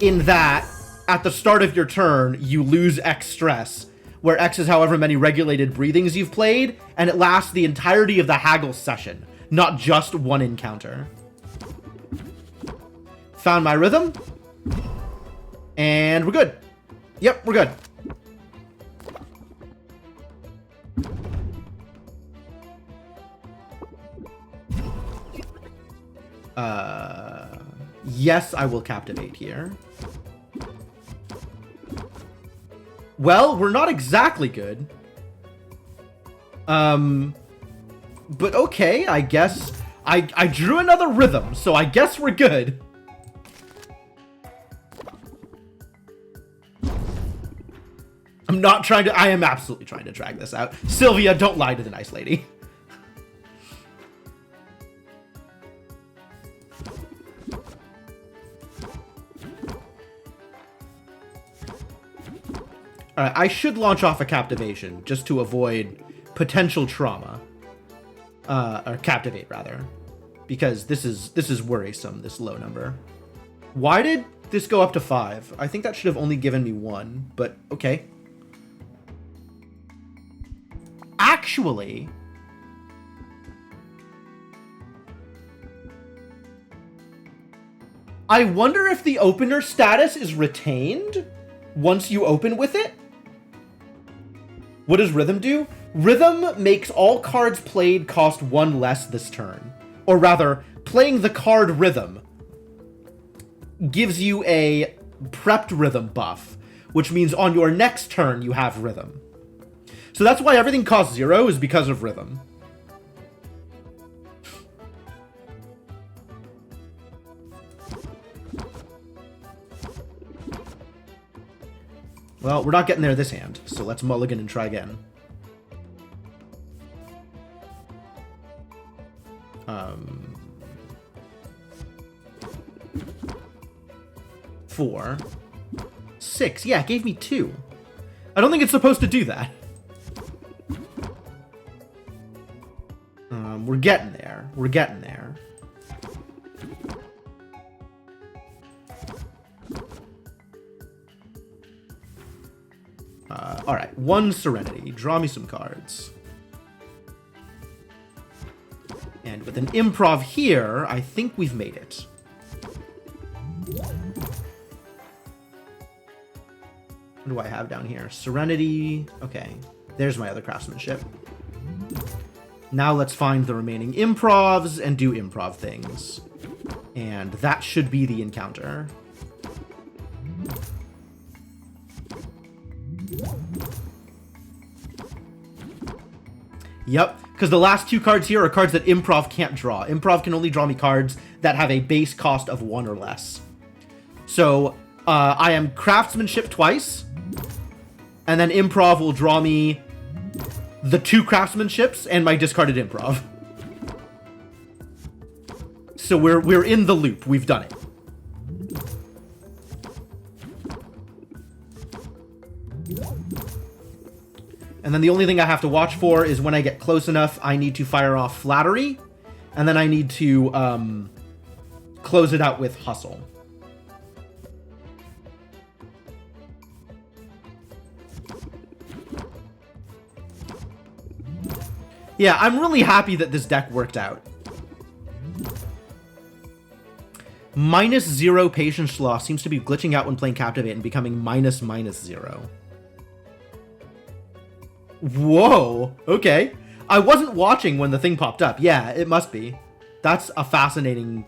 In that, at the start of your turn, you lose X stress, where X is however many regulated breathings you've played, and it lasts the entirety of the haggle session, not just one encounter. Found my rhythm. And we're good. Yep, we're good. Yes, I will captivate here. Well, we're not exactly good. But okay, I guess I drew another rhythm, so I guess we're good. I'm not trying to, I am absolutely trying to drag this out. Sylvia, don't lie to the nice lady. Alright, I should launch off a captivation just to avoid potential trauma. Or captivate, rather. Because this is worrisome, this low number. Why did this go up to 5? I think that should have only given me 1, but okay. Actually, I wonder if the opener status is retained once you open with it. What does Rhythm do? Rhythm makes all cards played cost 1 less this turn. Or rather, playing the card Rhythm gives you a prepped Rhythm buff, which means on your next turn you have Rhythm. So that's why everything costs 0 is because of Rhythm. Well, we're not getting there this hand, so let's mulligan and try again. 4, 6. Yeah, it gave me 2. I don't think it's supposed to do that. We're getting there. We're getting there. All right, 1 Serenity. Draw me some cards. And with an improv here, I think we've made it. What do I have down here? Serenity. Okay, there's my other craftsmanship. Now let's find the remaining improvs and do improv things. And that should be the encounter. Yep, because the last 2 cards here are cards that improv can't draw. Improv can only draw me cards that have a base cost of 1 or less. So I am craftsmanship twice, and then improv will draw me the 2 craftsmanships and my discarded improv. So we're in the loop. We've done it. And then the only thing I have to watch for is when I get close enough, I need to fire off Flattery, and then I need to close it out with Hustle. Yeah, I'm really happy that this deck worked out. -0 Patience Loss seems to be glitching out when playing Captivate and becoming -0. Whoa, okay. I wasn't watching when the thing popped up. Yeah, it must be. That's a fascinating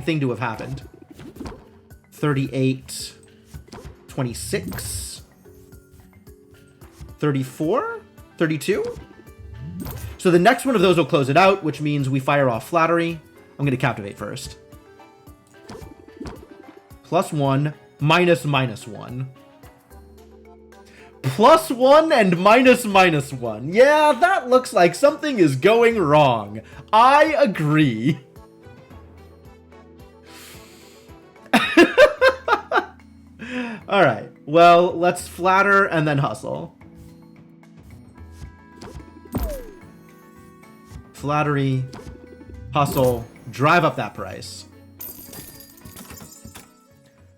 thing to have happened. 38, 26, 34, 32? So the next one of those will close it out, which means we fire off Flattery. I'm going to Captivate first. +1, -1. +1 and -1. Yeah, that looks like something is going wrong. I agree. Alright, well, let's Flatter and then Hustle. Flattery, Hustle, drive up that price.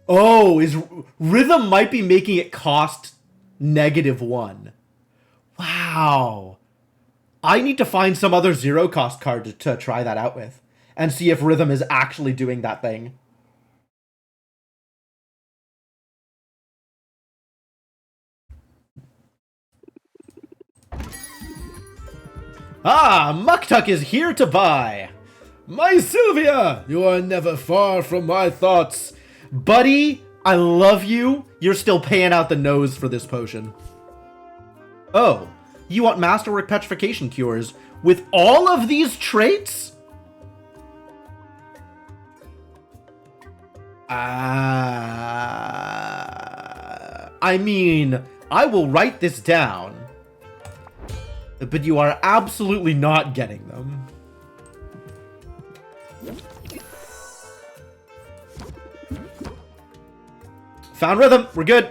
Oh, Rhythm might be making it cost -1. Wow. I need to find some other 0 cost card to try that out with and see if Rhythm is actually doing that thing. Ah, Muktuk is here to buy. My Sylvia, you are never far from my thoughts. Buddy, I love you. You're still paying out the nose for this potion. Oh, you want Masterwork Petrification Cures with all of these traits? I mean, I will write this down. But you are absolutely not getting them. Found Rhythm. We're good.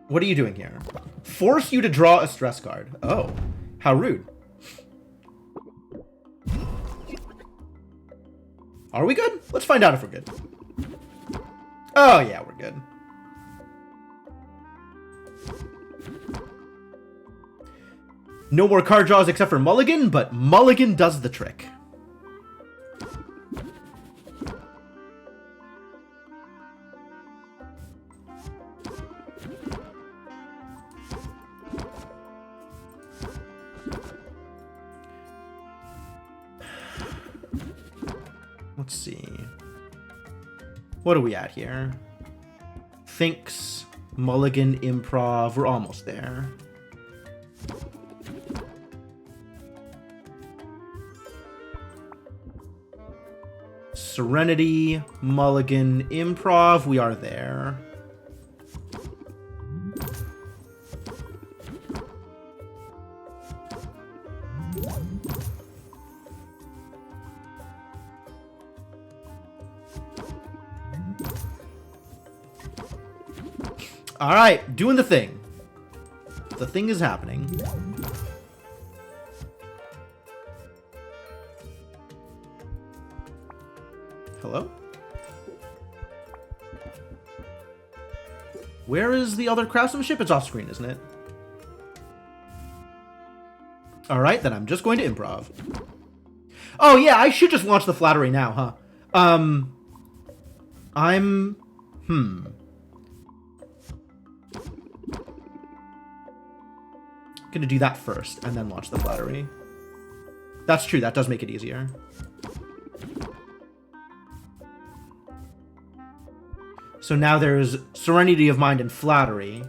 What are you doing here? Force you to draw a stress card. Oh, how rude. Are we good? Let's find out if we're good. Oh, yeah, we're good. No more card draws except for Mulligan, but Mulligan does the trick. see. What are we at here? Thinks, Mulligan, Improv. We're almost there. Serenity, Mulligan, Improv. We are there. All right, doing the thing. The thing is happening. Hello? Where is the other craftsmanship? It's off screen, isn't it? All right, then I'm just going to improv. Oh yeah, I should just launch the flattery now, huh? Gonna do that first and then launch the flattery. That's true, that does make it easier. So now there's Serenity of Mind and Flattery,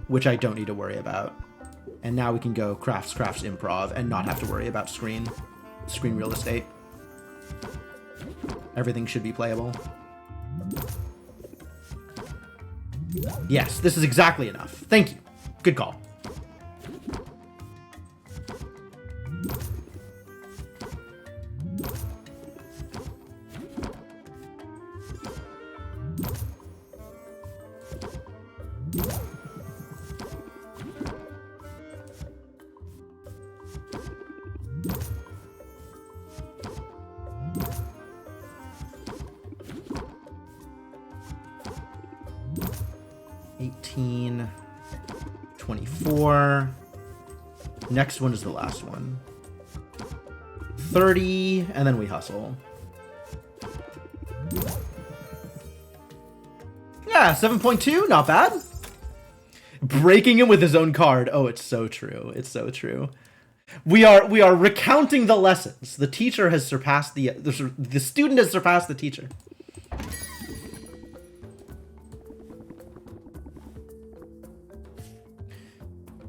which I don't need to worry about. And now we can go crafts, improv, and not have to worry about screen real estate. Everything should be playable. Yes, this is exactly enough. Thank you. Good call. Next one is the last one. 30, and then we hustle. Yeah, 7.2, not bad. Breaking him with his own card. Oh, it's so true. It's so true. We are recounting the lessons. The teacher has surpassed the student has surpassed the teacher.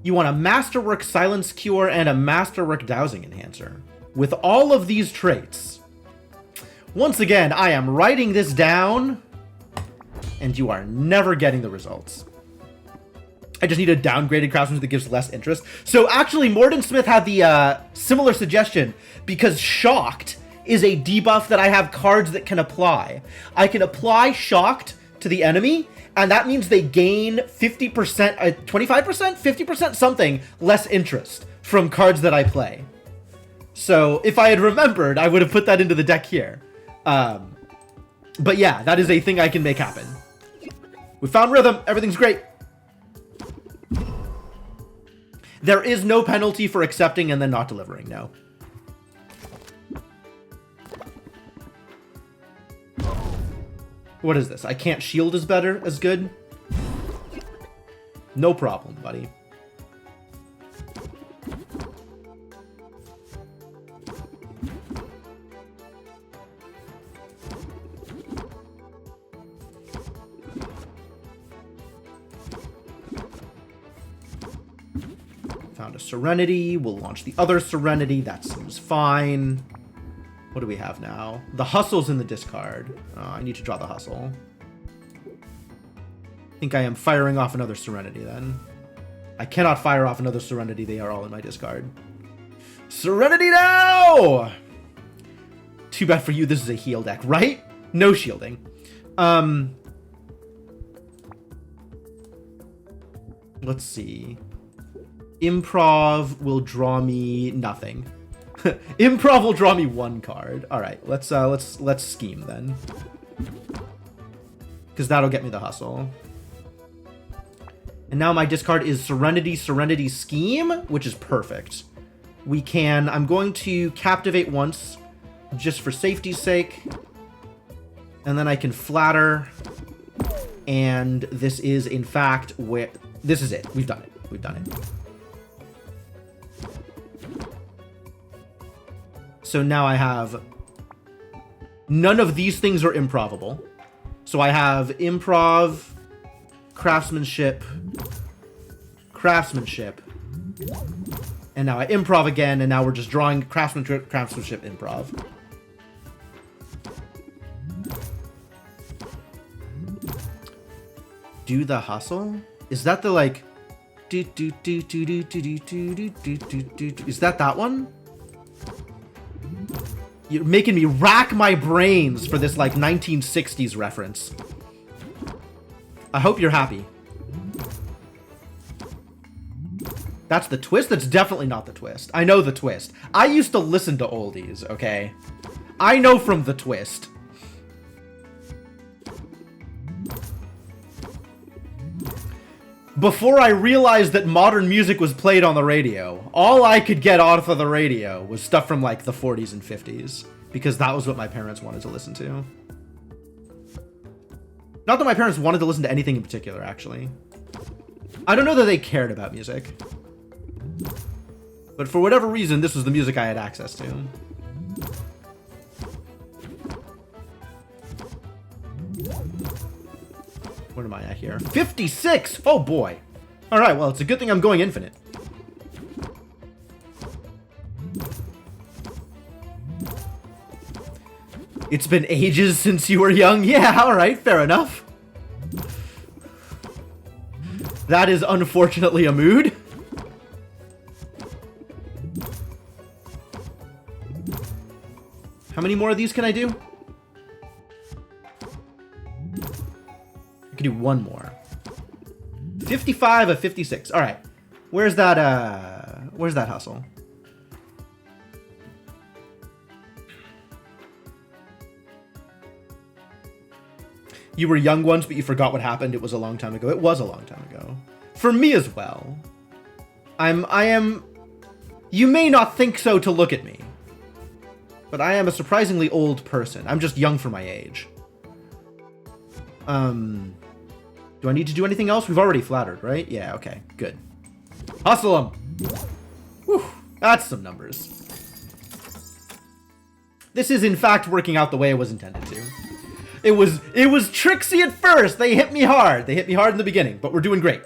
You want a Masterwork Silence Cure and a Masterwork Dowsing Enhancer. With all of these traits, once again, I am writing this down, and you are never getting the results. I just need a downgraded craftsman that gives less interest. So actually, Morden Smith had the similar suggestion, because Shocked is a debuff that I have cards that can apply. I can apply Shocked to the enemy, and that means they gain 50%, 25%, 50% something less interest from cards that I play. So if I had remembered, I would have put that into the deck here. But yeah, that is a thing I can make happen. We found rhythm. Everything's great. There is no penalty for accepting and then not delivering, no. What is this? I can't shield as good? No problem, buddy. Found a Serenity. We'll launch the other Serenity. That seems fine. What do we have now? The Hustle's in the discard. Oh, I need to draw the Hustle. I think I am firing off another Serenity then. I cannot fire off another Serenity. They are all in my discard. Serenity now! Too bad for you, this is a heal deck, right? No shielding. Let's see. Improv will draw me nothing. Improv will draw me one card. All right, let's scheme then, because that'll get me the Hustle. And now my discard is Serenity Scheme, which is perfect. We can. I'm going to Captivate once, just for safety's sake, and then I can Flatter. And this is in fact where this is it. We've done it. We've done it. So now I have None of these things are improvable. So I have improv, craftsmanship, and now I improv again, and now we're just drawing craftsmanship, improv. Do the hustle? Is that the like is that one? You're making me rack my brains for this like 1960s reference. I hope you're happy. That's the twist? That's definitely not the twist. I know the twist. I used to listen to oldies, okay? I know from the twist. Before I realized that modern music was played on the radio, all I could get off of the radio was stuff from like the 40s and 50s. Because that was what my parents wanted to listen to. Not that my parents wanted to listen to anything in particular, actually. I don't know that they cared about music. But for whatever reason, this was the music I had access to. What am I at here? 56! Oh boy! Alright, well, it's a good thing I'm going infinite. It's been ages since you were young? Yeah, alright, fair enough. That is unfortunately a mood. How many more of these can I do? I can do one more. 55 of 56. All right. Where's that hustle? You were young once, but you forgot what happened. It was a long time ago. It was a long time ago. For me as well. I am... You may not think so to look at me. But I am a surprisingly old person. I'm just young for my age. Do I need to do anything else? We've already flattered, right? Yeah, okay, good. Hustle 'em! Whew, that's some numbers. This is in fact working out the way it was intended to. It was tricksy at first. They hit me hard. They hit me hard in the beginning, but we're doing great.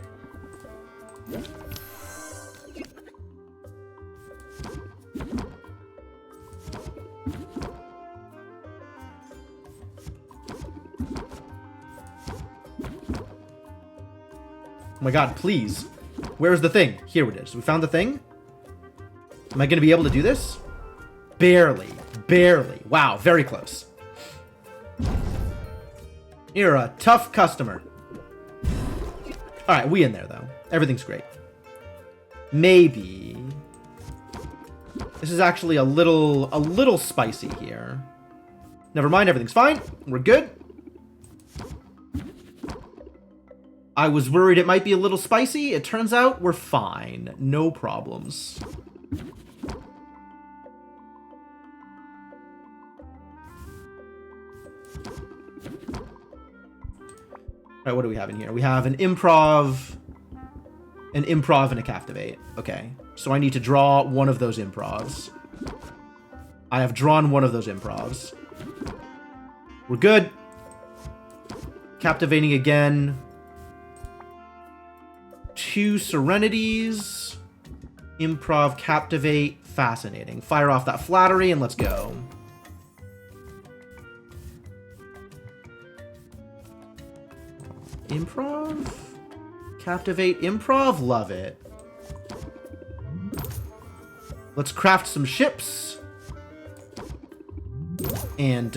Oh my god, please. Where's the thing? Here it is. We found the thing? Am I going to be able to do this? Barely. Barely. Wow, very close. You're a tough customer. Alright, we in there, though. Everything's great. Maybe... This is actually a little spicy here. Never mind, everything's fine. We're good. I was worried it might be a little spicy. It turns out we're fine. No problems. Alright, what do we have in here? We have an improv, and a captivate. Okay, so I need to draw one of those improvs. I have drawn one of those improvs. We're good. Captivating again. 2 serenities. Improv, captivate, fascinating. Fire off that flattery and let's go. Improv? Captivate, improv, love it. Let's craft some ships. And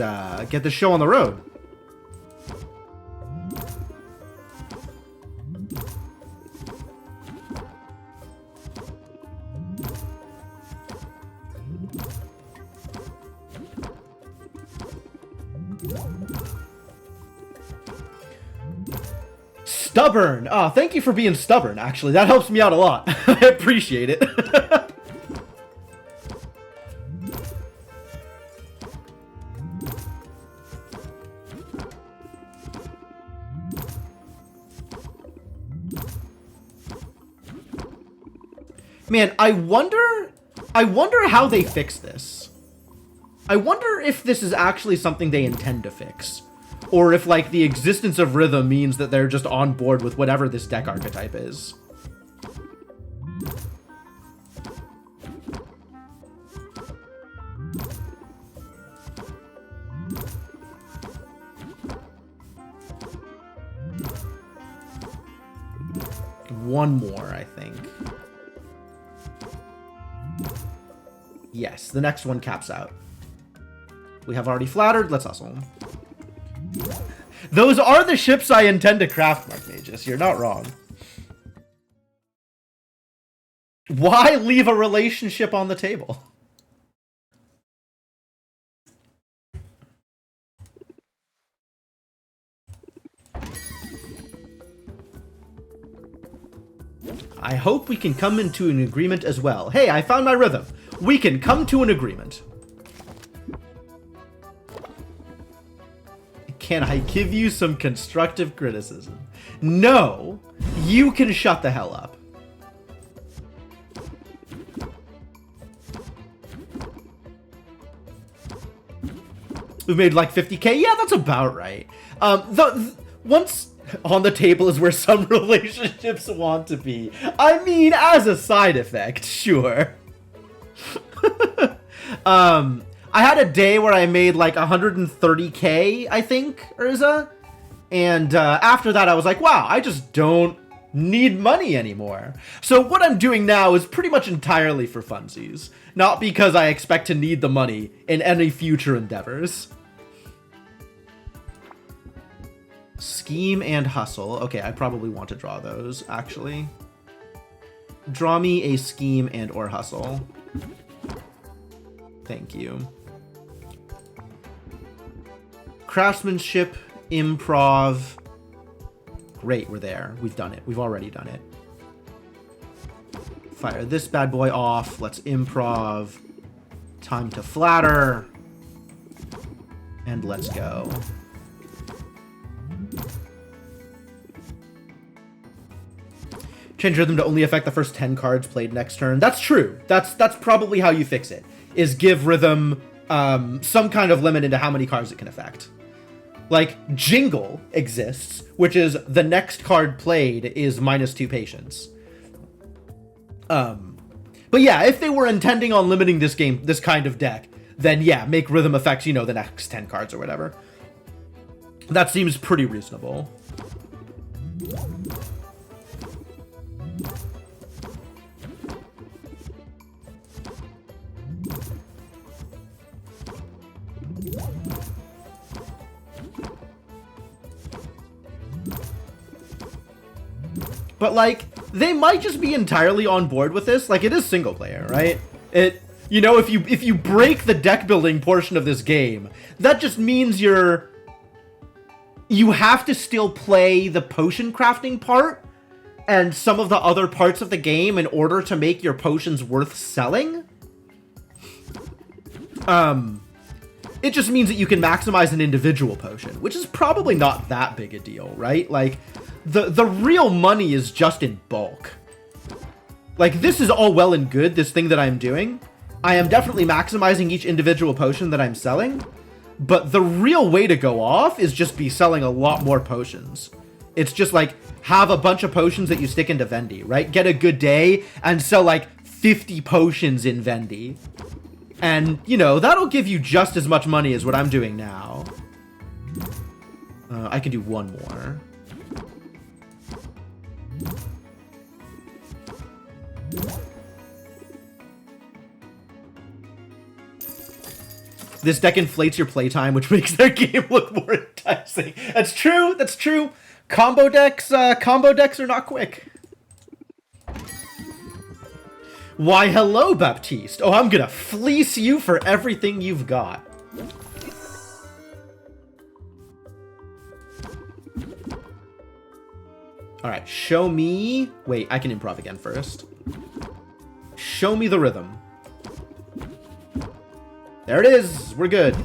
get the show on the road. Stubborn! Oh, thank you for being stubborn, actually. That helps me out a lot. I appreciate it. Man, I wonder how they fix this. I wonder if this is actually something they intend to fix. Or if, like, the existence of rhythm means that they're just on board with whatever this deck archetype is. One more, I think. Yes, the next one caps out. We have already flattered. Let's hustle. Those are the ships I intend to craft, Mark Magus. You're not wrong. Why leave a relationship on the table? I hope we can come into an agreement as well. Hey, I found my rhythm. We can come to an agreement. Can I give you some constructive criticism? No, you can shut the hell up. We made like 50K. Yeah, that's about right. Once on the table is where some relationships want to be. I mean, as a side effect, sure. I had a day where I made like 130K, I think, Urza. And after that, I was like, wow, I just don't need money anymore. So what I'm doing now is pretty much entirely for funsies. Not because I expect to need the money in any future endeavors. Scheme and hustle. Okay, I probably want to draw those, actually. Draw me a scheme and or hustle. Thank you. Craftsmanship, improv. Great, we're there. We've done it. We've already done it. Fire this bad boy off. Let's improv. Time to flatter. And let's go. Change rhythm to only affect the first 10 cards played next turn. That's true. That's probably how you fix it. Is give rhythm some kind of limit into how many cards it can affect. Like, Jingle exists, which is the next card played is -2 patience. But yeah, if they were intending on limiting this game, this kind of deck, then yeah, make rhythm affect, you know, the next 10 cards or whatever. That seems pretty reasonable. But, like, they might just be entirely on board with this. Like, it is single player, right? You know, if you break the deck building portion of this game, that just means you have to still play the potion crafting part and some of the other parts of the game in order to make your potions worth selling. It just means that you can maximize an individual potion, which is probably not that big a deal, right? Like, the real money is just in bulk. Like, this is all well and good, this thing that I'm doing. I am definitely maximizing each individual potion that I'm selling, but the real way to go off is just be selling a lot more potions. It's just like, have a bunch of potions that you stick into Vendy, right? Get a good day and sell like 50 potions in Vendy. And, you know, that'll give you just as much money as what I'm doing now. I can do one more. This deck inflates your playtime, which makes their game look more enticing. That's true. That's true. Combo decks are not quick. Why, hello, Baptiste. Oh, I'm gonna fleece you for everything you've got. All right, show me... Wait, I can improv again first. Show me the rhythm. There it is. We're good.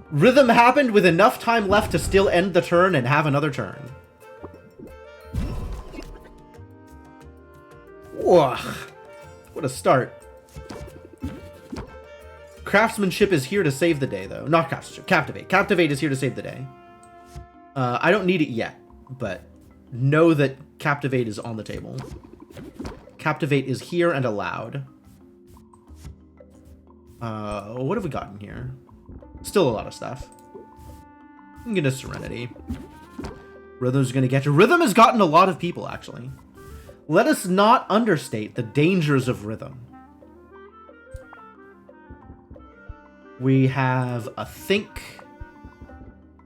Rhythm happened with enough time left to still end the turn and have another turn. Ugh. What a start. Craftsmanship is here to save the day, though. Not craftsmanship. Captivate. Captivate is here to save the day. I don't need it yet, but know that Captivate is on the table. Captivate is here and allowed. What have we gotten here? Still a lot of stuff. I'm gonna Serenity. Rhythm's gonna get you. Rhythm has gotten a lot of people, actually. Let us not understate the dangers of Rhythm. We have a Think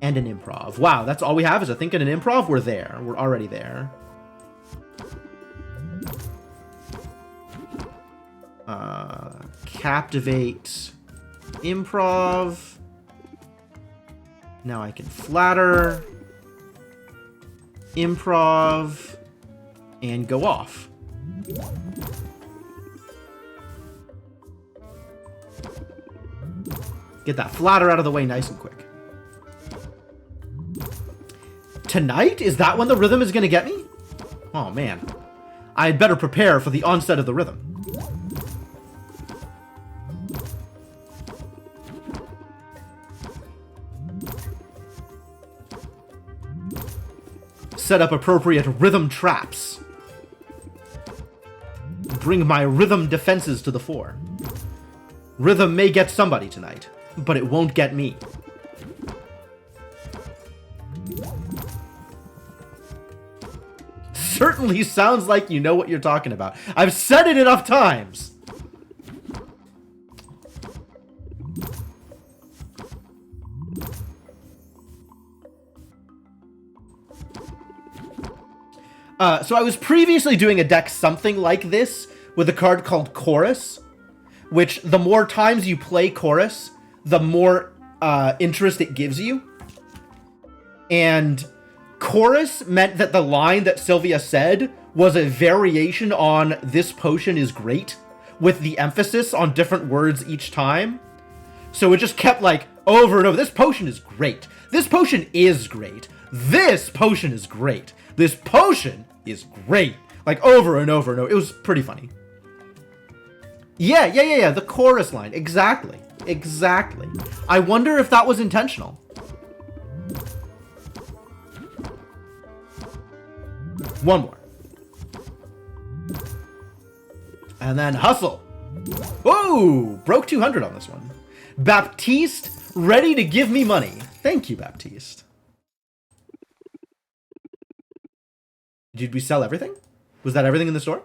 and an Improv. Wow, that's all we have is a Think and an Improv? We're there. We're already there. Captivate. Improv. Now I can Flatter. Improv. And go off. Get that Flatter out of the way nice and quick. Tonight? Is that when the Rhythm is going to get me? Oh, man. I had better prepare for the onset of the Rhythm. Set up appropriate Rhythm traps. Bring my Rhythm defenses to the fore. Rhythm may get somebody tonight, but it won't get me. Certainly sounds like you know what you're talking about. I've said it enough times. So I was previously doing a deck something like this with a card called Chorus, which the more times you play Chorus, the more interest it gives you. And Chorus meant that the line that Sylvia said was a variation on "this potion is great," with the emphasis on different words each time. So it just kept like over and over, "This potion is great. This potion is great. This potion is great. This potion is great." Like over and over and over. It was pretty funny. Yeah. The chorus line. Exactly. I wonder if that was intentional. One more. And then Hustle. Whoa! Broke 200 on this one. Baptiste, ready to give me money. Thank you, Baptiste. Did we sell everything? Was that everything in the store?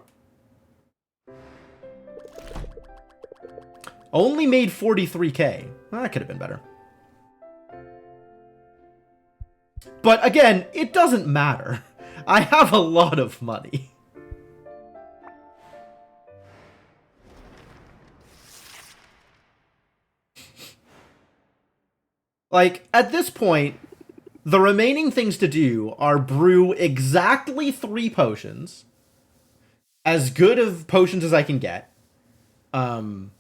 Only made 43k. Well, that could have been better. But again, it doesn't matter. I have a lot of money. Like, at this point, the remaining things to do are brew exactly 3 potions. As good of potions as I can get. And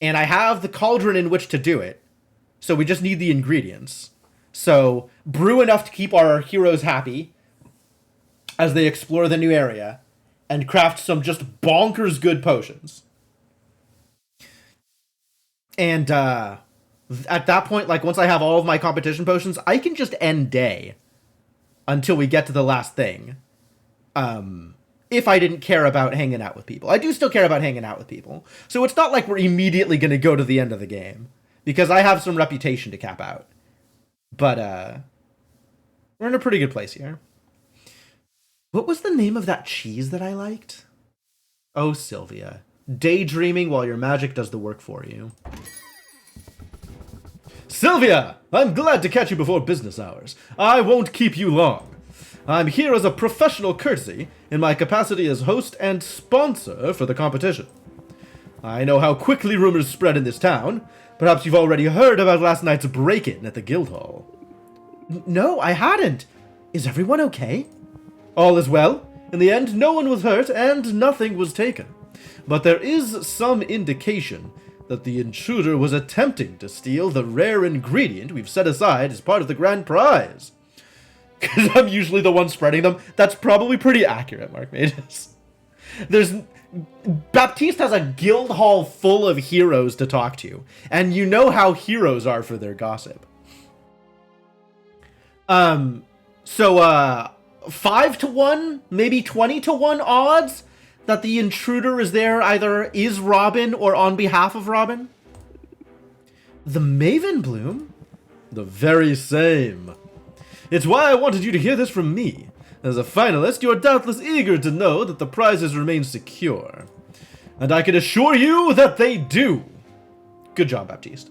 I have the cauldron in which to do it. So we just need the ingredients. So, brew enough to keep our heroes happy as they explore the new area. And craft some just bonkers good potions. And, at that point, like, once I have all of my competition potions, I can just end day until we get to the last thing. If I didn't care about hanging out with people. I do still care about hanging out with people. So it's not like we're immediately going to go to the end of the game. Because I have some reputation to cap out. But, we're in a pretty good place here. What was the name of that cheese that I liked? Oh, Sylvia. Daydreaming while your magic does the work for you. Sylvia! I'm glad to catch you before business hours. I won't keep you long. I'm here as a professional courtesy in my capacity as host and sponsor for the competition. I know how quickly rumors spread in this town. Perhaps you've already heard about last night's break-in at the Guildhall. No, I hadn't. Is everyone okay? All is well. In the end, no one was hurt and nothing was taken. But there is some indication that the intruder was attempting to steal the rare ingredient we've set aside as part of the grand prize. Because I'm usually the one spreading them. That's probably pretty accurate, Mark Matus. Baptiste has a guild hall full of heroes to talk to, and you know how heroes are for their gossip. So 5 to 1, maybe 20 to 1 odds that the intruder is there, either is Robin or on behalf of Robin. The Maven Bloom? The very same. It's why I wanted you to hear this from me. As a finalist, you are doubtless eager to know that the prizes remain secure. And I can assure you that they do. Good job, Baptiste.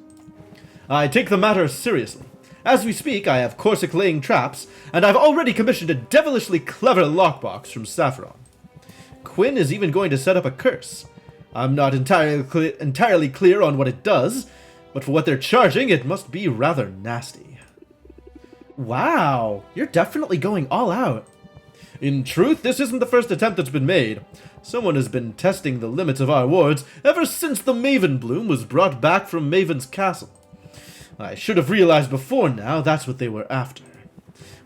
I take the matter seriously. As we speak, I have Corsic laying traps, and I've already commissioned a devilishly clever lockbox from Saffron. Quinn is even going to set up a curse. I'm not entirely clear on what it does, but for what they're charging, it must be rather nasty. Wow, you're definitely going all out. In truth, this isn't the first attempt that's been made. Someone has been testing the limits of our wards ever since the Maven Bloom was brought back from Maven's castle. I should have realized before now that's what they were after.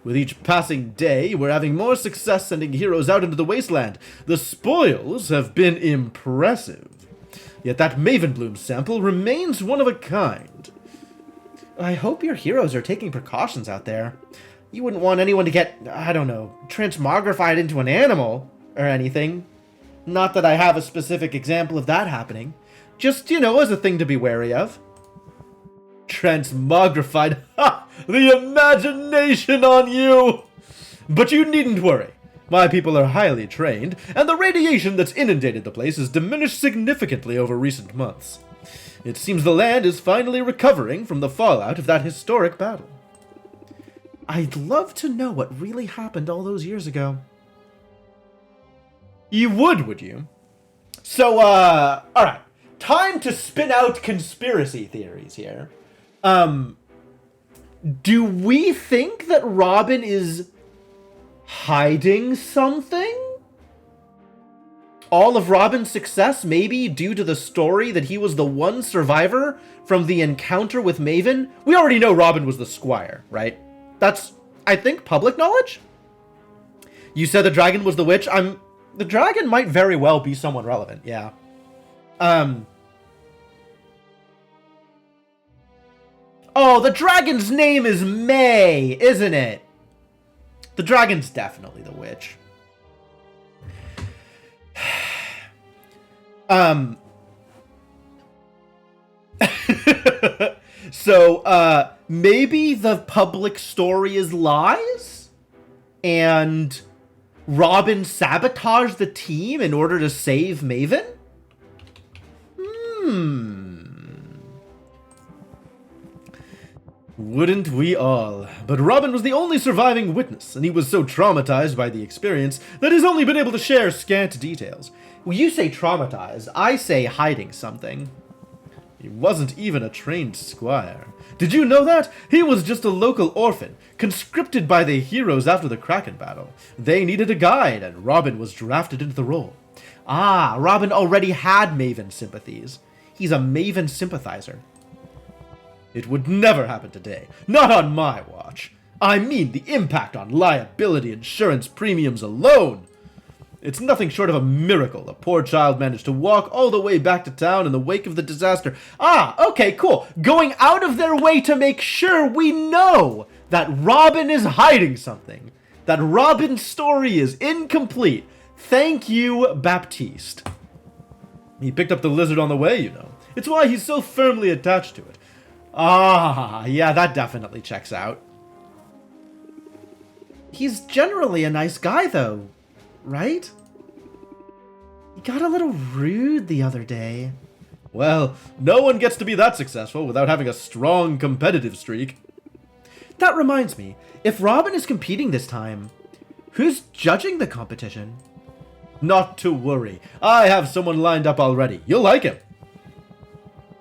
With each passing day, we're having more success sending heroes out into the wasteland. The spoils have been impressive. Yet that Maven Bloom sample remains one of a kind. I hope your heroes are taking precautions out there. You wouldn't want anyone to get, I don't know, transmogrified into an animal or anything. Not that I have a specific example of that happening. Just, as a thing to be wary of. Transmogrified. Ha! The imagination on you! But you needn't worry. My people are highly trained, and the radiation that's inundated the place has diminished significantly over recent months. It seems the land is finally recovering from the fallout of that historic battle. I'd love to know what really happened all those years ago. You would you? So, alright. Time to spin out conspiracy theories here. Do we think that Robin is hiding something? All of Robin's success maybe due to the story that he was the one survivor from the encounter with Maven? We already know Robin was the squire, right? That's, I think, public knowledge? You said the dragon was the witch? The dragon might very well be someone relevant, yeah. Oh, the dragon's name is May, isn't it? The dragon's definitely the witch. So, maybe the public story is lies? And Robin sabotaged the team in order to save Maven? Wouldn't we all? But Robin was the only surviving witness, and he was so traumatized by the experience that he's only been able to share scant details. Well, you say traumatized, I say hiding something. He wasn't even a trained squire. Did you know that? He was just a local orphan, conscripted by the heroes after the Kraken battle. They needed a guide, and Robin was drafted into the role. Ah, Robin already had Maven sympathies. He's a Maven sympathizer. It would never happen today. Not on my watch. I mean the impact on liability insurance premiums alone. It's nothing short of a miracle the poor child managed to walk all the way back to town in the wake of the disaster. Ah, okay, cool. Going out of their way to make sure we know that Robin is hiding something. That Robin's story is incomplete. Thank you, Baptiste. He picked up the lizard on the way, It's why he's so firmly attached to it. Ah, yeah, that definitely checks out. He's generally a nice guy, though, right? He got a little rude the other day. Well, no one gets to be that successful without having a strong competitive streak. That reminds me, if Robin is competing this time, who's judging the competition? Not to worry. I have someone lined up already. You'll like him.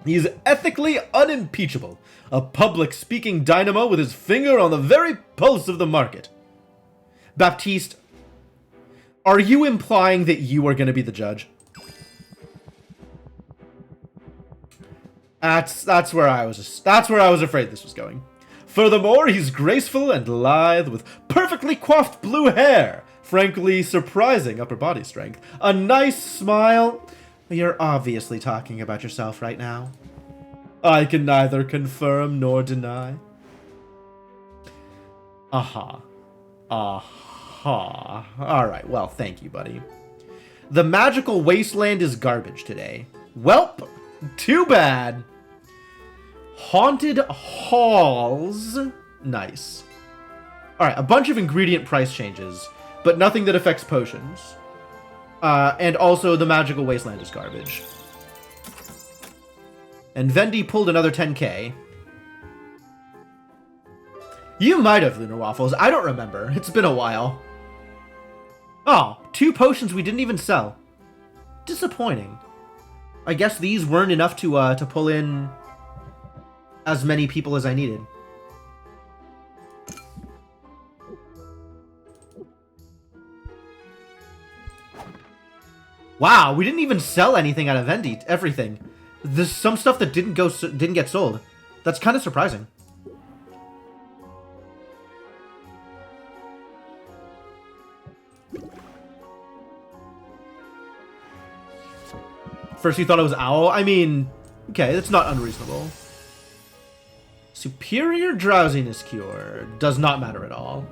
He's ethically unimpeachable, a public-speaking dynamo with his finger on the very pulse of the market. Baptiste, are you implying that you are going to be the judge? That's where I was afraid this was going. Furthermore, he's graceful and lithe with perfectly coiffed blue hair, Frankly, surprising upper body strength. A nice smile. You're obviously talking about yourself right now. I can neither confirm nor deny. Aha. Aha. Alright, well, thank you, buddy. The magical wasteland is garbage today. Welp, too bad. Haunted halls. Nice. Alright, a bunch of ingredient price changes, but nothing that affects potions. And also the magical wasteland is garbage. And Vendi pulled another 10k. You might have, Lunar Waffles. I don't remember. It's been a while. Oh, 2 potions we didn't even sell. Disappointing. I guess these weren't enough to pull in as many people as I needed. Wow, we didn't even sell anything out of Vendi. Everything. There's some stuff that didn't get sold. That's kind of surprising. First you thought it was Owl? I mean, okay, that's not unreasonable. Superior drowsiness cure. Does not matter at all.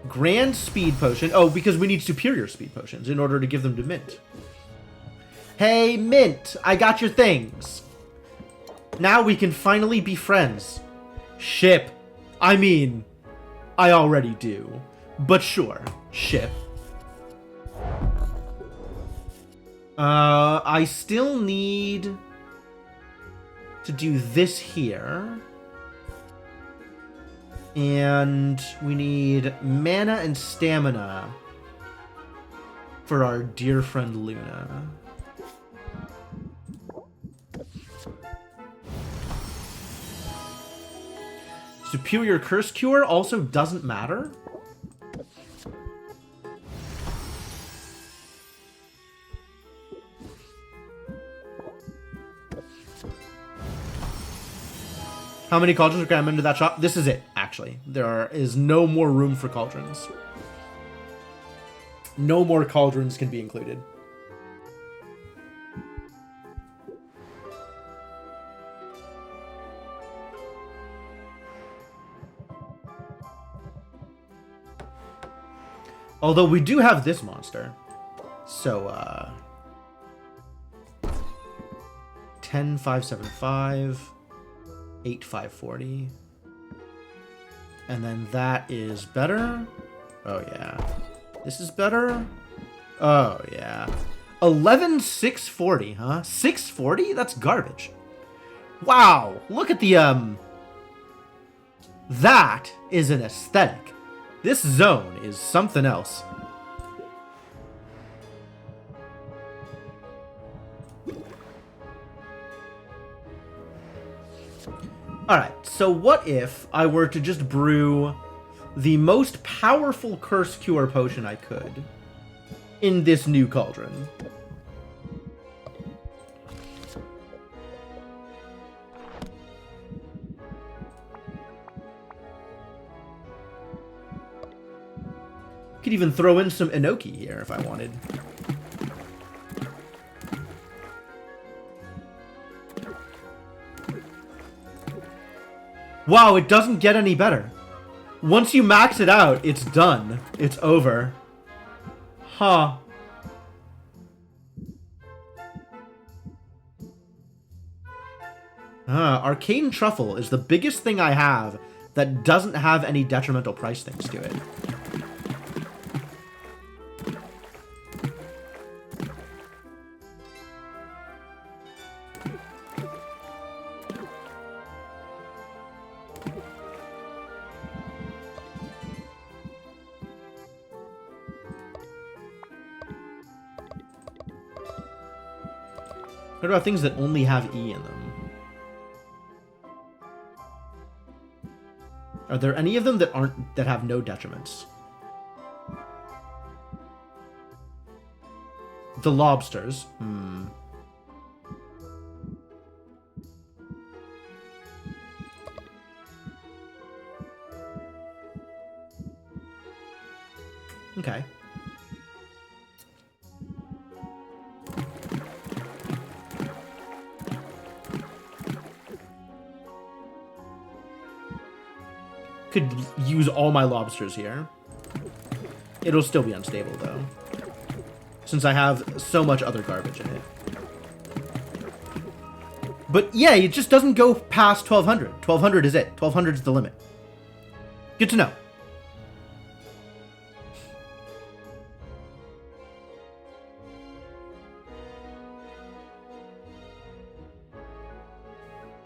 Grand speed potion. Oh, because we need superior speed potions in order to give them to Mint. Hey, Mint, I got your things. Now we can finally be friends. Ship. I mean, I already do. But sure, ship. I still need to do this here. And we need mana and stamina for our dear friend Luna. Superior Curse Cure also doesn't matter. How many cauldrons are crammed into that shop? This is it, actually. There is no more room for cauldrons. No more cauldrons can be included. Although we do have this monster. So, 10, 5, 7, 5. 8,540. And then that is better. Oh, yeah. This is better. Oh, yeah. 11,640, huh? 640? That's garbage. Wow. Look at the, That is an aesthetic. This zone is something else. Alright, so what if I were to just brew the most powerful Curse Cure potion I could in this new cauldron? Could even throw in some Enoki here if I wanted. Wow, it doesn't get any better. Once you max it out, it's done. It's over. Huh. Arcane Truffle is the biggest thing I have that doesn't have any detrimental price things to it. What about things that only have E in them? Are there any of them that have no detriments? The lobsters. Okay. Could use all my lobsters here. It'll still be unstable, though, since I have so much other garbage in it. But yeah, it just doesn't go past 1200. 1200 is it. 1200 is the limit. Good to know.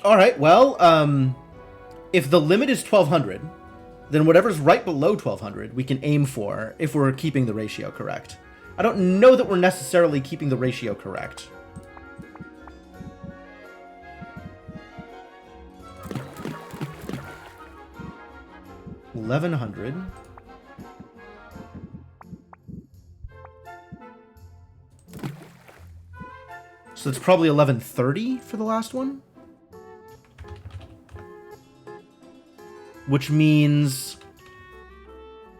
All right, well, if the limit is 1200, then whatever's right below 1200 we can aim for if we're keeping the ratio correct. I don't know that we're necessarily keeping the ratio correct. $1,100. So it's probably 1130 for the last one. Which means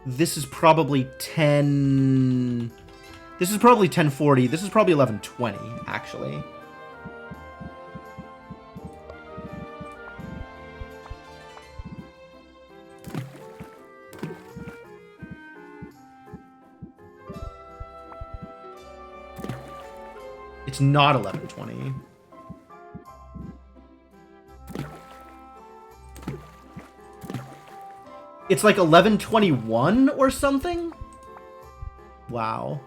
this is probably 10... This is probably 1040. This is probably 1120, actually. It's not 1120. It's like 1121 or something? Wow.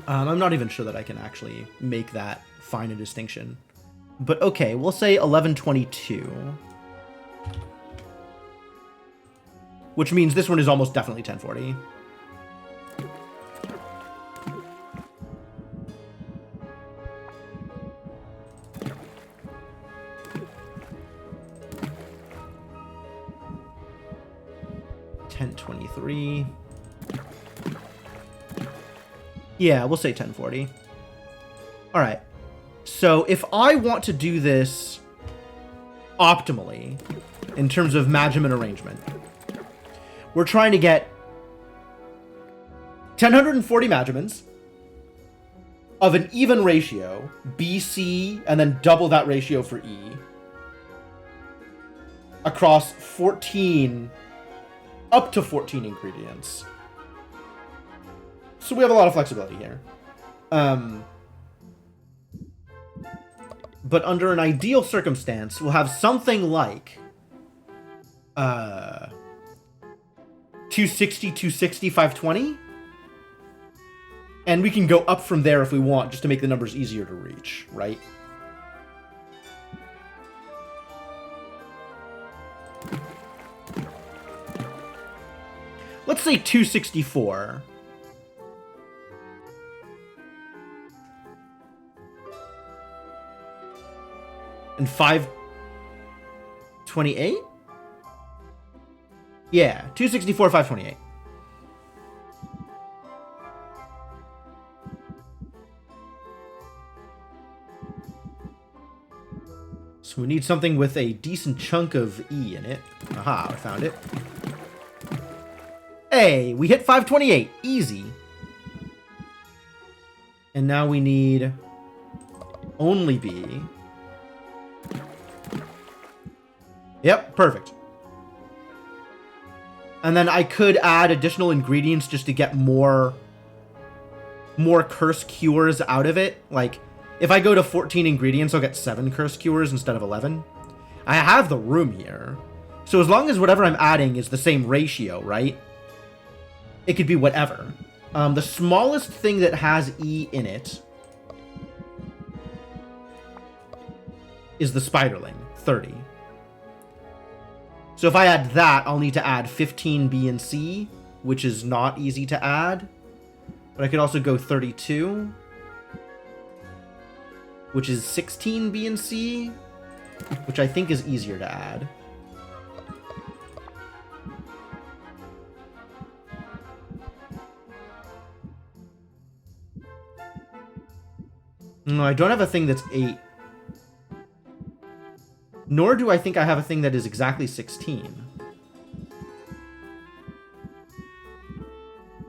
I'm not even sure that I can actually make that fine a distinction. But okay, we'll say 1122. Which means this one is almost definitely 1040. $10.23. Yeah, we'll say 1040. All right. So if I want to do this optimally in terms of Magiment arrangement, we're trying to get 1040 Magiments of an even ratio, B, C, and then double that ratio for E, across 14, up to 14 ingredients. So we have a lot of flexibility here. But under an ideal circumstance, we'll have something like 260, 260, 520. And we can go up from there if we want, just to make the numbers easier to reach, right? Let's say 264. And 528? Yeah, 264, 528. So we need something with a decent chunk of E in it. Aha, I found it. Hey, we hit 528. Easy. And now we need only B. Yep, perfect. And then I could add additional ingredients just to get more curse cures out of it. Like, if I go to 14 ingredients, I'll get 7 curse cures instead of 11. I have the room here. So as long as whatever I'm adding is the same ratio, right? It could be whatever. The smallest thing that has E in it is the spiderling, 30. So if I add that, I'll need to add 15 B and C, which is not easy to add. But I could also go 32, which is 16 B and C, which I think is easier to add. No, I don't have a thing that's 8. Nor do I think I have a thing that is exactly 16.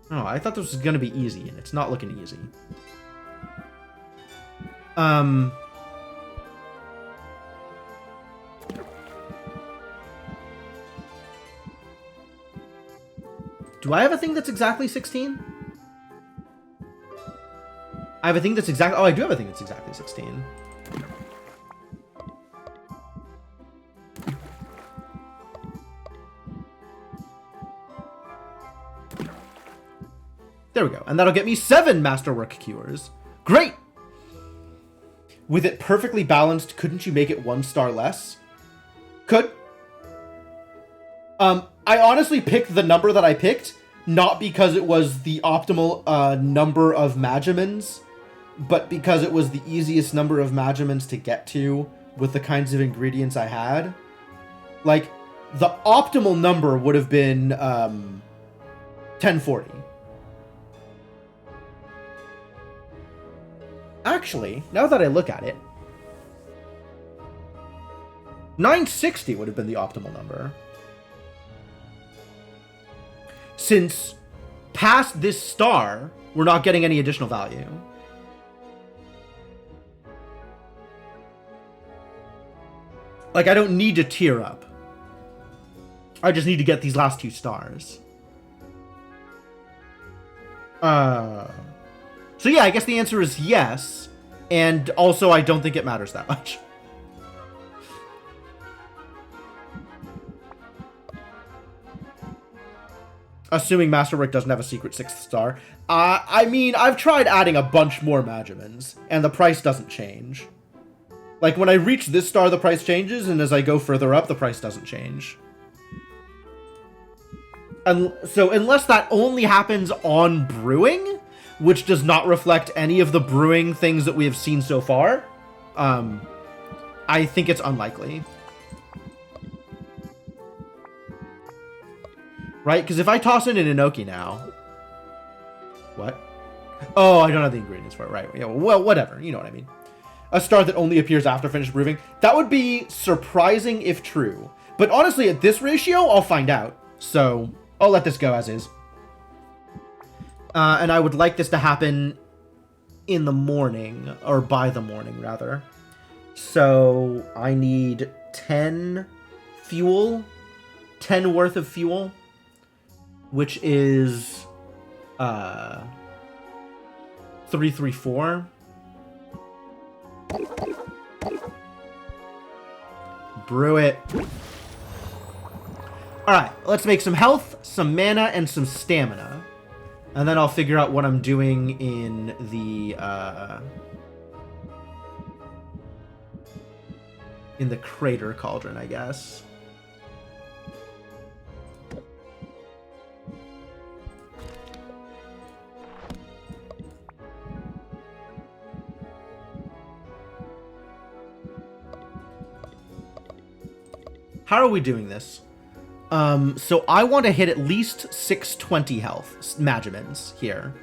Oh, I thought this was going to be easy, and it's not looking easy. Do I have a thing that's exactly 16? I have a thing that's exactly... Oh, I do have a thing that's exactly 16. There we go. And that'll get me 7 Masterwork Cures. Great! With it perfectly balanced, couldn't you make it 1 star less? Could. I honestly picked the number that I picked, not because it was the optimal number of Magimans, but because it was the easiest number of Magimans to get to with the kinds of ingredients I had. Like, the optimal number would have been 1040. Actually, now that I look at it, 960 would have been the optimal number. Since past this star, we're not getting any additional value. Like, I don't need to tier up. I just need to get these last 2 stars. So yeah, I guess the answer is yes. And also, I don't think it matters that much. Assuming Masterwork doesn't have a secret 6th star. I mean, I've tried adding a bunch more Magimans, and the price doesn't change. Like, when I reach this star, the price changes, and as I go further up, the price doesn't change. And so, unless that only happens on brewing, which does not reflect any of the brewing things that we have seen so far, I think it's unlikely. Right? Because if I toss in an Inoki now... What? Oh, I don't have the ingredients for it. Right. Yeah, well, whatever. You know what I mean. A star that only appears after finished brewing. That would be surprising if true. But honestly, at this ratio, I'll find out. So, I'll let this go as is. And I would like this to happen in the morning. Or by the morning, rather. So, I need 10 fuel. 10 worth of fuel. Which is 334. Brew it. Alright, let's make some health, some mana, and some stamina. And then I'll figure out what I'm doing in the crater cauldron, I guess. How are we doing this? So I want to hit at least 620 health Magimans here.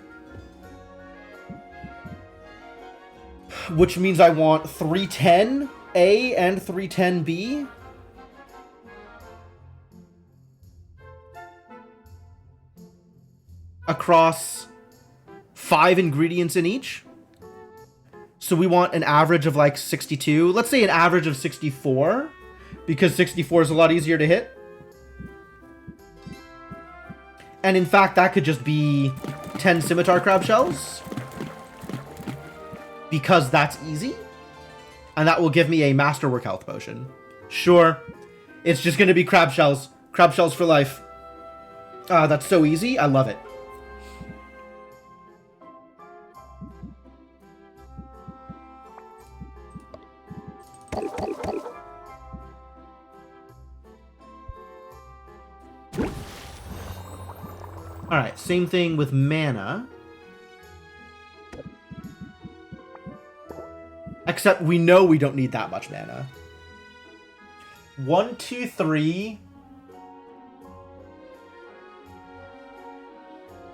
Which means I want 310A and 310B. Across 5 ingredients in each. So we want an average of like 62. Let's say an average of 64. Because 64 is a lot easier to hit. And in fact, that could just be 10 Scimitar Crab Shells. Because that's easy. And that will give me a Masterwork Health Potion. Sure. It's just going to be Crab Shells. Crab Shells for life. That's so easy. I love it. Alright, same thing with mana. Except we know we don't need that much mana. 1, 2, 3.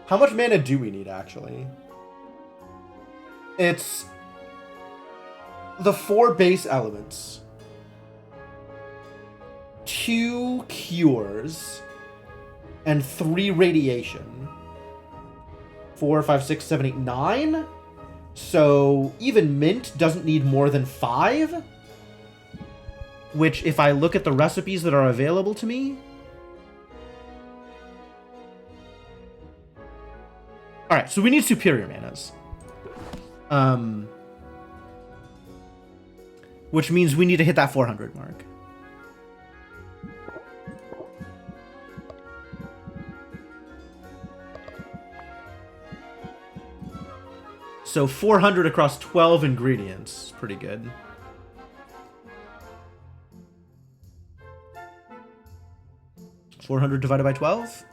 How much mana do we need, actually? It's the 4 base elements. 2 cures and 3 radiation. 4, 5, 6, 7, 8, 9. So even mint doesn't need more than 5. Which, if I look at the recipes that are available to me... Alright, so we need superior manas. Which means we need to hit that 400 mark. So 400 across 12 ingredients. Pretty good. $400 divided by 12?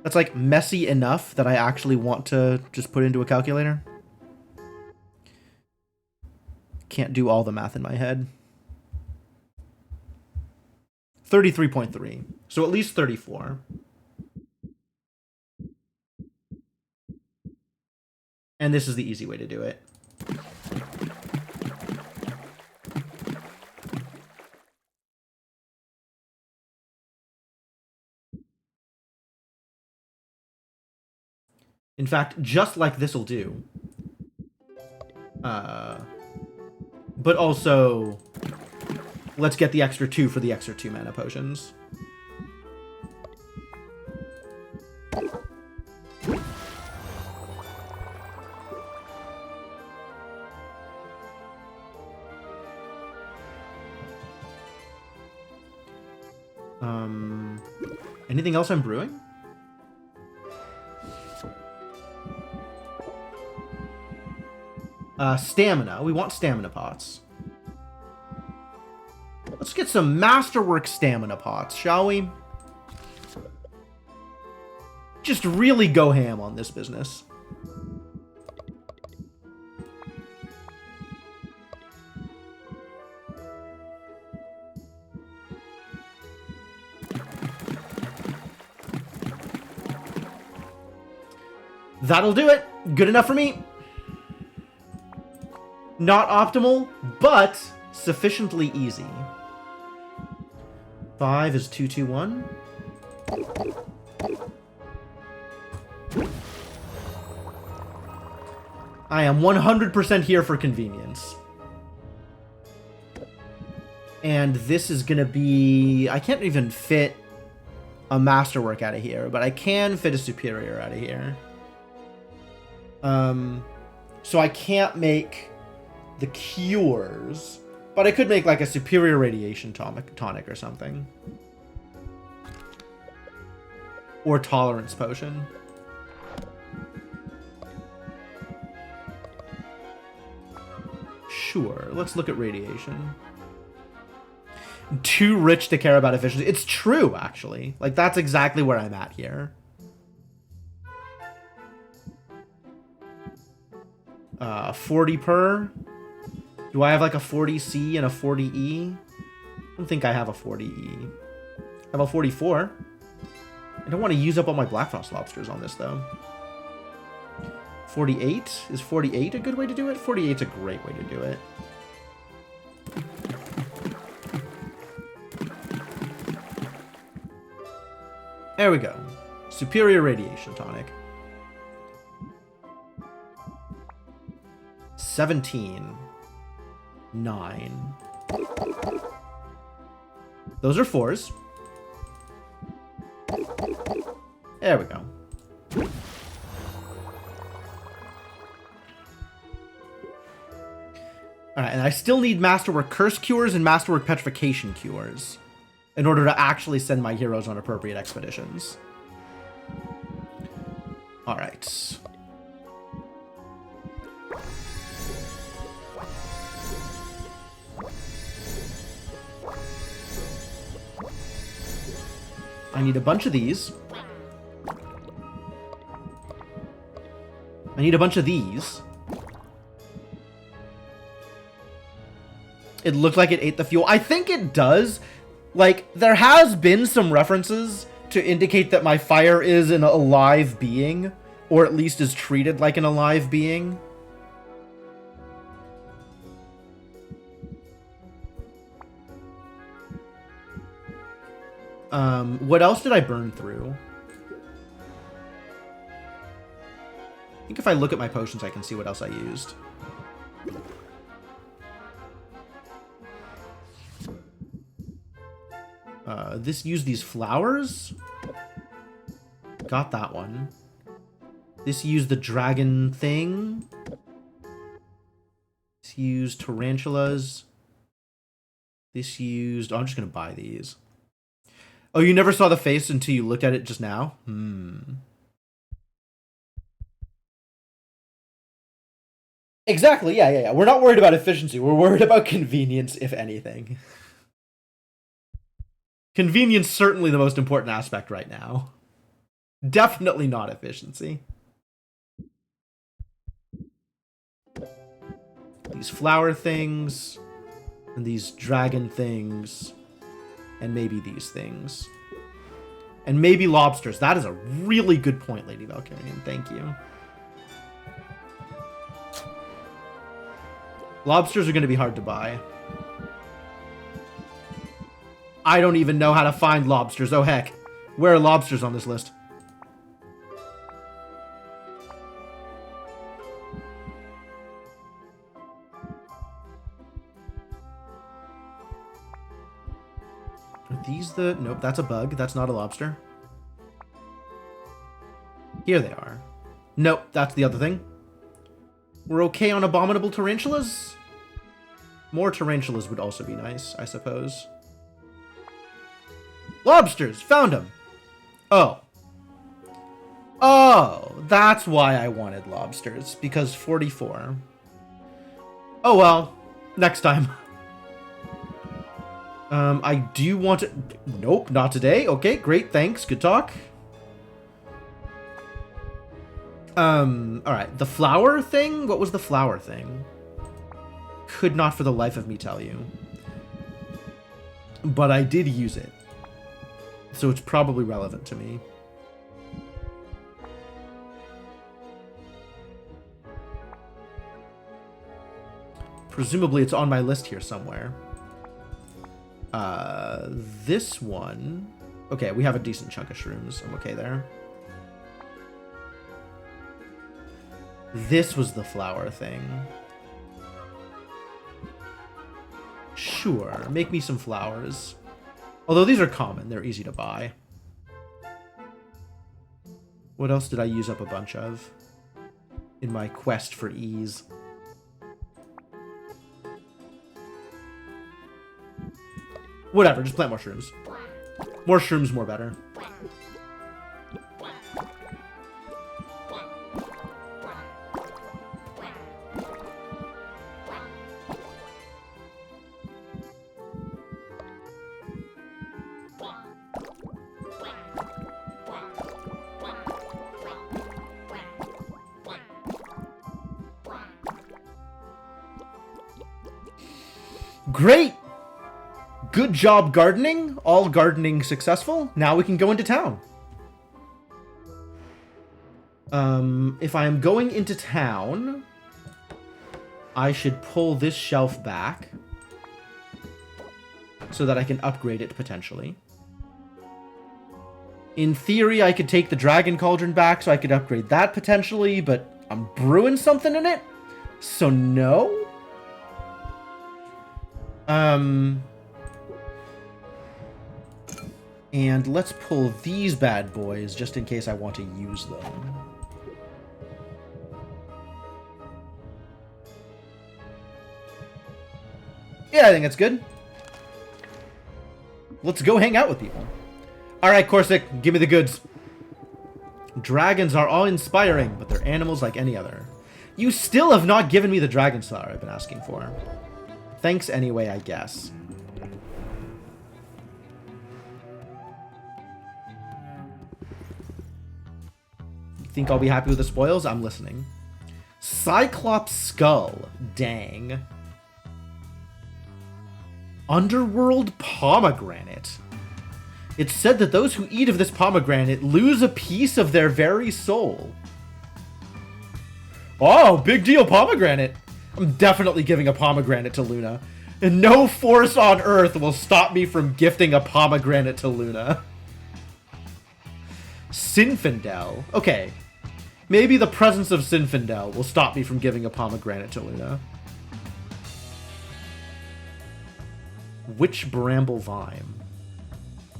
That's like messy enough that I actually want to just put into a calculator. Can't do all the math in my head. 33.3. So at least 34. And this is the easy way to do it. In fact, just like this'll do. But also, let's get the extra 2 for the extra 2 mana potions. Anything else I'm brewing? Stamina. We want stamina pots. Let's get some masterwork stamina pots, shall we? Just really go ham on this business. That'll do it. Good enough for me. Not optimal, but sufficiently easy. 5 is 221. I am 100% here for convenience. And this is going to be... I can't even fit a masterwork out of here, but I can fit a superior out of here. So I can't make the cures, but I could make like a superior radiation tonic or something. Or tolerance potion. Sure, let's look at radiation. Too rich to care about efficiency. It's true, actually. Like, that's exactly where I'm at here. 40 per. Do I have like a 40C and a 40E? I don't think I have a 40E. I have a 44. I don't want to use up all my Black Frost lobsters on this, though. 48? Is 48 a good way to do it? 48's a great way to do it. There we go. Superior radiation tonic. 17. 9. Those are 4s. There we go. Alright, and I still need Masterwork Curse Cures and Masterwork Petrification Cures in order to actually send my heroes on appropriate expeditions. Alright. I need a bunch of these. I need a bunch of these. It looked like it ate the fuel. I think it does. Like, there has been some references to indicate that my fire is an alive being, or at least is treated like an alive being. What else did I burn through? I think if I look at my potions, I can see what else I used. This used these flowers. Got that one. This used the dragon thing. This used tarantulas. This used... Oh, I'm just going to buy these. Oh, you never saw the face until you looked at it just now? Exactly, yeah. We're not worried about efficiency. We're worried about convenience, if anything. Convenience certainly the most important aspect right now. Definitely not efficiency. These flower things, and these dragon things, and maybe these things. And maybe lobsters. That is a really good point, Lady Valkyrian. Thank you. Lobsters are going to be hard to buy. I don't even know how to find lobsters. Oh, heck. Where are lobsters on this list? Are these the... Nope, that's a bug. That's not a lobster. Here they are. Nope, that's the other thing. We're okay on abominable tarantulas? More tarantulas would also be nice, I suppose. Lobsters! Found them! Oh. Oh, that's why I wanted lobsters. Because 44. Oh well. Next time. I do want to... Nope, not today. Okay, great, thanks. Good talk. Alright. The flower thing? What was the flower thing? Could not for the life of me tell you. But I did use it. So it's probably relevant to me. Presumably it's on my list here somewhere. This one... Okay, we have a decent chunk of shrooms. I'm okay there. This was the flower thing. Sure, make me some flowers. Although these are common, they're easy to buy. What else did I use up a bunch of in my quest for ease? Whatever, just plant more shrooms. More shrooms, more better. Great! Good job gardening. All gardening successful. Now we can go into town. If I am going into town, I should pull this shelf back so that I can upgrade it potentially. In theory, I could take the Dragon Cauldron back so I could upgrade that potentially, but I'm brewing something in it, so no. And let's pull these bad boys just in case I want to use them. Yeah, I think that's good. Let's go hang out with people. Alright, Corsic, give me the goods. Dragons are awe-inspiring, but they're animals like any other. You still have not given me the dragon flower I've been asking for. Thanks anyway, I guess. Think I'll be happy with the spoils? I'm listening. Cyclops skull. Dang. Underworld pomegranate. It's said that those who eat of this pomegranate lose a piece of their very soul. Oh, big deal pomegranate. I'm definitely giving a pomegranate to Luna. And no force on Earth will stop me from gifting a pomegranate to Luna. Sinfindel. Okay. Maybe the presence of Sinfindel will stop me from giving a pomegranate to Luna. Which bramble vine?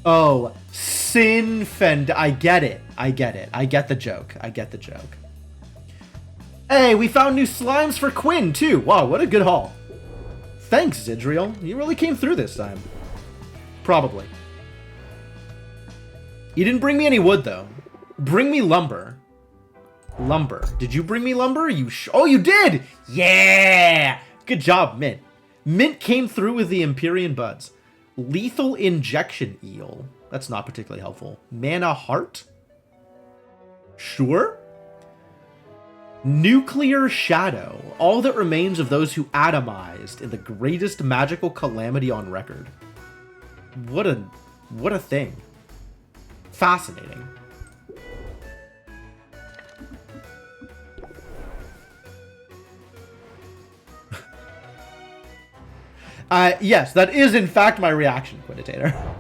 Oh, Sinfindel. I get it. I get it. I get the joke. I get the joke. Hey, we found new slimes for Quinn, too. Wow, what a good haul. Thanks, Zidriel. You really came through this time. Probably. You didn't bring me any wood, though. Bring me lumber. Lumber. Did you bring me lumber? Oh, you did! Yeah! Good job, Mint. Mint came through with the Empyrean Buds. Lethal Injection Eel. That's not particularly helpful. Mana Heart? Sure. Nuclear Shadow. All that remains of those who atomized in the greatest magical calamity on record. What a thing. Fascinating. Yes, that is in fact my reaction, Quinitator.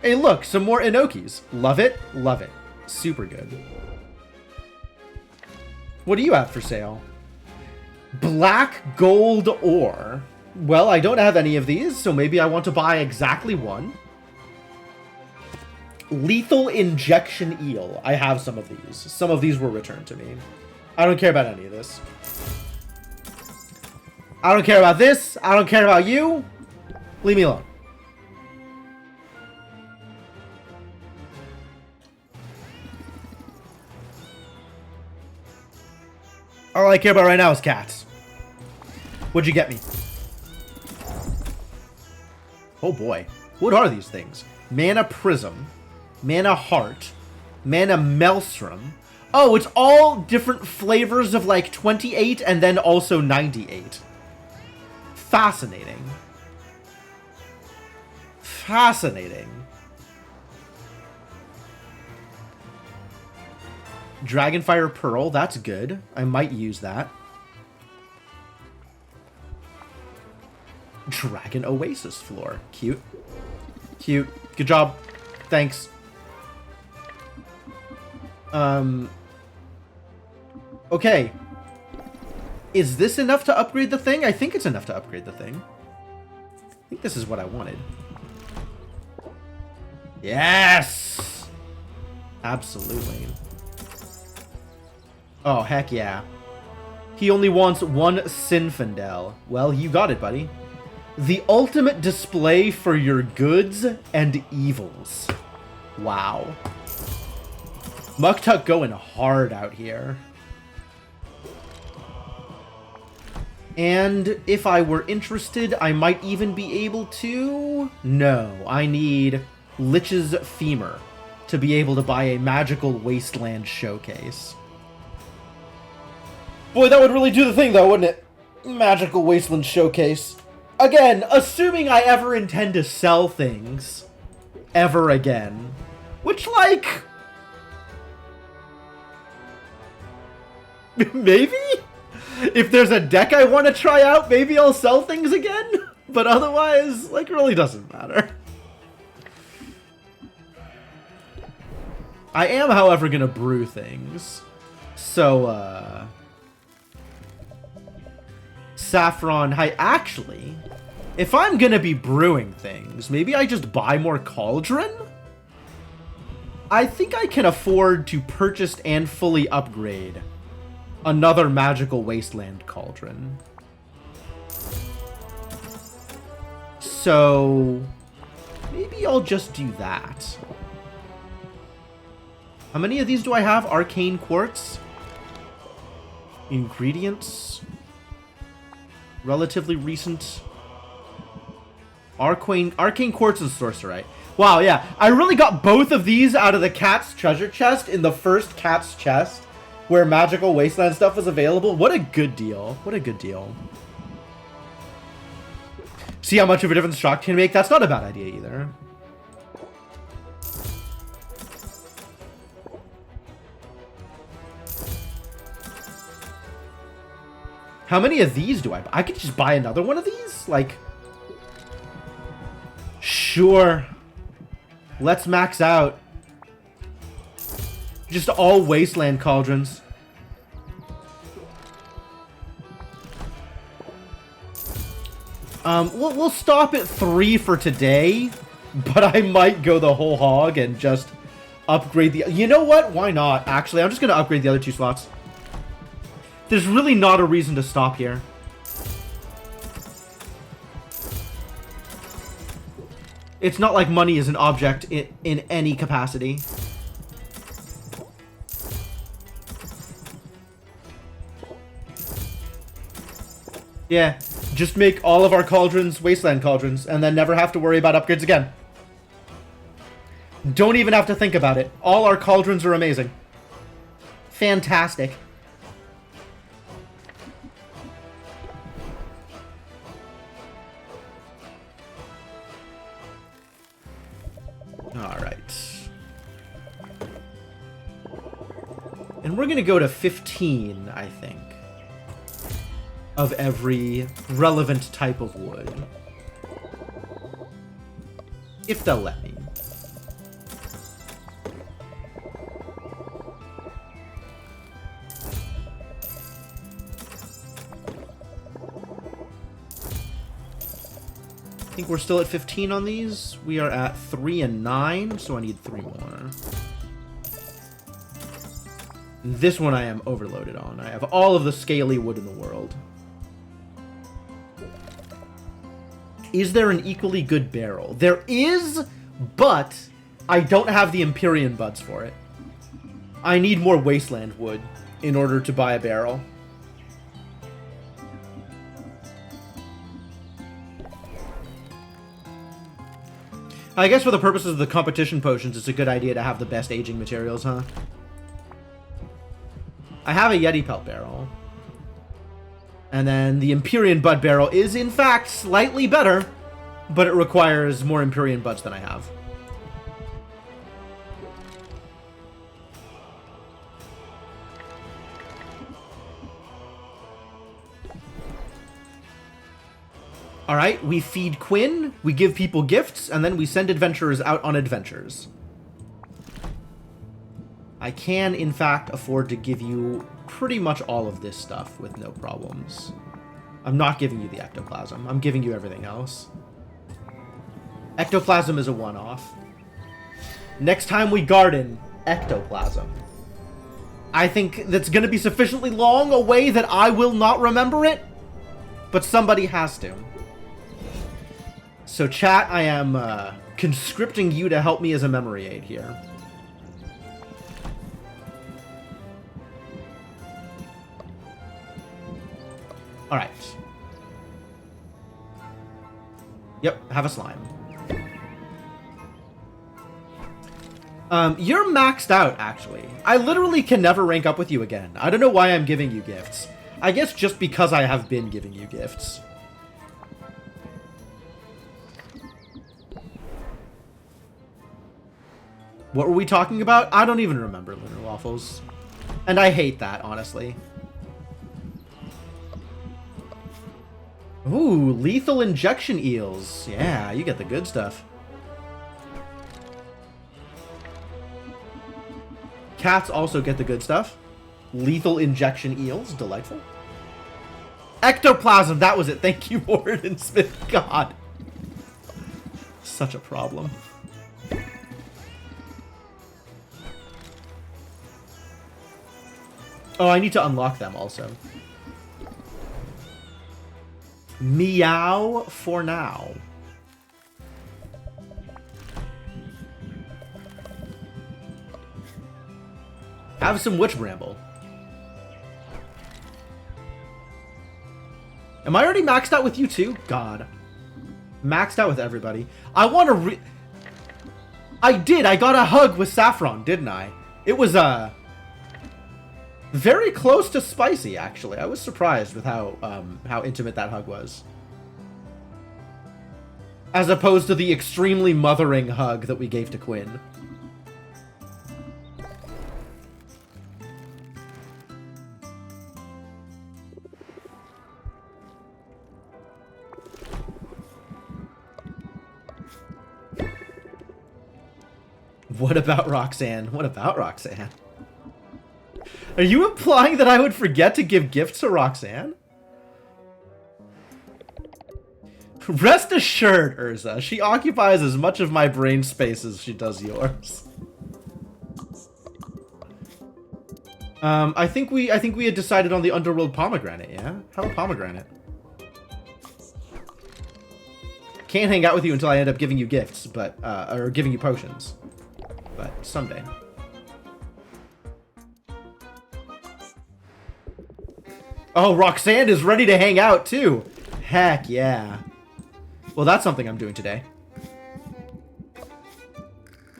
Hey, look, some more Inokis. Love it, love it. Super good. What do you have for sale? Black gold ore. Well, I don't have any of these, so maybe I want to buy exactly one. Lethal Injection Eel. I have some of these. Some of these were returned to me. I don't care about any of this. I don't care about this. I don't care about you. Leave me alone. All I care about right now is cats. What'd you get me? Oh boy. What are these things? Mana Prism. Mana Heart. Mana Maelstrom. Oh, it's all different flavors of like 28 and then also 98. Fascinating. Fascinating. Dragonfire Pearl, that's good. I might use that. Dragon Oasis Floor. Cute. Cute. Good job. Thanks. Okay. Is this enough to upgrade the thing? I think it's enough to upgrade the thing. I think this is what I wanted. Yes! Absolutely. Oh, heck yeah. He only wants one Sinfindel. Well, you got it, buddy. The ultimate display for your goods and evils. Wow. Muktuk going hard out here. And if I were interested, I might even be able to... No, I need Lich's Femur to be able to buy a magical wasteland showcase. Boy, that would really do the thing, though, wouldn't it? Magical wasteland showcase. Again, assuming I ever intend to sell things ever again. Which, like... maybe? If there's a deck I want to try out, maybe I'll sell things again. But otherwise, like, it really doesn't matter. I am, however, gonna brew things. So, Saffron, actually, if I'm gonna be brewing things, maybe I just buy more Cauldron? I think I can afford to purchase and fully upgrade another magical wasteland cauldron. So maybe I'll just do that. How many of these do I have? Arcane quartz. Ingredients. Relatively recent. Arcane quartz and sorcerite. Wow, yeah. I really got both of these out of the cat's treasure chest in the first cat's chest, where magical wasteland stuff was available. What a good deal. What a good deal. See how much of a difference Shock can make? That's not a bad idea either. How many of these do I buy? I could just buy another one of these? Like... Sure. Let's max out. Just all wasteland cauldrons. We'll stop at 3 for today, but I might go the whole hog and just upgrade the... You know what? Why not? Actually, I'm just going to upgrade the other 2 slots. There's really not a reason to stop here. It's not like money is an object in any capacity. Yeah, just make all of our cauldrons wasteland cauldrons and then never have to worry about upgrades again. Don't even have to think about it. All our cauldrons are amazing. Fantastic. Alright. And we're going to go to 15, I think, of every relevant type of wood. If they'll let me. I think we're still at 15 on these. We are at 3 and 9, so I need 3 more. This one I am overloaded on. I have all of the scaly wood in the world. Is there an equally good barrel? There is, but I don't have the Empyrean buds for it. I need more wasteland wood in order to buy a barrel. I guess for the purposes of the competition potions, it's a good idea to have the best aging materials, huh? I have a Yeti Pelt barrel. And then the Empyrean Bud barrel is, in fact, slightly better, but it requires more Empyrean Buds than I have. Alright, we feed Quinn, we give people gifts, and then we send adventurers out on adventures. I can, in fact, afford to give you pretty much all of this stuff with no problems. I'm not giving you the ectoplasm. I'm giving you everything else. Ectoplasm is a one-off. Next time we garden, ectoplasm. I think that's going to be sufficiently long away that I will not remember it, but somebody has to. So chat, I am conscripting you to help me as a memory aid here. Alright. Yep, have a slime. You're maxed out, actually. I literally can never rank up with you again. I don't know why I'm giving you gifts. I guess just because I have been giving you gifts. What were we talking about? I don't even remember Lunar Waffles. And I hate that, honestly. Ooh, lethal injection eels. Yeah, you get the good stuff. Cats also get the good stuff. Lethal injection eels. Delightful. Ectoplasm. That was it. Thank you, Warden Smith. God. Such a problem. Oh, I need to unlock them also. Meow for now. Have some witch bramble. Am I already maxed out with you too? God. Maxed out with everybody. I want to I did. I got a hug with Saffron, didn't I? It was, very close to spicy, actually. I was surprised with how intimate that hug was. As opposed to the extremely mothering hug that we gave to Quinn. What about Roxanne? What about Roxanne? Are you implying that I would forget to give gifts to Roxanne? Rest assured, Urza, she occupies as much of my brain space as she does yours. I think we had decided on the Underworld pomegranate, yeah? How about pomegranate? Can't hang out with you until I end up giving you gifts, but or giving you potions. But someday. Oh, Roxanne is ready to hang out too. Heck yeah. Well, that's something I'm doing today.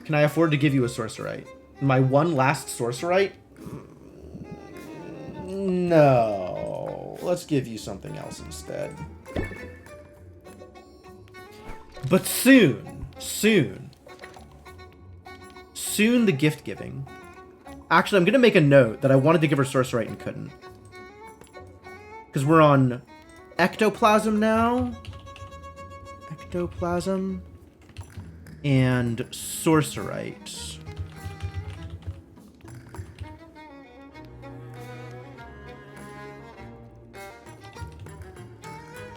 Can I afford to give you a sorcerite? My one last sorcerite? No. Let's give you something else instead. But soon the gift giving. Actually, I'm going to make a note that I wanted to give her sorcerite and couldn't. Because we're on ectoplasm now. Ectoplasm. And sorcerite.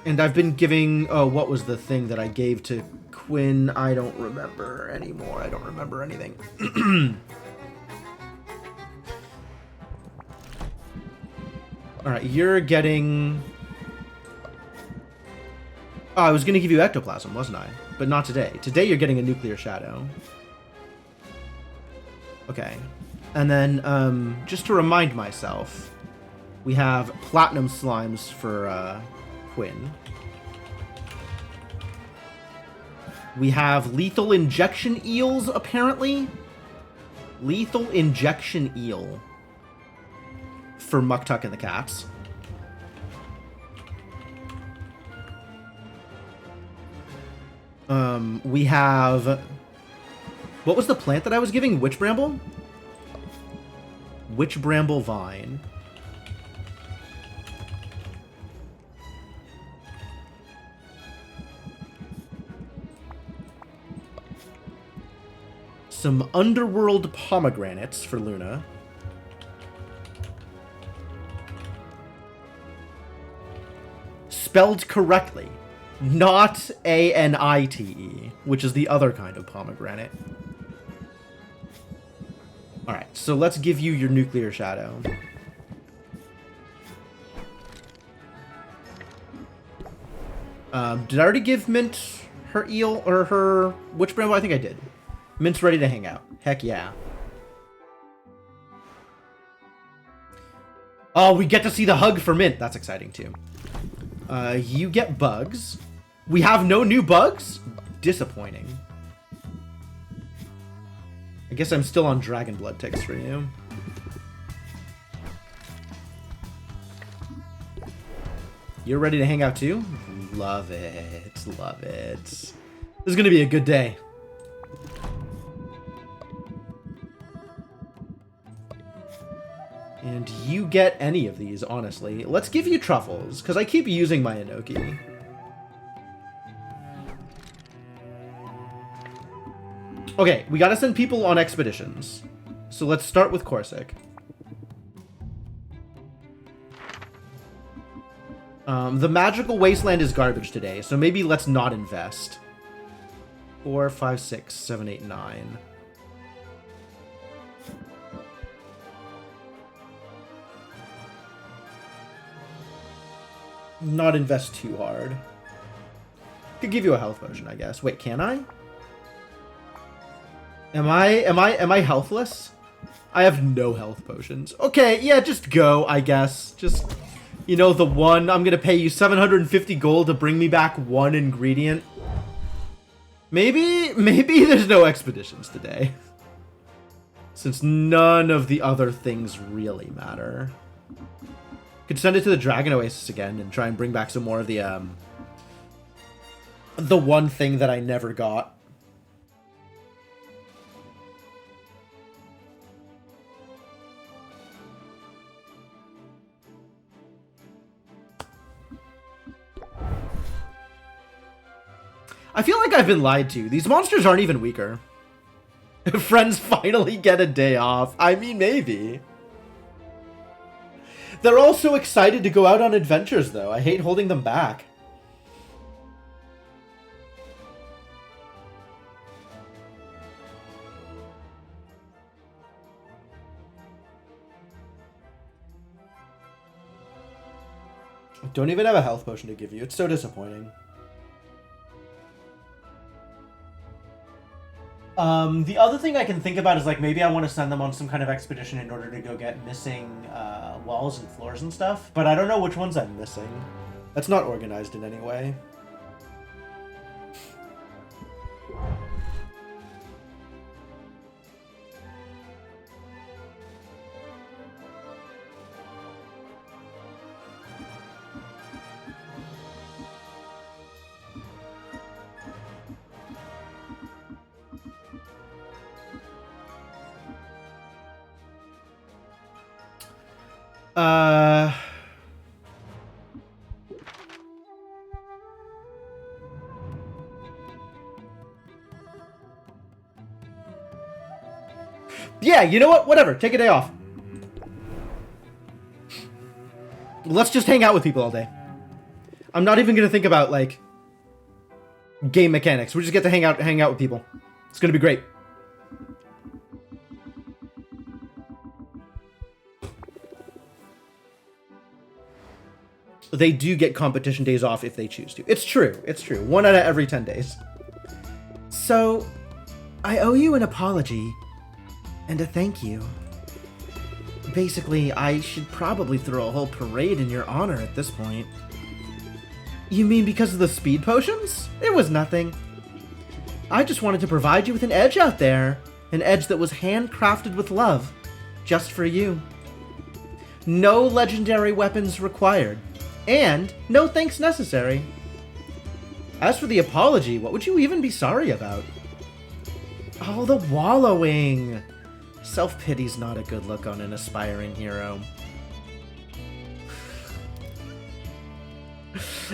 And I've been giving... Oh, what was the thing that I gave to Quinn? I don't remember anymore. I don't remember anything. Alright, you're getting... Oh, I was going to give you ectoplasm, wasn't I? But not today. Today you're getting a nuclear shadow. Okay. And then, just to remind myself, we have platinum slimes for, Quinn. We have lethal injection eels, apparently. Lethal injection eel. For Muktuk and the cats. We have... What was the plant that I was giving? Witch bramble? Witch bramble vine. Some underworld pomegranates for Luna. Spelled correctly. Not A-N-I-T-E, which is the other kind of pomegranate. Alright, so let's give you your nuclear shadow. Did I already give Mint her eel or her witch bramble? I think I did. Mint's ready to hang out. Heck yeah. Oh, we get to see the hug for Mint. That's exciting too. You get bugs. We have no new bugs? Disappointing. I guess I'm still on Dragon Blood ticks for you. You're ready to hang out too? Love it. Love it. This is going to be a good day. And you get any of these, honestly. Let's give you truffles, because I keep using my Enoki. Okay, we gotta send people on expeditions. So let's start with Corsic. The magical wasteland is garbage today, so maybe let's not invest. 4, 5, 6, 7, 8, 9. Not invest too hard. Could give you a health potion, I guess. Wait, can I? Am I healthless? I have no health potions. Okay, yeah, just go, I guess. Just, you know, the one. I'm gonna pay you 750 gold to bring me back one ingredient. Maybe there's no expeditions today. Since none of the other things really matter. Could send it to the Dragon Oasis again and try and bring back some more of the one thing that I never got. I feel like I've been lied to. These monsters aren't even weaker. Friends finally get a day off. I mean, maybe. They're all so excited to go out on adventures, though. I hate holding them back. I don't even have a health potion to give you. It's so disappointing. The other thing I can think about is, like, maybe I want to send them on some kind of expedition in order to go get missing walls and floors and stuff. But I don't know which ones I'm missing. That's not organized in any way. Yeah, you know what? Whatever. Take a day off. Let's just hang out with people all day. I'm not even going to think about, like, game mechanics. We just get to hang out with people. It's going to be great. They do get competition days off if they choose to. It's true. It's true. 1 out of every 10 days. So, I owe you an apology and a thank you. Basically, I should probably throw a whole parade in your honor at this point. You mean because of the speed potions? It was nothing. I just wanted to provide you with an edge out there. An edge that was handcrafted with love. Just for you. No legendary weapons required. And no thanks necessary. As for the apology, what would you even be sorry about? Oh, the wallowing. Self-pity's not a good look on an aspiring hero.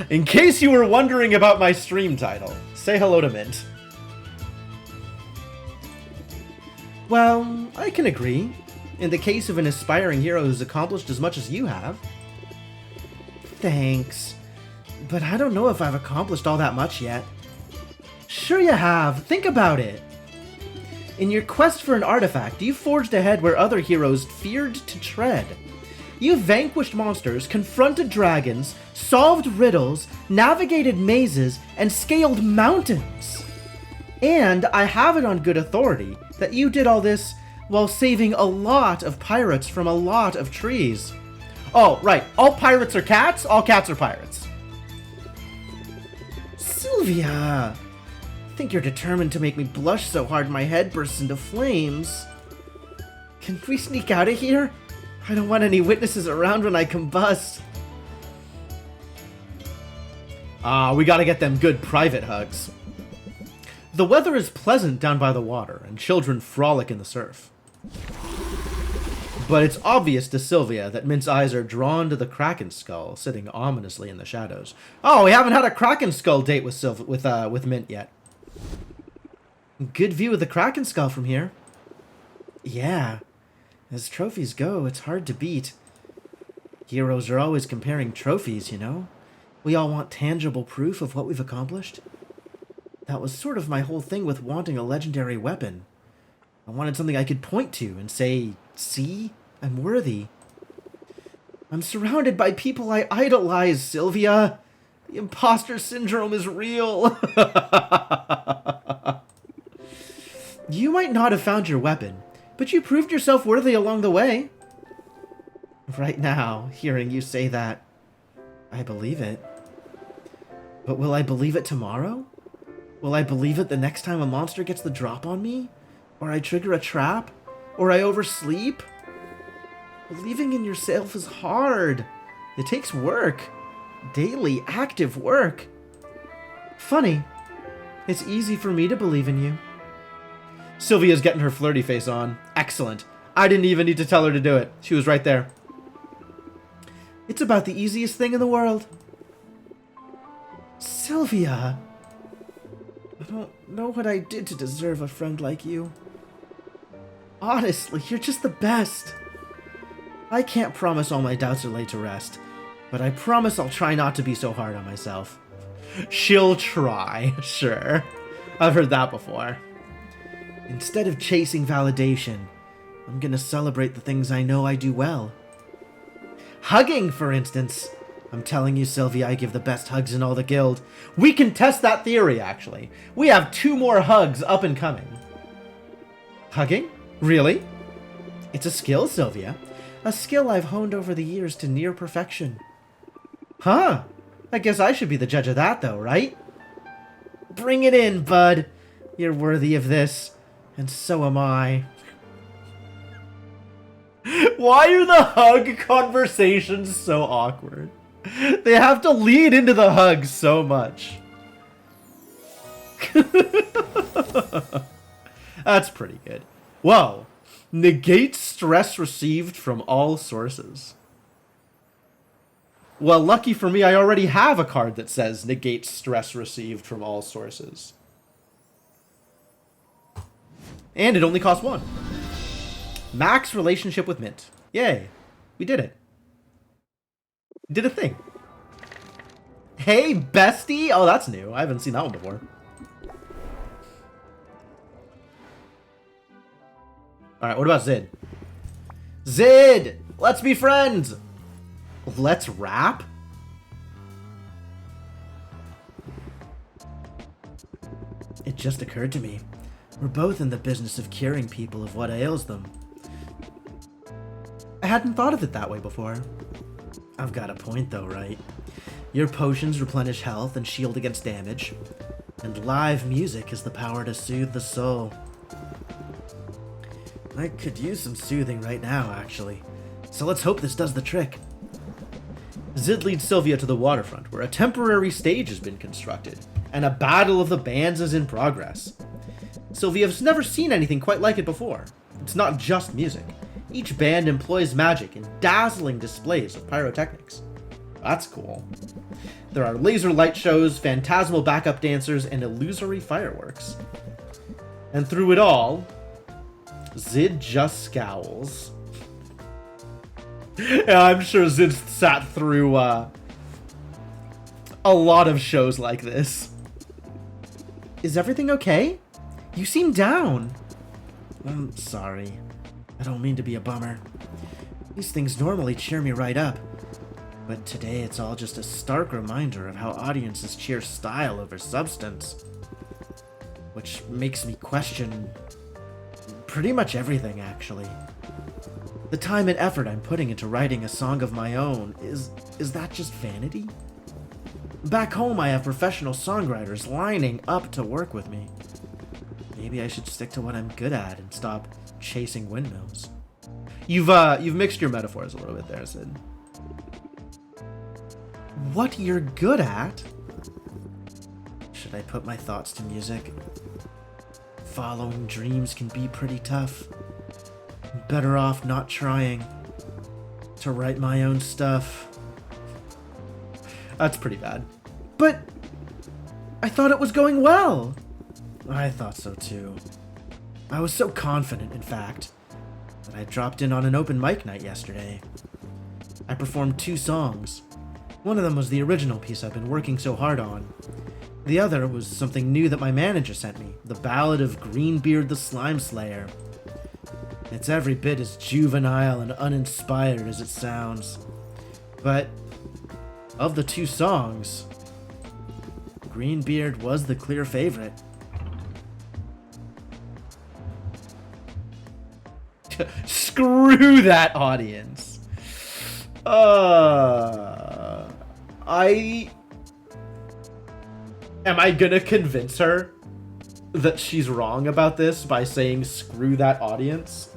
In case you were wondering about my stream title, say hello to Mint. Well, I can agree. In the case of an aspiring hero who's accomplished as much as you have. Thanks. But I don't know if I've accomplished all that much yet. Sure you have. Think about it. In your quest for an artifact, you forged ahead where other heroes feared to tread. You vanquished monsters, confronted dragons, solved riddles, navigated mazes, and scaled mountains. And I have it on good authority that you did all this while saving a lot of pirates from a lot of trees. Oh, right. All pirates are cats, all cats are pirates. Sylvia! I think you're determined to make me blush so hard my head bursts into flames. Can we sneak out of here? I don't want any witnesses around when I combust. We gotta get them good private hugs. The weather is pleasant down by the water, and children frolic in the surf. But it's obvious to Sylvia that Mint's eyes are drawn to the Kraken skull, sitting ominously in the shadows. Oh, we haven't had a Kraken skull date with Mint yet. Good view of the Kraken skull from here. Yeah. As trophies go, it's hard to beat. Heroes are always comparing trophies, you know? We all want tangible proof of what we've accomplished. That was sort of my whole thing with wanting a legendary weapon. I wanted something I could point to and say, see, I'm worthy. I'm surrounded by people I idolize, Sylvia. The imposter syndrome is real. You might not have found your weapon, but you proved yourself worthy along the way. Right now, hearing you say that, I believe it. But will I believe it tomorrow? Will I believe it the next time a monster gets the drop on me? Or I trigger a trap? Or I oversleep? Believing in yourself is hard. It takes work. Daily, active work. Funny. It's easy for me to believe in you. Sylvia's getting her flirty face on. Excellent. I didn't even need to tell her to do it. She was right there. It's about the easiest thing in the world. Sylvia. I don't know what I did to deserve a friend like you. Honestly, you're just the best. I can't promise all my doubts are laid to rest, but I promise I'll try not to be so hard on myself. She'll try, sure. I've heard that before. Instead of chasing validation, I'm gonna celebrate the things I know I do well. Hugging, for instance. I'm telling you, Sylvia, I give the best hugs in all the guild. We can test that theory, actually. We have 2 more hugs up and coming. Hugging? Really? It's a skill, Sylvia. A skill I've honed over the years to near perfection. Huh. I guess I should be the judge of that, though, right? Bring it in, bud. You're worthy of this. And so am I. Why are the hug conversations so awkward? They have to lead into the hug so much. That's pretty good. Whoa. Negates stress received from all sources. Well, lucky for me, I already have a card that says negates stress received from all sources. And it only costs 1. Max relationship with Mint. Yay. We did it. We did a thing. Hey, bestie! Oh, that's new. I haven't seen that one before. Alright, what about Zid? Zid! Let's be friends! Let's rap? It just occurred to me. We're both in the business of curing people of what ails them. I hadn't thought of it that way before. I've got a point though, right? Your potions replenish health and shield against damage, and live music has the power to soothe the soul. I could use some soothing right now, actually. So let's hope this does the trick. Zid leads Sylvia to the waterfront, where a temporary stage has been constructed, and a battle of the bands is in progress. Sylvia's never seen anything quite like it before. It's not just music. Each band employs magic in dazzling displays of pyrotechnics. That's cool. There are laser light shows, phantasmal backup dancers, and illusory fireworks. And through it all, Zid just scowls. Yeah, I'm sure Zid sat through a lot of shows like this. Is everything okay? You seem down. I'm sorry. I don't mean to be a bummer. These things normally cheer me right up. But today it's all just a stark reminder of how audiences cheer style over substance. Which makes me question pretty much everything, actually. The time and effort I'm putting into writing a song of my own, is that just vanity? Back home I have professional songwriters lining up to work with me. Maybe I should stick to what I'm good at and stop chasing windmills. You've mixed your metaphors a little bit there, Sid. What you're good at? Should I put my thoughts to music? Following dreams can be pretty tough. Better off not trying to write my own stuff. That's pretty bad. But I thought it was going well. I thought so too. I was so confident, in fact, that I dropped in on an open mic night yesterday. I performed 2 songs. One of them was the original piece I've been working so hard on. The other was something new that my manager sent me, the Ballad of Greenbeard the Slime Slayer. It's every bit as juvenile and uninspired as it sounds. But of the 2 songs, Greenbeard was the clear favorite. Screw that audience. Am I gonna convince her that she's wrong about this by saying screw that audience?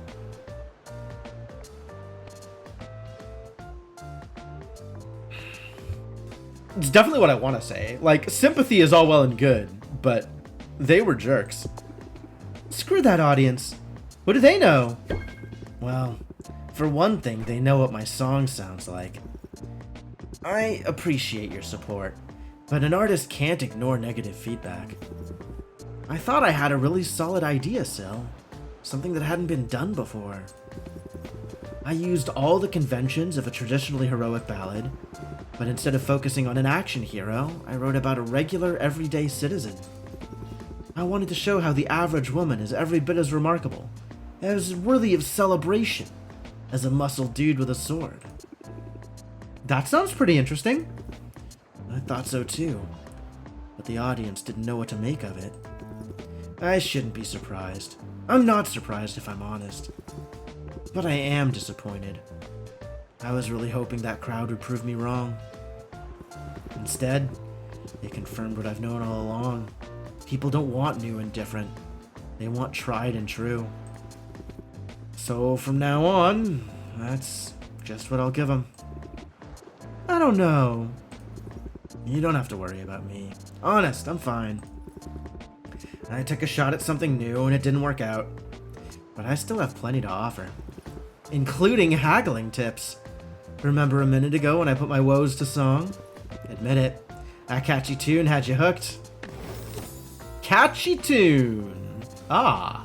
It's definitely what I want to say. Like, sympathy is all well and good, but they were jerks. Screw that audience. What do they know? Well, for one thing, they know what my song sounds like. I appreciate your support, but an artist can't ignore negative feedback. I thought I had a really solid idea, Sil. something that hadn't been done before. I used all the conventions of a traditionally heroic ballad, but instead of focusing on an action hero, I wrote about a regular, everyday citizen. I wanted to show how the average woman is every bit as remarkable, as worthy of celebration, as a muscled dude with a sword. That sounds pretty interesting. I thought so too, but the audience didn't know what to make of it. I shouldn't be surprised. I'm not surprised if I'm honest. But I am disappointed. I was really hoping that crowd would prove me wrong. Instead, they confirmed what I've known all along. People don't want new and different. They want tried and true. So from now on, that's just what I'll give them. I don't know. You don't have to worry about me. Honest, I'm fine. I took a shot at something new and it didn't work out. But I still have plenty to offer. Including haggling tips. Remember a minute ago when I put my woes to song? Admit it. That catchy tune had you hooked. Catchy tune. Ah.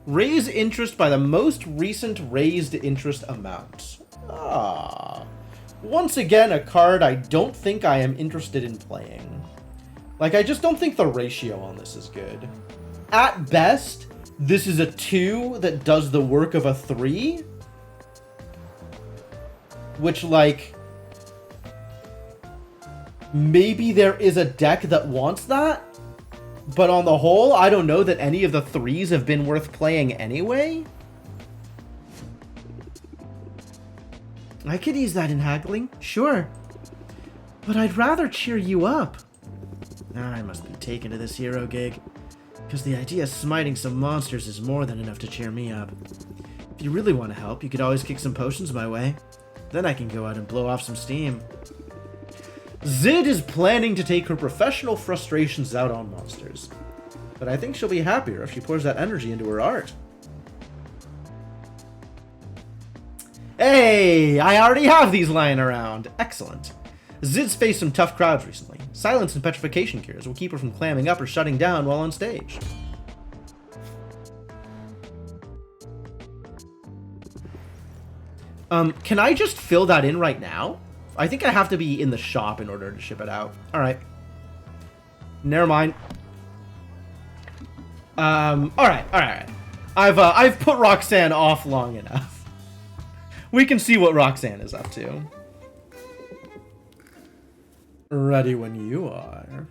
Raise interest by the most recent raised interest amount. Ah. Once again, a card I don't think I am interested in playing. Like, I just don't think the ratio on this is good. At best, this is a 2 that does the work of a 3. Which, like, maybe there is a deck that wants that. But on the whole, I don't know that any of the 3s have been worth playing anyway. I could use that in haggling, sure. But I'd rather cheer you up. I must be taken to this hero gig. Because the idea of smiting some monsters is more than enough to cheer me up. If you really want to help, you could always kick some potions my way. Then I can go out and blow off some steam. Zid is planning to take her professional frustrations out on monsters. But I think she'll be happier if she pours that energy into her art. Hey, I already have these lying around. Excellent. Zid's faced some tough crowds recently. Silence and petrification cures will keep her from clamming up or shutting down while on stage. Can I just fill that in right now? I think I have to be in the shop in order to ship it out. Alright. Never mind. Alright. I've put Roxanne off long enough. We can see what Roxanne is up to. Ready when you are.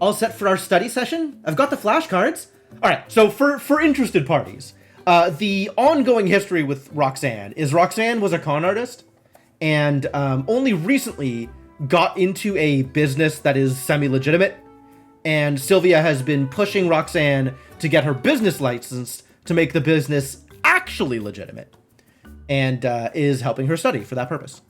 All set for our study session? I've got the flashcards. Alright, so for interested parties, the ongoing history with Roxanne is Roxanne was a con artist and only recently got into a business that is semi-legitimate, and Sylvia has been pushing Roxanne to get her business licensed to make the business actually legitimate, and is helping her study for that purpose.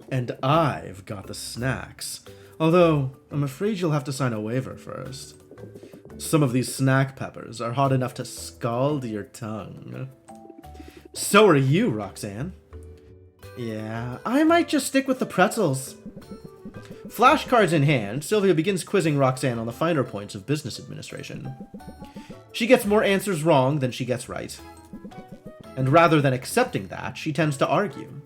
And I've got the snacks, although I'm afraid you'll have to sign a waiver first. Some of these snack peppers are hot enough to scald your tongue. So are you, Roxanne. Yeah, I might just stick with the pretzels. Flashcards in hand, Sylvia begins quizzing Roxanne on the finer points of business administration. She gets more answers wrong than she gets right. And rather than accepting that, she tends to argue.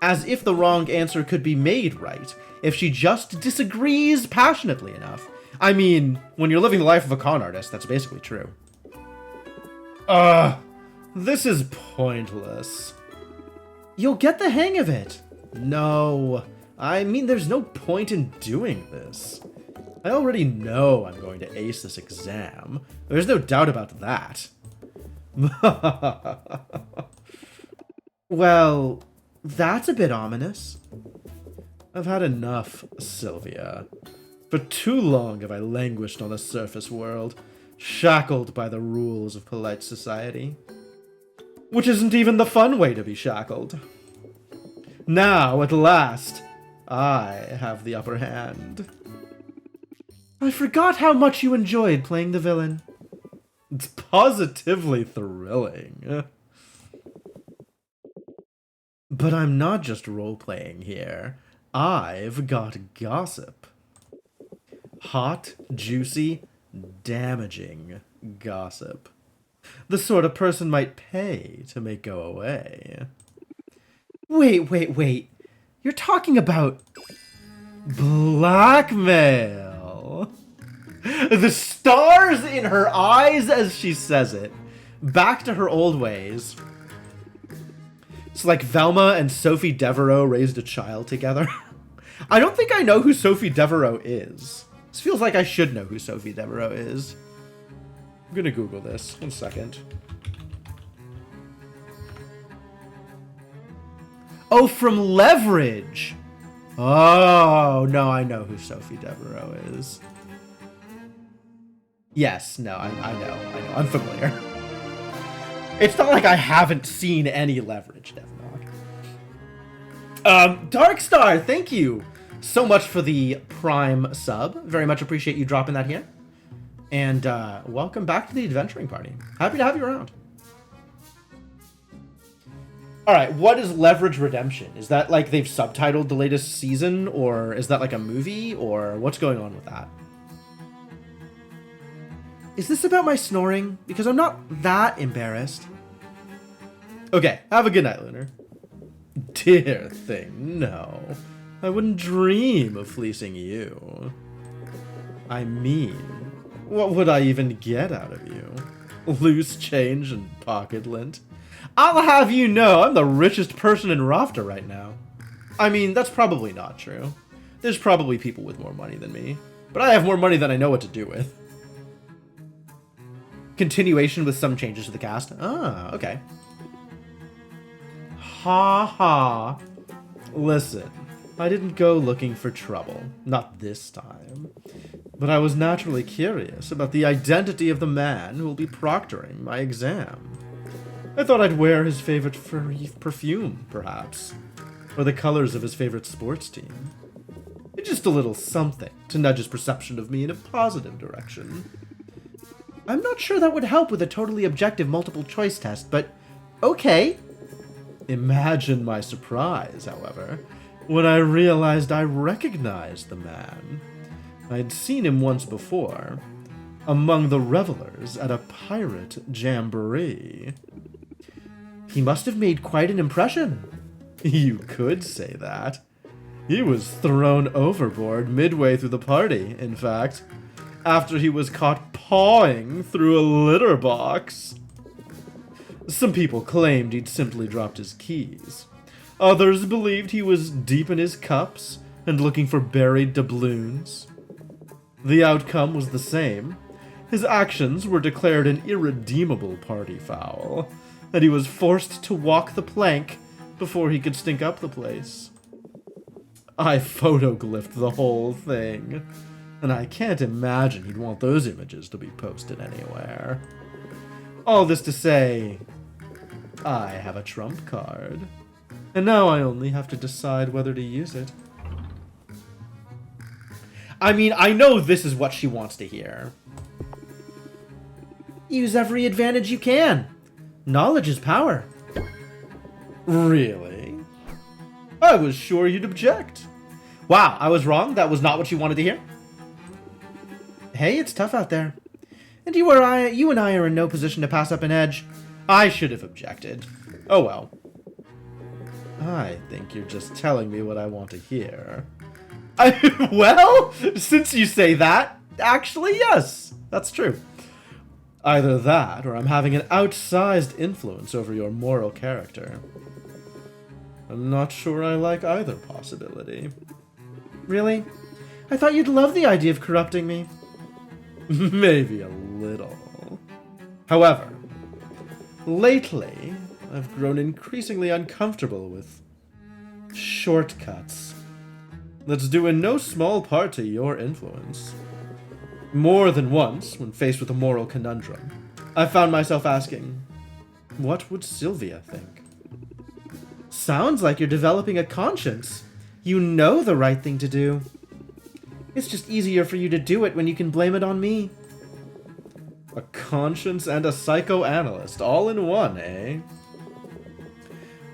As if the wrong answer could be made right if she just disagrees passionately enough. I mean, when you're living the life of a con artist, that's basically true. This is pointless. You'll get the hang of it. No, I mean, there's no point in doing this. I already know I'm going to ace this exam. There's no doubt about that. Well, that's a bit ominous. I've had enough, Sylvia. For too long have I languished on the surface world, shackled by the rules of polite society. Which isn't even the fun way to be shackled. Now, at last, I have the upper hand. I forgot how much you enjoyed playing the villain. It's positively thrilling. But I'm not just role-playing here. I've got gossip. Hot, juicy, damaging gossip. The sort of person might pay to make go away. Wait. You're talking about blackmail. The stars in her eyes as she says it. Back to her old ways. It's like Velma and Sophie Devereaux raised a child together. I don't think I know who Sophie Devereaux is. This feels like I should know who Sophie Devereaux is. I'm gonna Google this. 1 second. Oh, from Leverage! Oh, no, I know who Sophie Devereaux is. Yes, no, I know. I'm familiar. It's not like I haven't seen any Leverage, Devnock. Darkstar, thank you so much for the Prime sub. Very much appreciate you dropping that here. And welcome back to the adventuring party. Happy to have you around. Alright, what is Leverage Redemption? Is that like they've subtitled the latest season, or is that like a movie, or what's going on with that? Is this about my snoring? Because I'm not that embarrassed. Okay, have a good night, Lunar. Dear thing, no. I wouldn't dream of fleecing you. I mean, what would I even get out of you? Loose change and pocket lint? I'll have you know I'm the richest person in Rafta right now. I mean, that's probably not true. There's probably people with more money than me. But I have more money than I know what to do with. Continuation with some changes to the cast. Ah, okay. Ha ha. Listen, I didn't go looking for trouble. Not this time. But I was naturally curious about the identity of the man who will be proctoring my exam. I thought I'd wear his favorite perfume, perhaps. Or the colors of his favorite sports team. Just a little something to nudge his perception of me in a positive direction. I'm not sure that would help with a totally objective multiple choice test, but okay. Imagine my surprise, however, when I realized I recognized the man. I'd seen him once before, among the revelers at a pirate jamboree. He must have made quite an impression. You could say that. He was thrown overboard midway through the party, in fact, after he was caught pawing through a litter box. Some people claimed he'd simply dropped his keys. Others believed he was deep in his cups and looking for buried doubloons. The outcome was the same. His actions were declared an irredeemable party foul, and he was forced to walk the plank before he could stink up the place. I photoglyphed the whole thing, and I can't imagine he'd want those images to be posted anywhere. All this to say, I have a trump card, and now I only have to decide whether to use it. I mean, I know this is what she wants to hear. Use every advantage you can. Knowledge is power. Really? I was sure you'd object. Wow, I was wrong. That was not what you wanted to hear. Hey, it's tough out there. And you and I are in no position to pass up an edge. I should have objected. Oh well. I think you're just telling me what I want to hear. Well, since you say that, actually, yes, that's true. Either that, or I'm having an outsized influence over your moral character. I'm not sure I like either possibility. Really? I thought you'd love the idea of corrupting me. Maybe a little. However, lately, I've grown increasingly uncomfortable with shortcuts. That's due in no small part to your influence. More than once, when faced with a moral conundrum, I found myself asking, what would Sylvia think? Sounds like you're developing a conscience. You know the right thing to do. It's just easier for you to do it when you can blame it on me. A conscience and a psychoanalyst all in one, eh?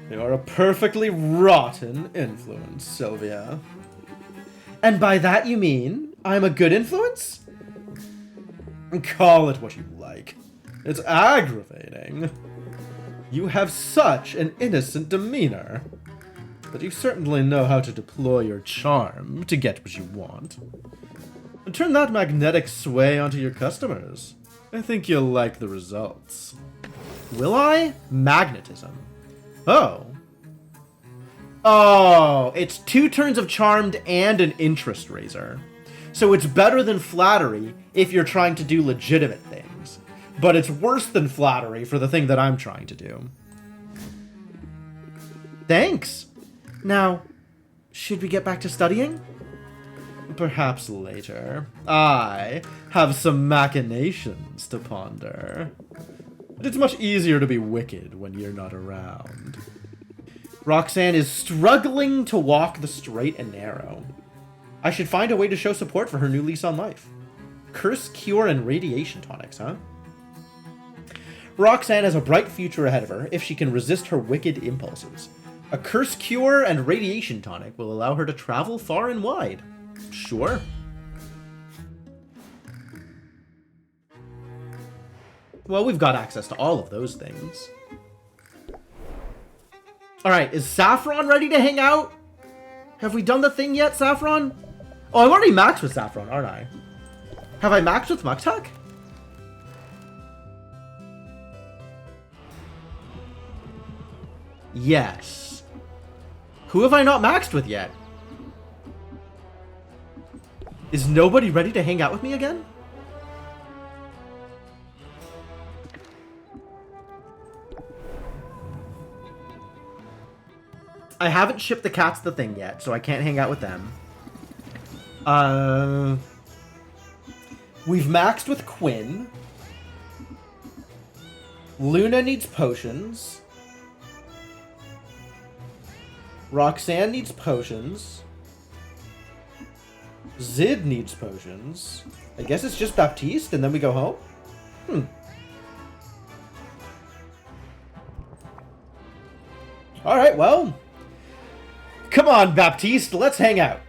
You're a perfectly rotten influence, Sylvia. And by that you mean I'm a good influence? Call it what you like. It's aggravating. You have such an innocent demeanor. But you certainly know how to deploy your charm to get what you want. And turn that magnetic sway onto your customers. I think you'll like the results. Will I? Magnetism. Oh. Oh, it's 2 turns of Charmed and an interest raiser. So it's better than Flattery if you're trying to do legitimate things. But it's worse than Flattery for the thing that I'm trying to do. Thanks. Now, should we get back to studying? Perhaps later. I have some machinations to ponder. It's much easier to be wicked when you're not around. Roxanne is struggling to walk the straight and narrow. I should find a way to show support for her new lease on life. Curse, cure, and radiation tonics, huh? Roxanne has a bright future ahead of her if she can resist her wicked impulses. A curse cure and radiation tonic will allow her to travel far and wide. Sure. Well, we've got access to all of those things. Alright, is Saffron ready to hang out? Have we done the thing yet, Saffron? Oh, I'm already maxed with Saffron, aren't I? Have I maxed with Muktuk? Yes. Who have I not maxed with yet? Is nobody ready to hang out with me again? I haven't shipped the cats the thing yet, so I can't hang out with them. We've maxed with Quinn. Luna needs potions. Roxanne needs potions. Zid needs potions. I guess it's just Baptiste, and then we go home? Alright, well. Come on, Baptiste, let's hang out.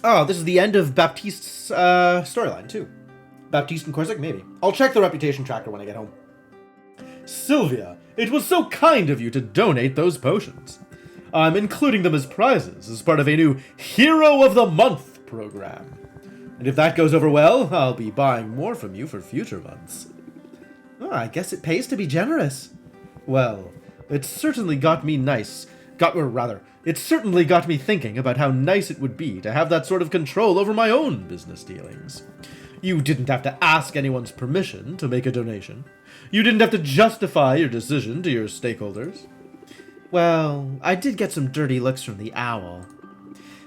Oh, this is the end of Baptiste's storyline, too. Baptiste and Corsic, maybe. I'll check the reputation tracker when I get home. Sylvia, it was so kind of you to donate those potions. I'm including them as prizes as part of a new Hero of the Month program. And if that goes over well, I'll be buying more from you for future months. Oh, I guess it pays to be generous. Well, it certainly got me it certainly got me thinking about how nice it would be to have that sort of control over my own business dealings. You didn't have to ask anyone's permission to make a donation. You didn't have to justify your decision to your stakeholders. Well, I did get some dirty looks from the owl.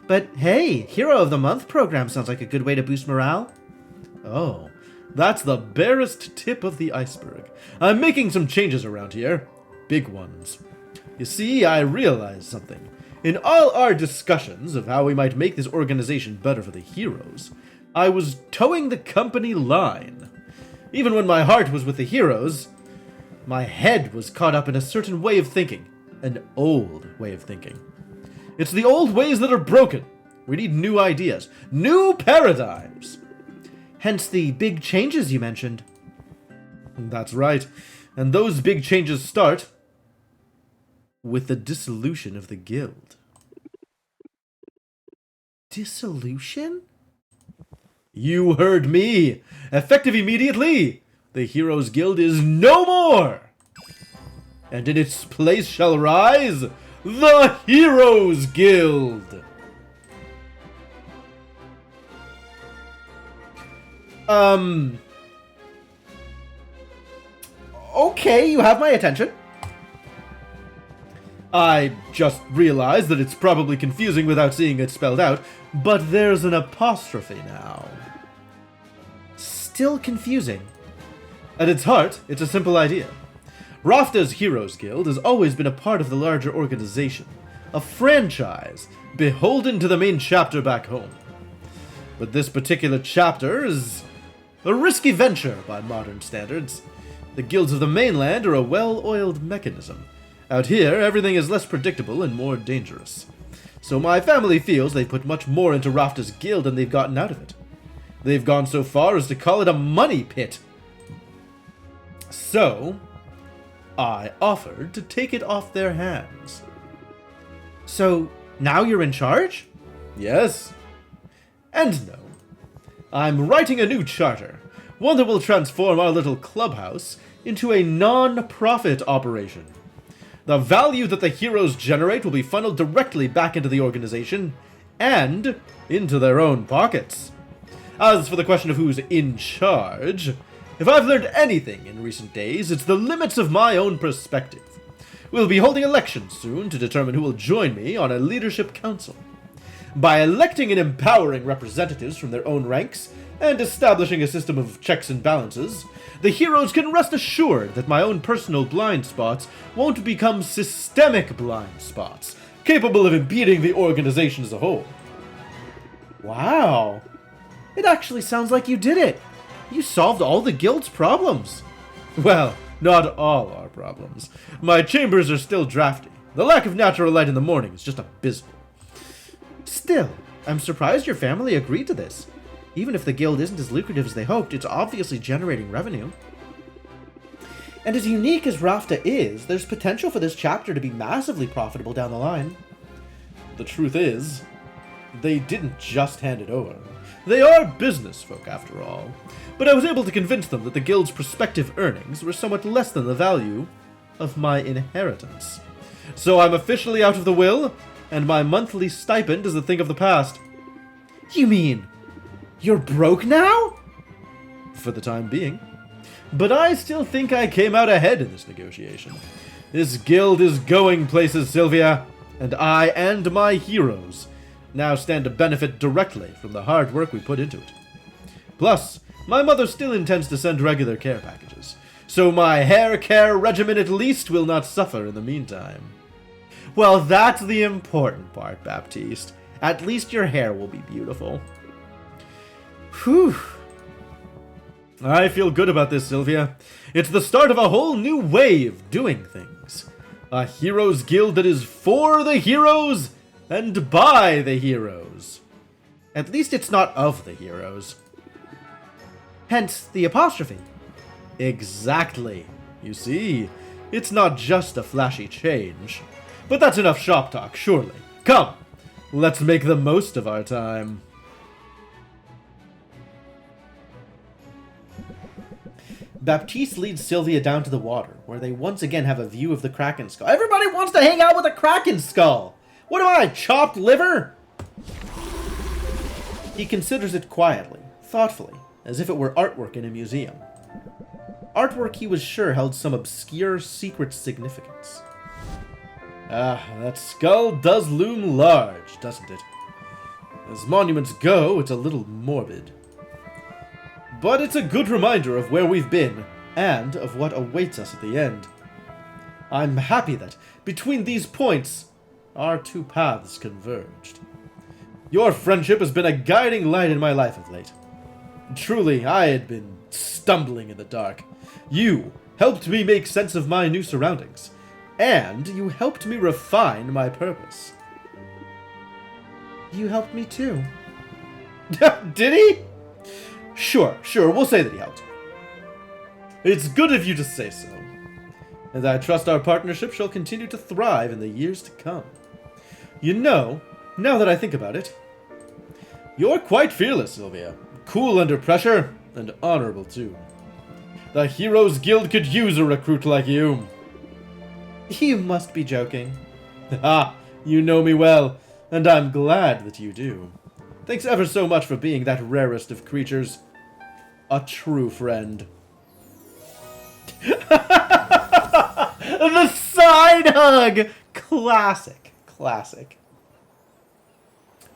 But hey, Hero of the Month program sounds like a good way to boost morale. Oh, that's the barest tip of the iceberg. I'm making some changes around here. Big ones. You see, I realized something. In all our discussions of how we might make this organization better for the heroes, I was towing the company line. Even when my heart was with the heroes, my head was caught up in a certain way of thinking. An old way of thinking. It's the old ways that are broken. We need new ideas. New paradigms. Hence the big changes you mentioned. That's right. And those big changes start with the dissolution of the guild. Dissolution? You heard me! Effective immediately! The Heroes Guild is no more! And in its place shall rise the Heroes Guild! Okay, you have my attention. I just realized that it's probably confusing without seeing it spelled out, but there's an apostrophe now. Still confusing. At its heart, it's a simple idea. Rafta's Heroes Guild has always been a part of the larger organization, a franchise, beholden to the main chapter back home. But this particular chapter is A risky venture by modern standards. The guilds of the mainland are a well-oiled mechanism. Out here, everything is less predictable and more dangerous. So my family feels they've put much more into Rafta's guild than they've gotten out of it. They've gone so far as to call it a money pit. So, I offered to take it off their hands. So, now you're in charge? Yes. And no. I'm writing a new charter, one that will transform our little clubhouse into a non-profit operation. The value that the heroes generate will be funneled directly back into the organization and into their own pockets. As for the question of who's in charge, if I've learned anything in recent days, it's the limits of my own perspective. We'll be holding elections soon to determine who will join me on a leadership council. By electing and empowering representatives from their own ranks and establishing a system of checks and balances, the heroes can rest assured that my own personal blind spots won't become systemic blind spots, capable of impeding the organization as a whole. Wow. It actually sounds like you did it. You solved all the guild's problems. Well, not all our problems. My chambers are still drafty. The lack of natural light in the morning is just abysmal. Still, I'm surprised your family agreed to this. Even if the guild isn't as lucrative as they hoped, it's obviously generating revenue. And as unique as Rafta is, there's potential for this chapter to be massively profitable down the line. The truth is, they didn't just hand it over. They are business folk, after all. But I was able to convince them that the guild's prospective earnings were somewhat less than the value of my inheritance. So I'm officially out of the will, and my monthly stipend is a thing of the past. You mean you're broke now? For the time being. But I still think I came out ahead in this negotiation. This guild is going places, Sylvia, and I and my heroes now stand to benefit directly from the hard work we put into it. Plus, my mother still intends to send regular care packages, so my hair care regimen at least will not suffer in the meantime. Well, that's the important part, Baptiste. At least your hair will be beautiful. Whew. I feel good about this, Sylvia. It's the start of a whole new way of doing things. A heroes guild that is for the heroes and by the heroes. At least it's not of the heroes. Hence the apostrophe. Exactly. You see, it's not just a flashy change. But that's enough shop talk, surely. Come, let's make the most of our time. Baptiste leads Sylvia down to the water, where they once again have a view of the Kraken skull. Everybody wants to hang out with a Kraken skull! What am I, chopped liver? He considers it quietly, thoughtfully, as if it were artwork in a museum. Artwork he was sure held some obscure secret significance. Ah, that skull does loom large, doesn't it? As monuments go, it's a little morbid. But it's a good reminder of where we've been, and of what awaits us at the end. I'm happy that, between these points, our two paths converged. Your friendship has been a guiding light in my life of late. Truly, I had been stumbling in the dark. You helped me make sense of my new surroundings, and you helped me refine my purpose. You helped me too. Did he? Sure, we'll say that he helped. It's good of you to say so. And I trust our partnership shall continue to thrive in the years to come. You know, now that I think about it, you're quite fearless, Sylvia. Cool under pressure, and honorable too. The Heroes Guild could use a recruit like you. You must be joking. Ha! You know me well, and I'm glad that you do. Thanks ever so much for being that rarest of creatures. A true friend. The side hug! Classic.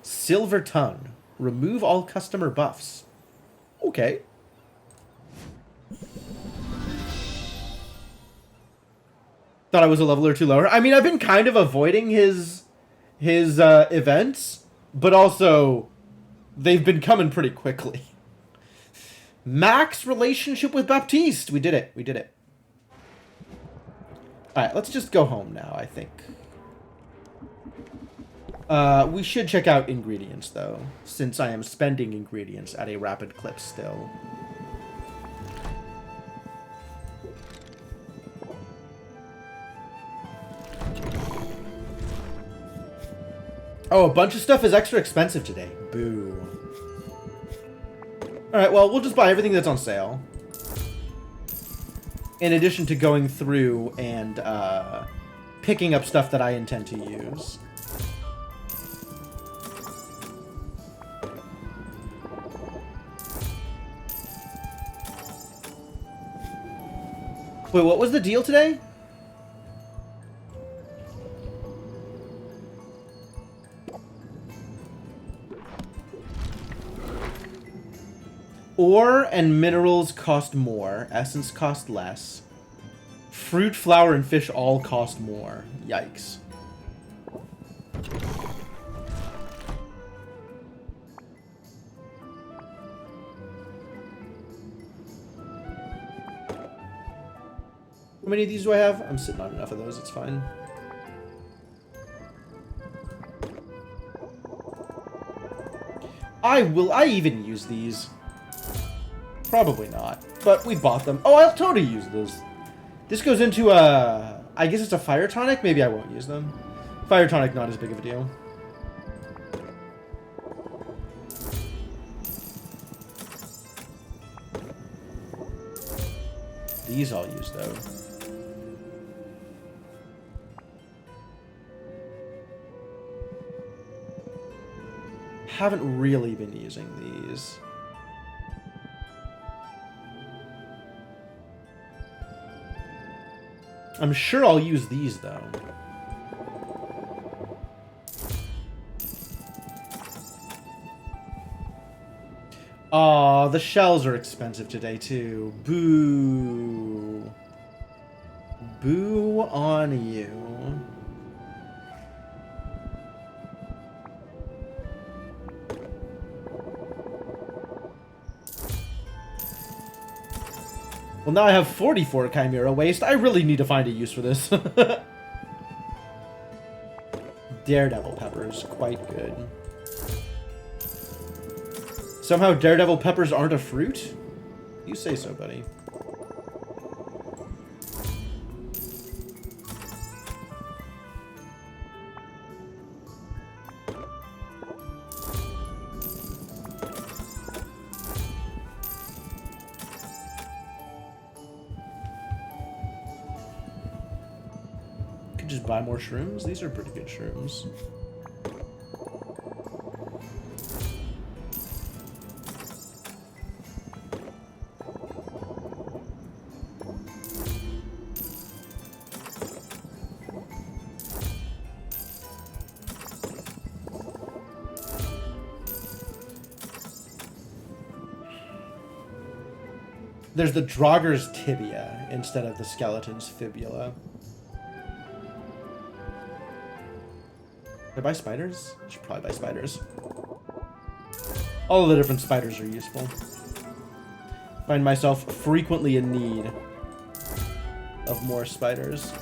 Silver Tongue. Remove all customer buffs. Okay. Thought I was a level or two lower. I mean, I've been kind of avoiding his events, but also they've been coming pretty quickly. Max relationship with Baptiste. We did it. We did it. Alright, let's just go home now, I think. We should check out ingredients, though, since I am spending ingredients at a rapid clip still. Oh, a bunch of stuff is extra expensive today. Boo. Alright, well, we'll just buy everything that's on sale. In addition to going through and picking up stuff that I intend to use. Wait, what was the deal today? Ore and minerals cost more. Essence cost less. Fruit, flour, and fish all cost more. Yikes. How many of these do I have? I'm sitting on enough of those, it's fine. Will I even use these? Probably not, but we bought them. Oh, I'll totally use those. This goes into a... I guess it's a fire tonic? Maybe I won't use them. Fire tonic, not as big of a deal. These I'll use, though. Haven't really been using these. I'm sure I'll use these, though. Aw, the shells are expensive today, too. Boo. Boo on you. Well, now I have 44 Chimera waste. I really need to find a use for this. Daredevil peppers, quite good. Somehow Daredevil peppers aren't a fruit? You say so, buddy. Just buy more shrooms. These are pretty good shrooms. There's the Draugur's tibia instead of the skeleton's fibula. Should I buy spiders? I should probably buy spiders. All the different spiders are useful. Find myself frequently in need of more spiders.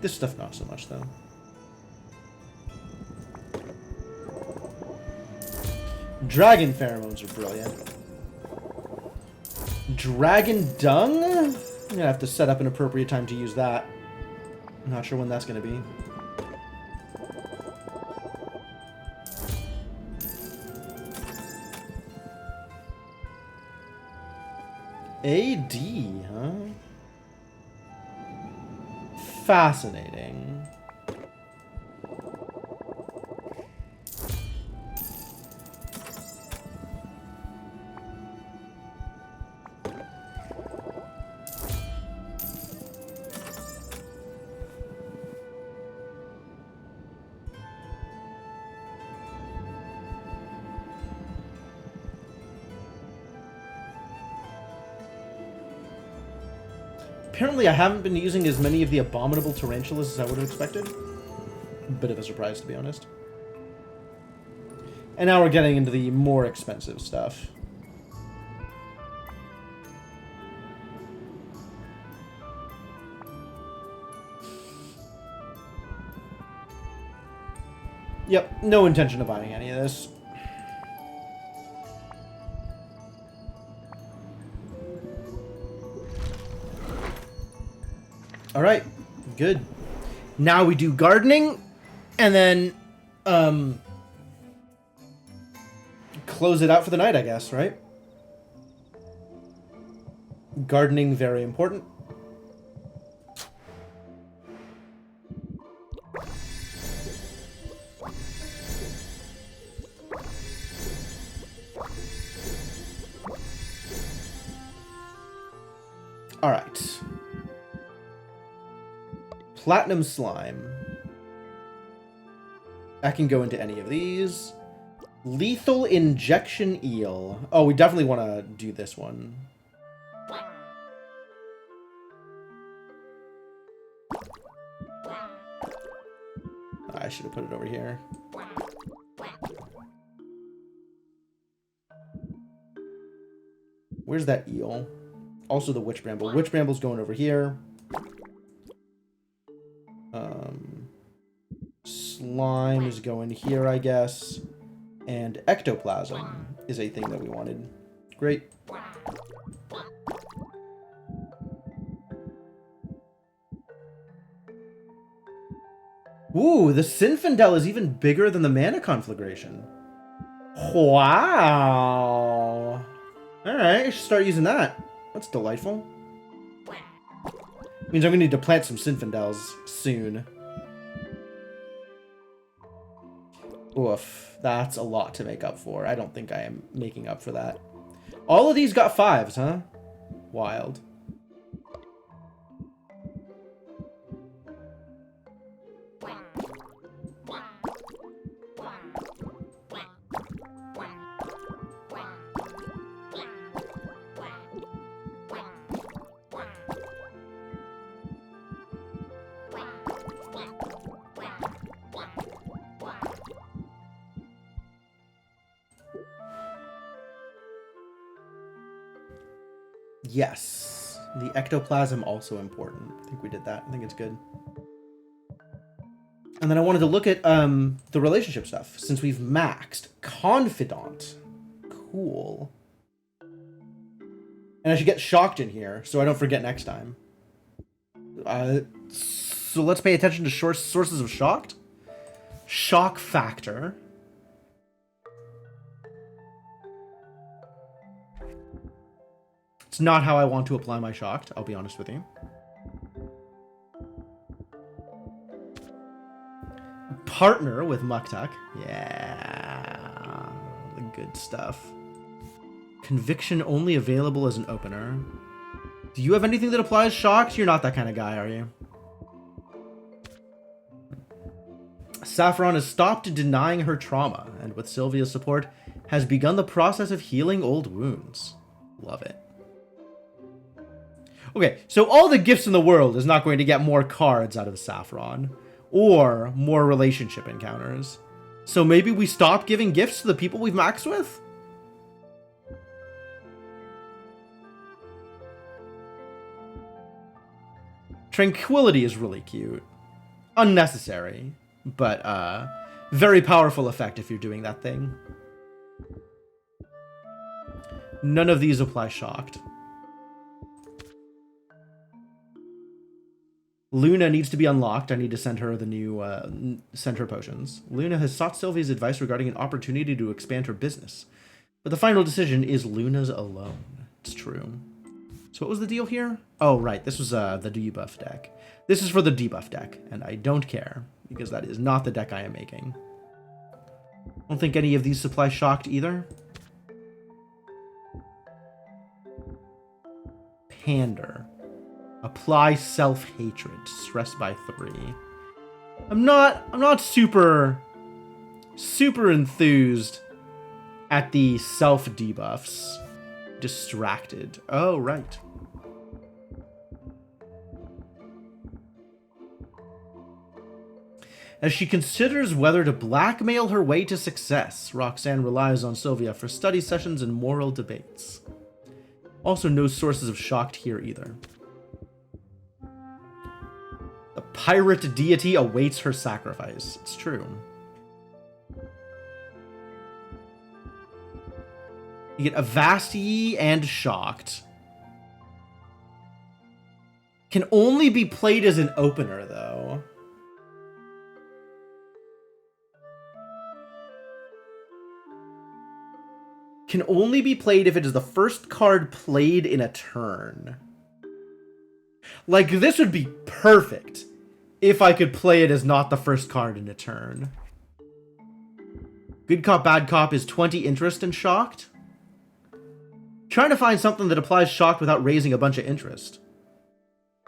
This stuff not so much, though. Dragon pheromones are brilliant. Dragon dung? I'm gonna have to set up an appropriate time to use that. I'm not sure when that's gonna be. AD, huh? Fascinating. Apparently I haven't been using as many of the abominable tarantulas as I would have expected. bit of a surprise, to be honest. And now we're getting into the more expensive stuff. Yep, no intention of buying any of this. Alright, good. Now we do gardening, and then, close it out for the night, I guess, right? Gardening, very important. Alright. Platinum slime. I can go into any of these. Lethal injection eel. Oh, we definitely want to do this one. I should have put it over here. Where's that eel? Also the witch bramble. Witch bramble's going over here. Slime is going here, I guess. And ectoplasm is a thing that we wanted. Great. Ooh, the Sinfandel is even bigger than the mana conflagration. Wow. Alright, I should start using that. That's delightful. Means I'm gonna need to plant some Sinfandels soon. Oof, that's a lot to make up for. I don't think I am making up for that. All of these got 5s, huh? Wild. Yes. The ectoplasm also important. I think we did that. I think it's good. And then I wanted to look at the relationship stuff since we've maxed. Confidant. Cool. And I should get shocked in here so I don't forget next time. So let's pay attention to sources of shocked. Shock factor. It's not how I want to apply my shocked, I'll be honest with you. Partner with Muktak. Yeah. The good stuff. Conviction only available as an opener. Do you have anything that applies shocked? You're not that kind of guy, are you? Saffron has stopped denying her trauma, and with Sylvia's support, has begun the process of healing old wounds. Love it. Okay, so all the gifts in the world is not going to get more cards out of Saffron, or more relationship encounters. So maybe we stop giving gifts to the people we've maxed with? Tranquility is really cute. Unnecessary, but very powerful effect if you're doing that thing. None of these apply shocked. Luna needs to be unlocked. I need to send her the new, send her potions. Luna has sought Sylvia's advice regarding an opportunity to expand her business. But the final decision is Luna's alone. It's true. So what was the deal here? Oh, right. This was the debuff deck. This is for the debuff deck, and I don't care, because that is not the deck I am making. I don't think any of these supply shocked either. Pander. Apply self-hatred. Stress by 3. I'm not super enthused at the self-debuffs. Distracted. Oh, right. As she considers whether to blackmail her way to success, Roxanne relies on Sylvia for study sessions and moral debates. Also, no sources of shocked here either. The pirate deity awaits her sacrifice. It's true. You get Avasti and Shocked. Can only be played as an opener, though. Can only be played if it is the first card played in a turn. Like, this would be perfect if I could play it as not the first card in a turn. Good Cop, Bad Cop is 20 interest and Shocked. Trying to find something that applies Shocked without raising a bunch of interest,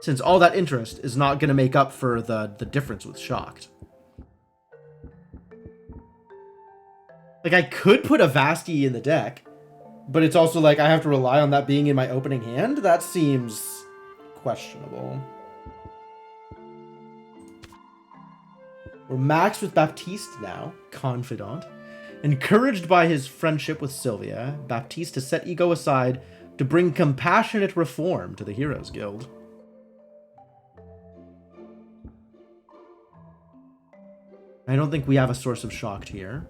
since all that interest is not going to make up for the difference with Shocked. Like, I could put a Avasti in the deck, but it's also like I have to rely on that being in my opening hand? That seems questionable. We're maxed with Baptiste now, confidant. Encouraged by his friendship with Sylvia, Baptiste has set ego aside to bring compassionate reform to the Heroes Guild. I don't think we have a source of Shocked here.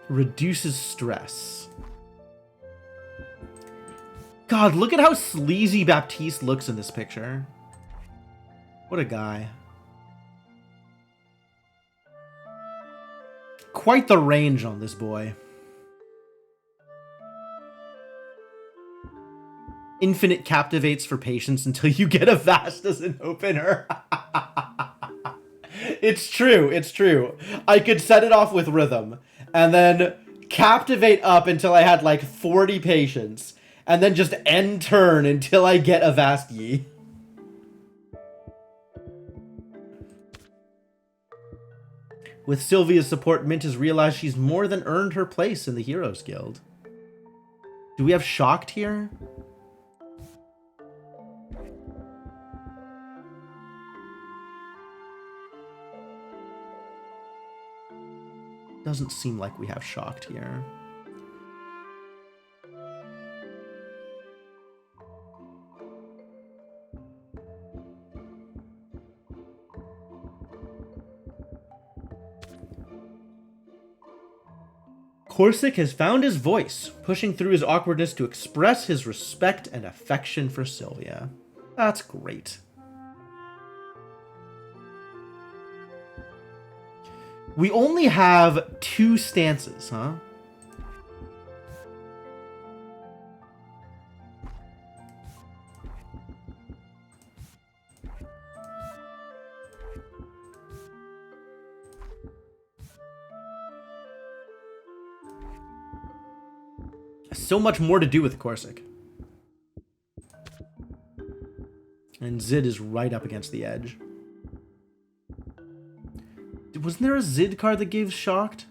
Reduces stress. God, look at how sleazy Baptiste looks in this picture. What a guy. Quite the range on this boy. Infinite captivates for patience until you get a Vast as an opener. It's true, it's true. I could set it off with Rhythm, and then captivate up until I had like 40 patience, and then just end turn until I get a Avasti. With Sylvia's support, Mint has realized she's more than earned her place in the Heroes Guild. Do we have Shocked here? Doesn't seem like we have Shocked here. Corsic has found his voice, pushing through his awkwardness to express his respect and affection for Sylvia. That's great. We only have 2 stances, huh? So much more to do with Corsic. And Zid is right up against the edge. Wasn't there a Zid card that gave Shocked?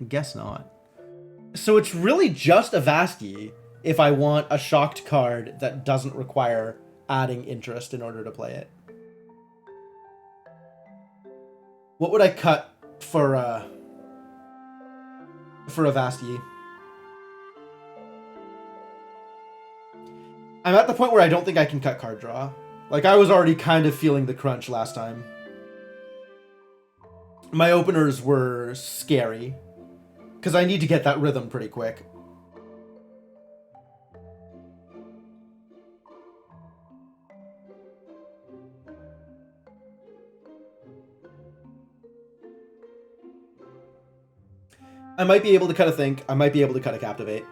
I guess not. So it's really just Avasti if I want a Shocked card that doesn't require adding interest in order to play it. What would I cut for Avasti? I'm at the point where I don't think I can cut card draw. Like, I was already kind of feeling the crunch last time. My openers were scary, because I need to get that Rhythm pretty quick. I might be able to cut a Think. I might be able to cut a Captivate.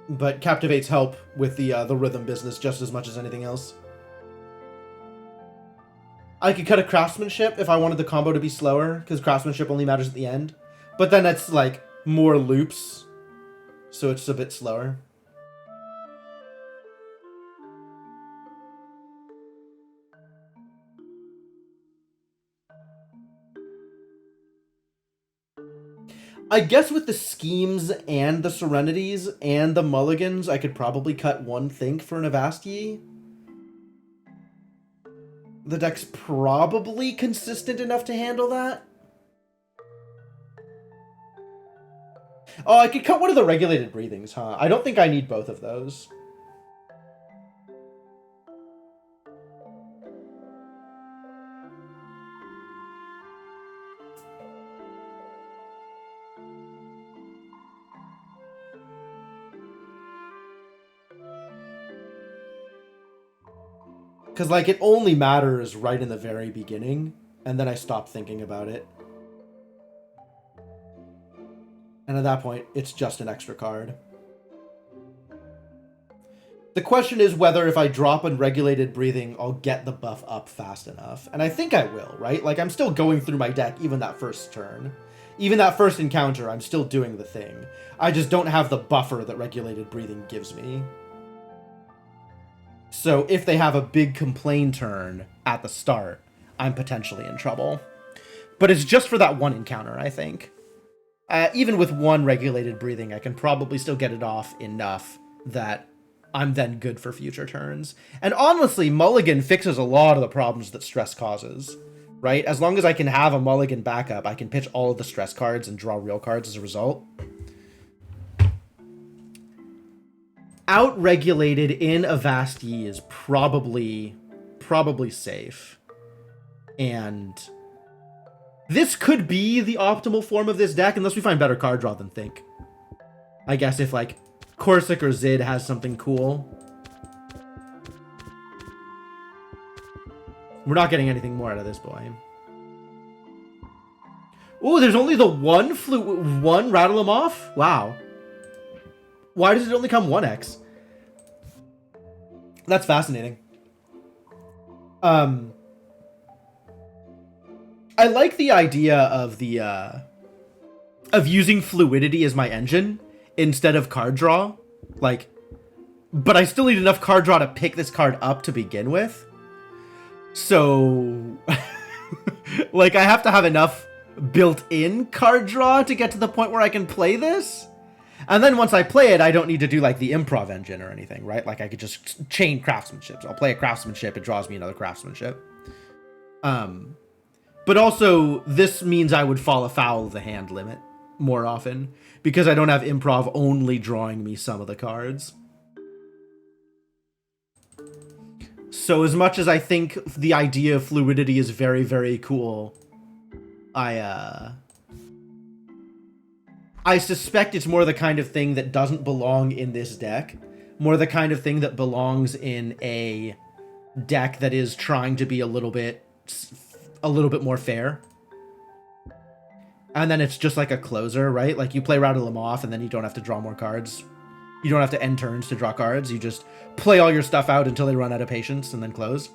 But Captivates help with the Rhythm business just as much as anything else. I could cut a Craftsmanship if I wanted the combo to be slower, because Craftsmanship only matters at the end. But then that's, like, more loops, so it's a bit slower. I guess with the schemes and the serenities and the mulligans, I could probably cut one think for an Avastii. The deck's probably consistent enough to handle that. Oh, I could cut one of the regulated breathings, huh? I don't think I need both of those. Because, like, it only matters right in the very beginning, and then I stop thinking about it. And at that point, it's just an extra card. The question is whether if I drop unregulated breathing, I'll get the buff up fast enough. And I think I will, right? Like, I'm still going through my deck even that first turn. Even that first encounter, I'm still doing the thing. I just don't have the buffer that regulated breathing gives me. So if they have a big complain turn at the start, I'm potentially in trouble. But it's just for that one encounter, I think. Even with one regulated breathing, I can probably still get it off enough that I'm then good for future turns. And honestly, Mulligan fixes a lot of the problems that stress causes, right? As long as I can have a Mulligan backup, I can pitch all of the stress cards and draw real cards as a result. Out-regulated in Avastii is probably safe. And this could be the optimal form of this deck, unless we find better card draw than Think. I guess if, like, Corsic or Zid has something cool. We're not getting anything more out of this boy. Ooh, there's only the one Rattle 'em Off? Wow. Why does it only come 1x? That's fascinating. I like the idea of the of using fluidity as my engine instead of card draw. Like, but I still need enough card draw to pick this card up to begin with. So like, I have to have enough built-in card draw to get to the point where I can play this. And then once I play it, I don't need to do, like, the improv engine or anything, right? Like, I could just chain craftsmanship. So I'll play a craftsmanship, it draws me another craftsmanship. But also, this means I would fall afoul of the hand limit more often, because I don't have improv only drawing me some of the cards. So as much as I think the idea of fluidity is very, very cool, I suspect it's more the kind of thing that doesn't belong in this deck. More the kind of thing that belongs in a deck that is trying to be a little bit more fair. And then it's just like a closer, right? Like, you play Rattle 'em Off, and then you don't have to draw more cards. You don't have to end turns to draw cards. You just play all your stuff out until they run out of patience, and then close.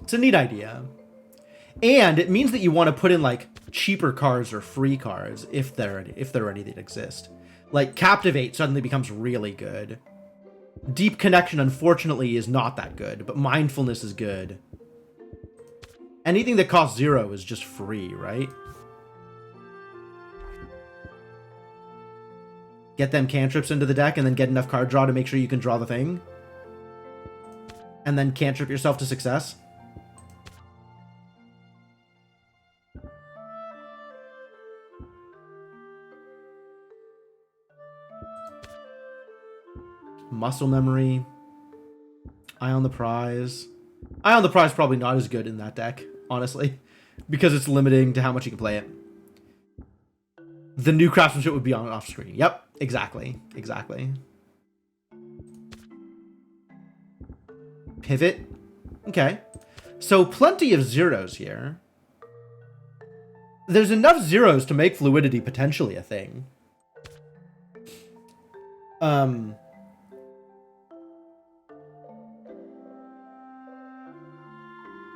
It's a neat idea. And it means that you want to put in, like, cheaper cards or free cards if they're already that exist. Like, Captivate suddenly becomes really good. Deep Connection, unfortunately, is not that good, but Mindfulness is good. Anything that costs 0 is just free, right? Get them cantrips into the deck and then get enough card draw to make sure you can draw the thing. And then cantrip yourself to success. Muscle Memory. Eye on the Prize. Eye on the Prize probably not as good in that deck, honestly, because it's limiting to how much you can play it. The new craftsmanship would be on off screen. Yep, exactly. Pivot. Okay. So plenty of zeros here. There's enough zeros to make fluidity potentially a thing.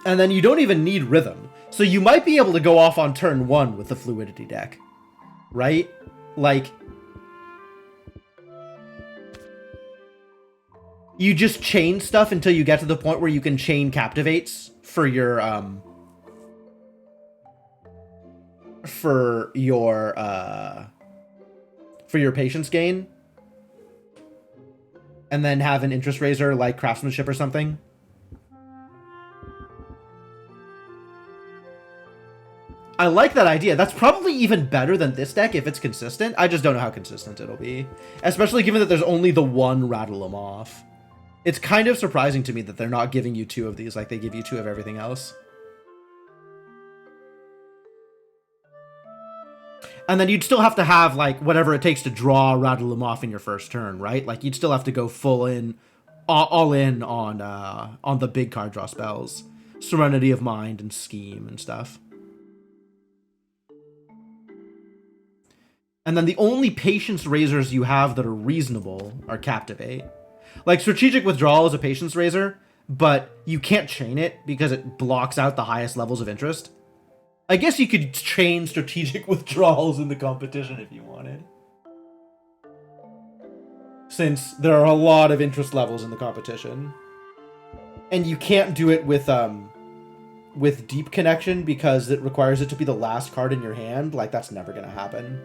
And then you don't even need rhythm. So you might be able to go off on turn 1 with the fluidity deck. Right? Like, You just chain stuff until you get to the point where you can chain captivates for your for your patience gain, and then have an interest raiser like craftsmanship or something. I like that idea. That's probably even better than this deck if it's consistent. I just don't know how consistent it'll be, especially given that there's only the one Rattle 'em Off. It's kind of surprising to me that they're not giving you 2 of these like they give you 2 of everything else. And then you'd still have to have, like, whatever it takes to draw Rattle 'em Off in your first turn, right? Like, you'd still have to go full in, all in on the big card draw spells. Serenity of Mind and Scheme and stuff. And then the only patience raisers you have that are reasonable are Captivate. Like, Strategic Withdrawal is a patience raiser, but you can't chain it because it blocks out the highest levels of interest. I guess you could chain Strategic Withdrawals in the competition if you wanted, since there are a lot of interest levels in the competition. And you can't do it with Deep Connection because it requires it to be the last card in your hand. Like, that's never gonna happen.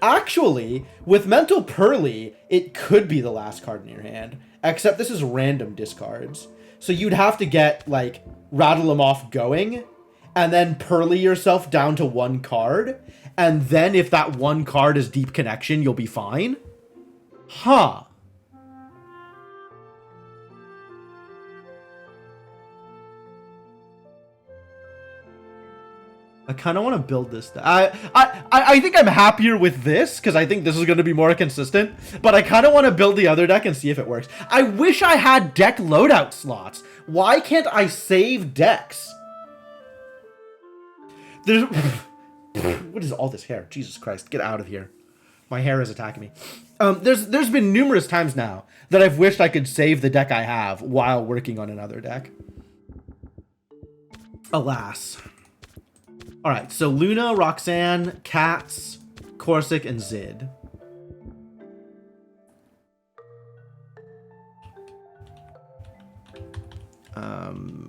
Actually, with Mental Pearly, it could be the last card in your hand, except this is random discards. So you'd have to get, like, Rattle 'em Off going, and then Pearly yourself down to 1 card, and then if that 1 card is Deep Connection, you'll be fine? Huh. I kind of want to build this. I think I'm happier with this because I think this is going to be more consistent. But I kind of want to build the other deck and see if it works. I wish I had deck loadout slots. Why can't I save decks? There's what is all this hair? Jesus Christ, get out of here. My hair is attacking me. There's been numerous times now that I've wished I could save the deck I have while working on another deck. Alas. All right, so Luna, Roxanne, Katz, Corsic, and Zid.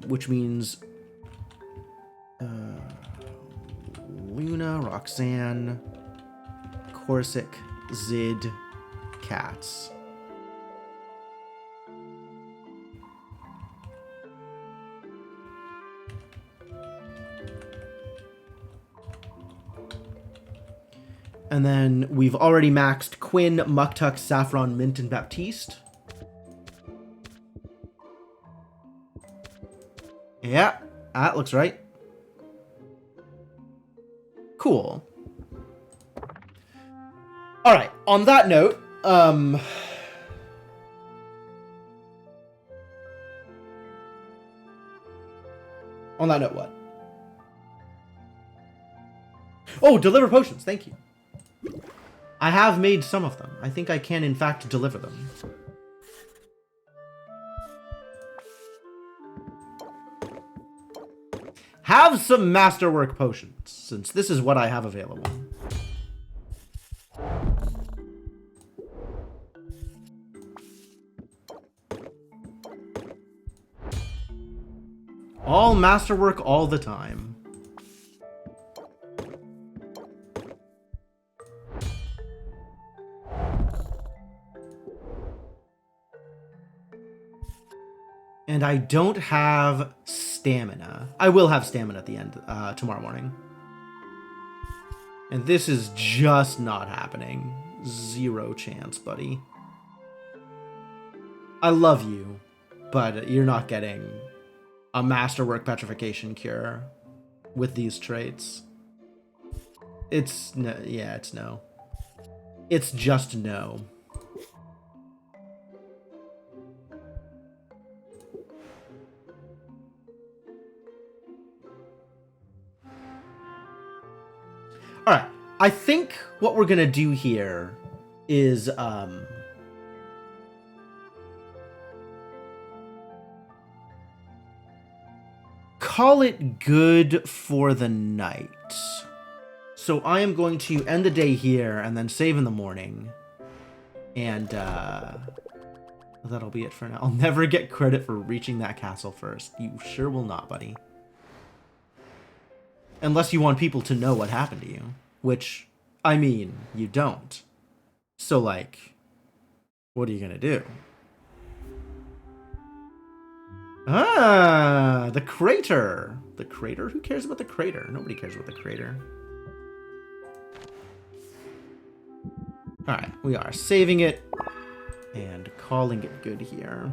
Which means Luna, Roxanne, Corsic, Zid, Katz. And then we've already maxed Quinn, Muktuk, Saffron, Mint, and Baptiste. Yeah, that looks right. Cool. All right, on that note, on that note, what? Oh, deliver potions, thank you. I have made some of them. I think I can, in fact, deliver them. Have some masterwork potions, since this is what I have available. All masterwork all the time. And I don't have stamina. I will have stamina at the end tomorrow morning. And this is just not happening. 0 chance, buddy. I love you, but you're not getting a masterwork petrification cure with these traits. It's no, yeah, it's no. It's just no. All right, I think what we're gonna do here is call it good for the night. So I am going to end the day here and then save in the morning, and That'll be it for now. I'll never get credit for reaching that castle first. You sure will not, buddy. Unless you want people to know what happened to you. Which, I mean, you don't. So, like, what are you gonna do? Ah, the crater. The crater? Who cares about the crater? Nobody cares about the crater. Alright, we are saving it and calling it good here.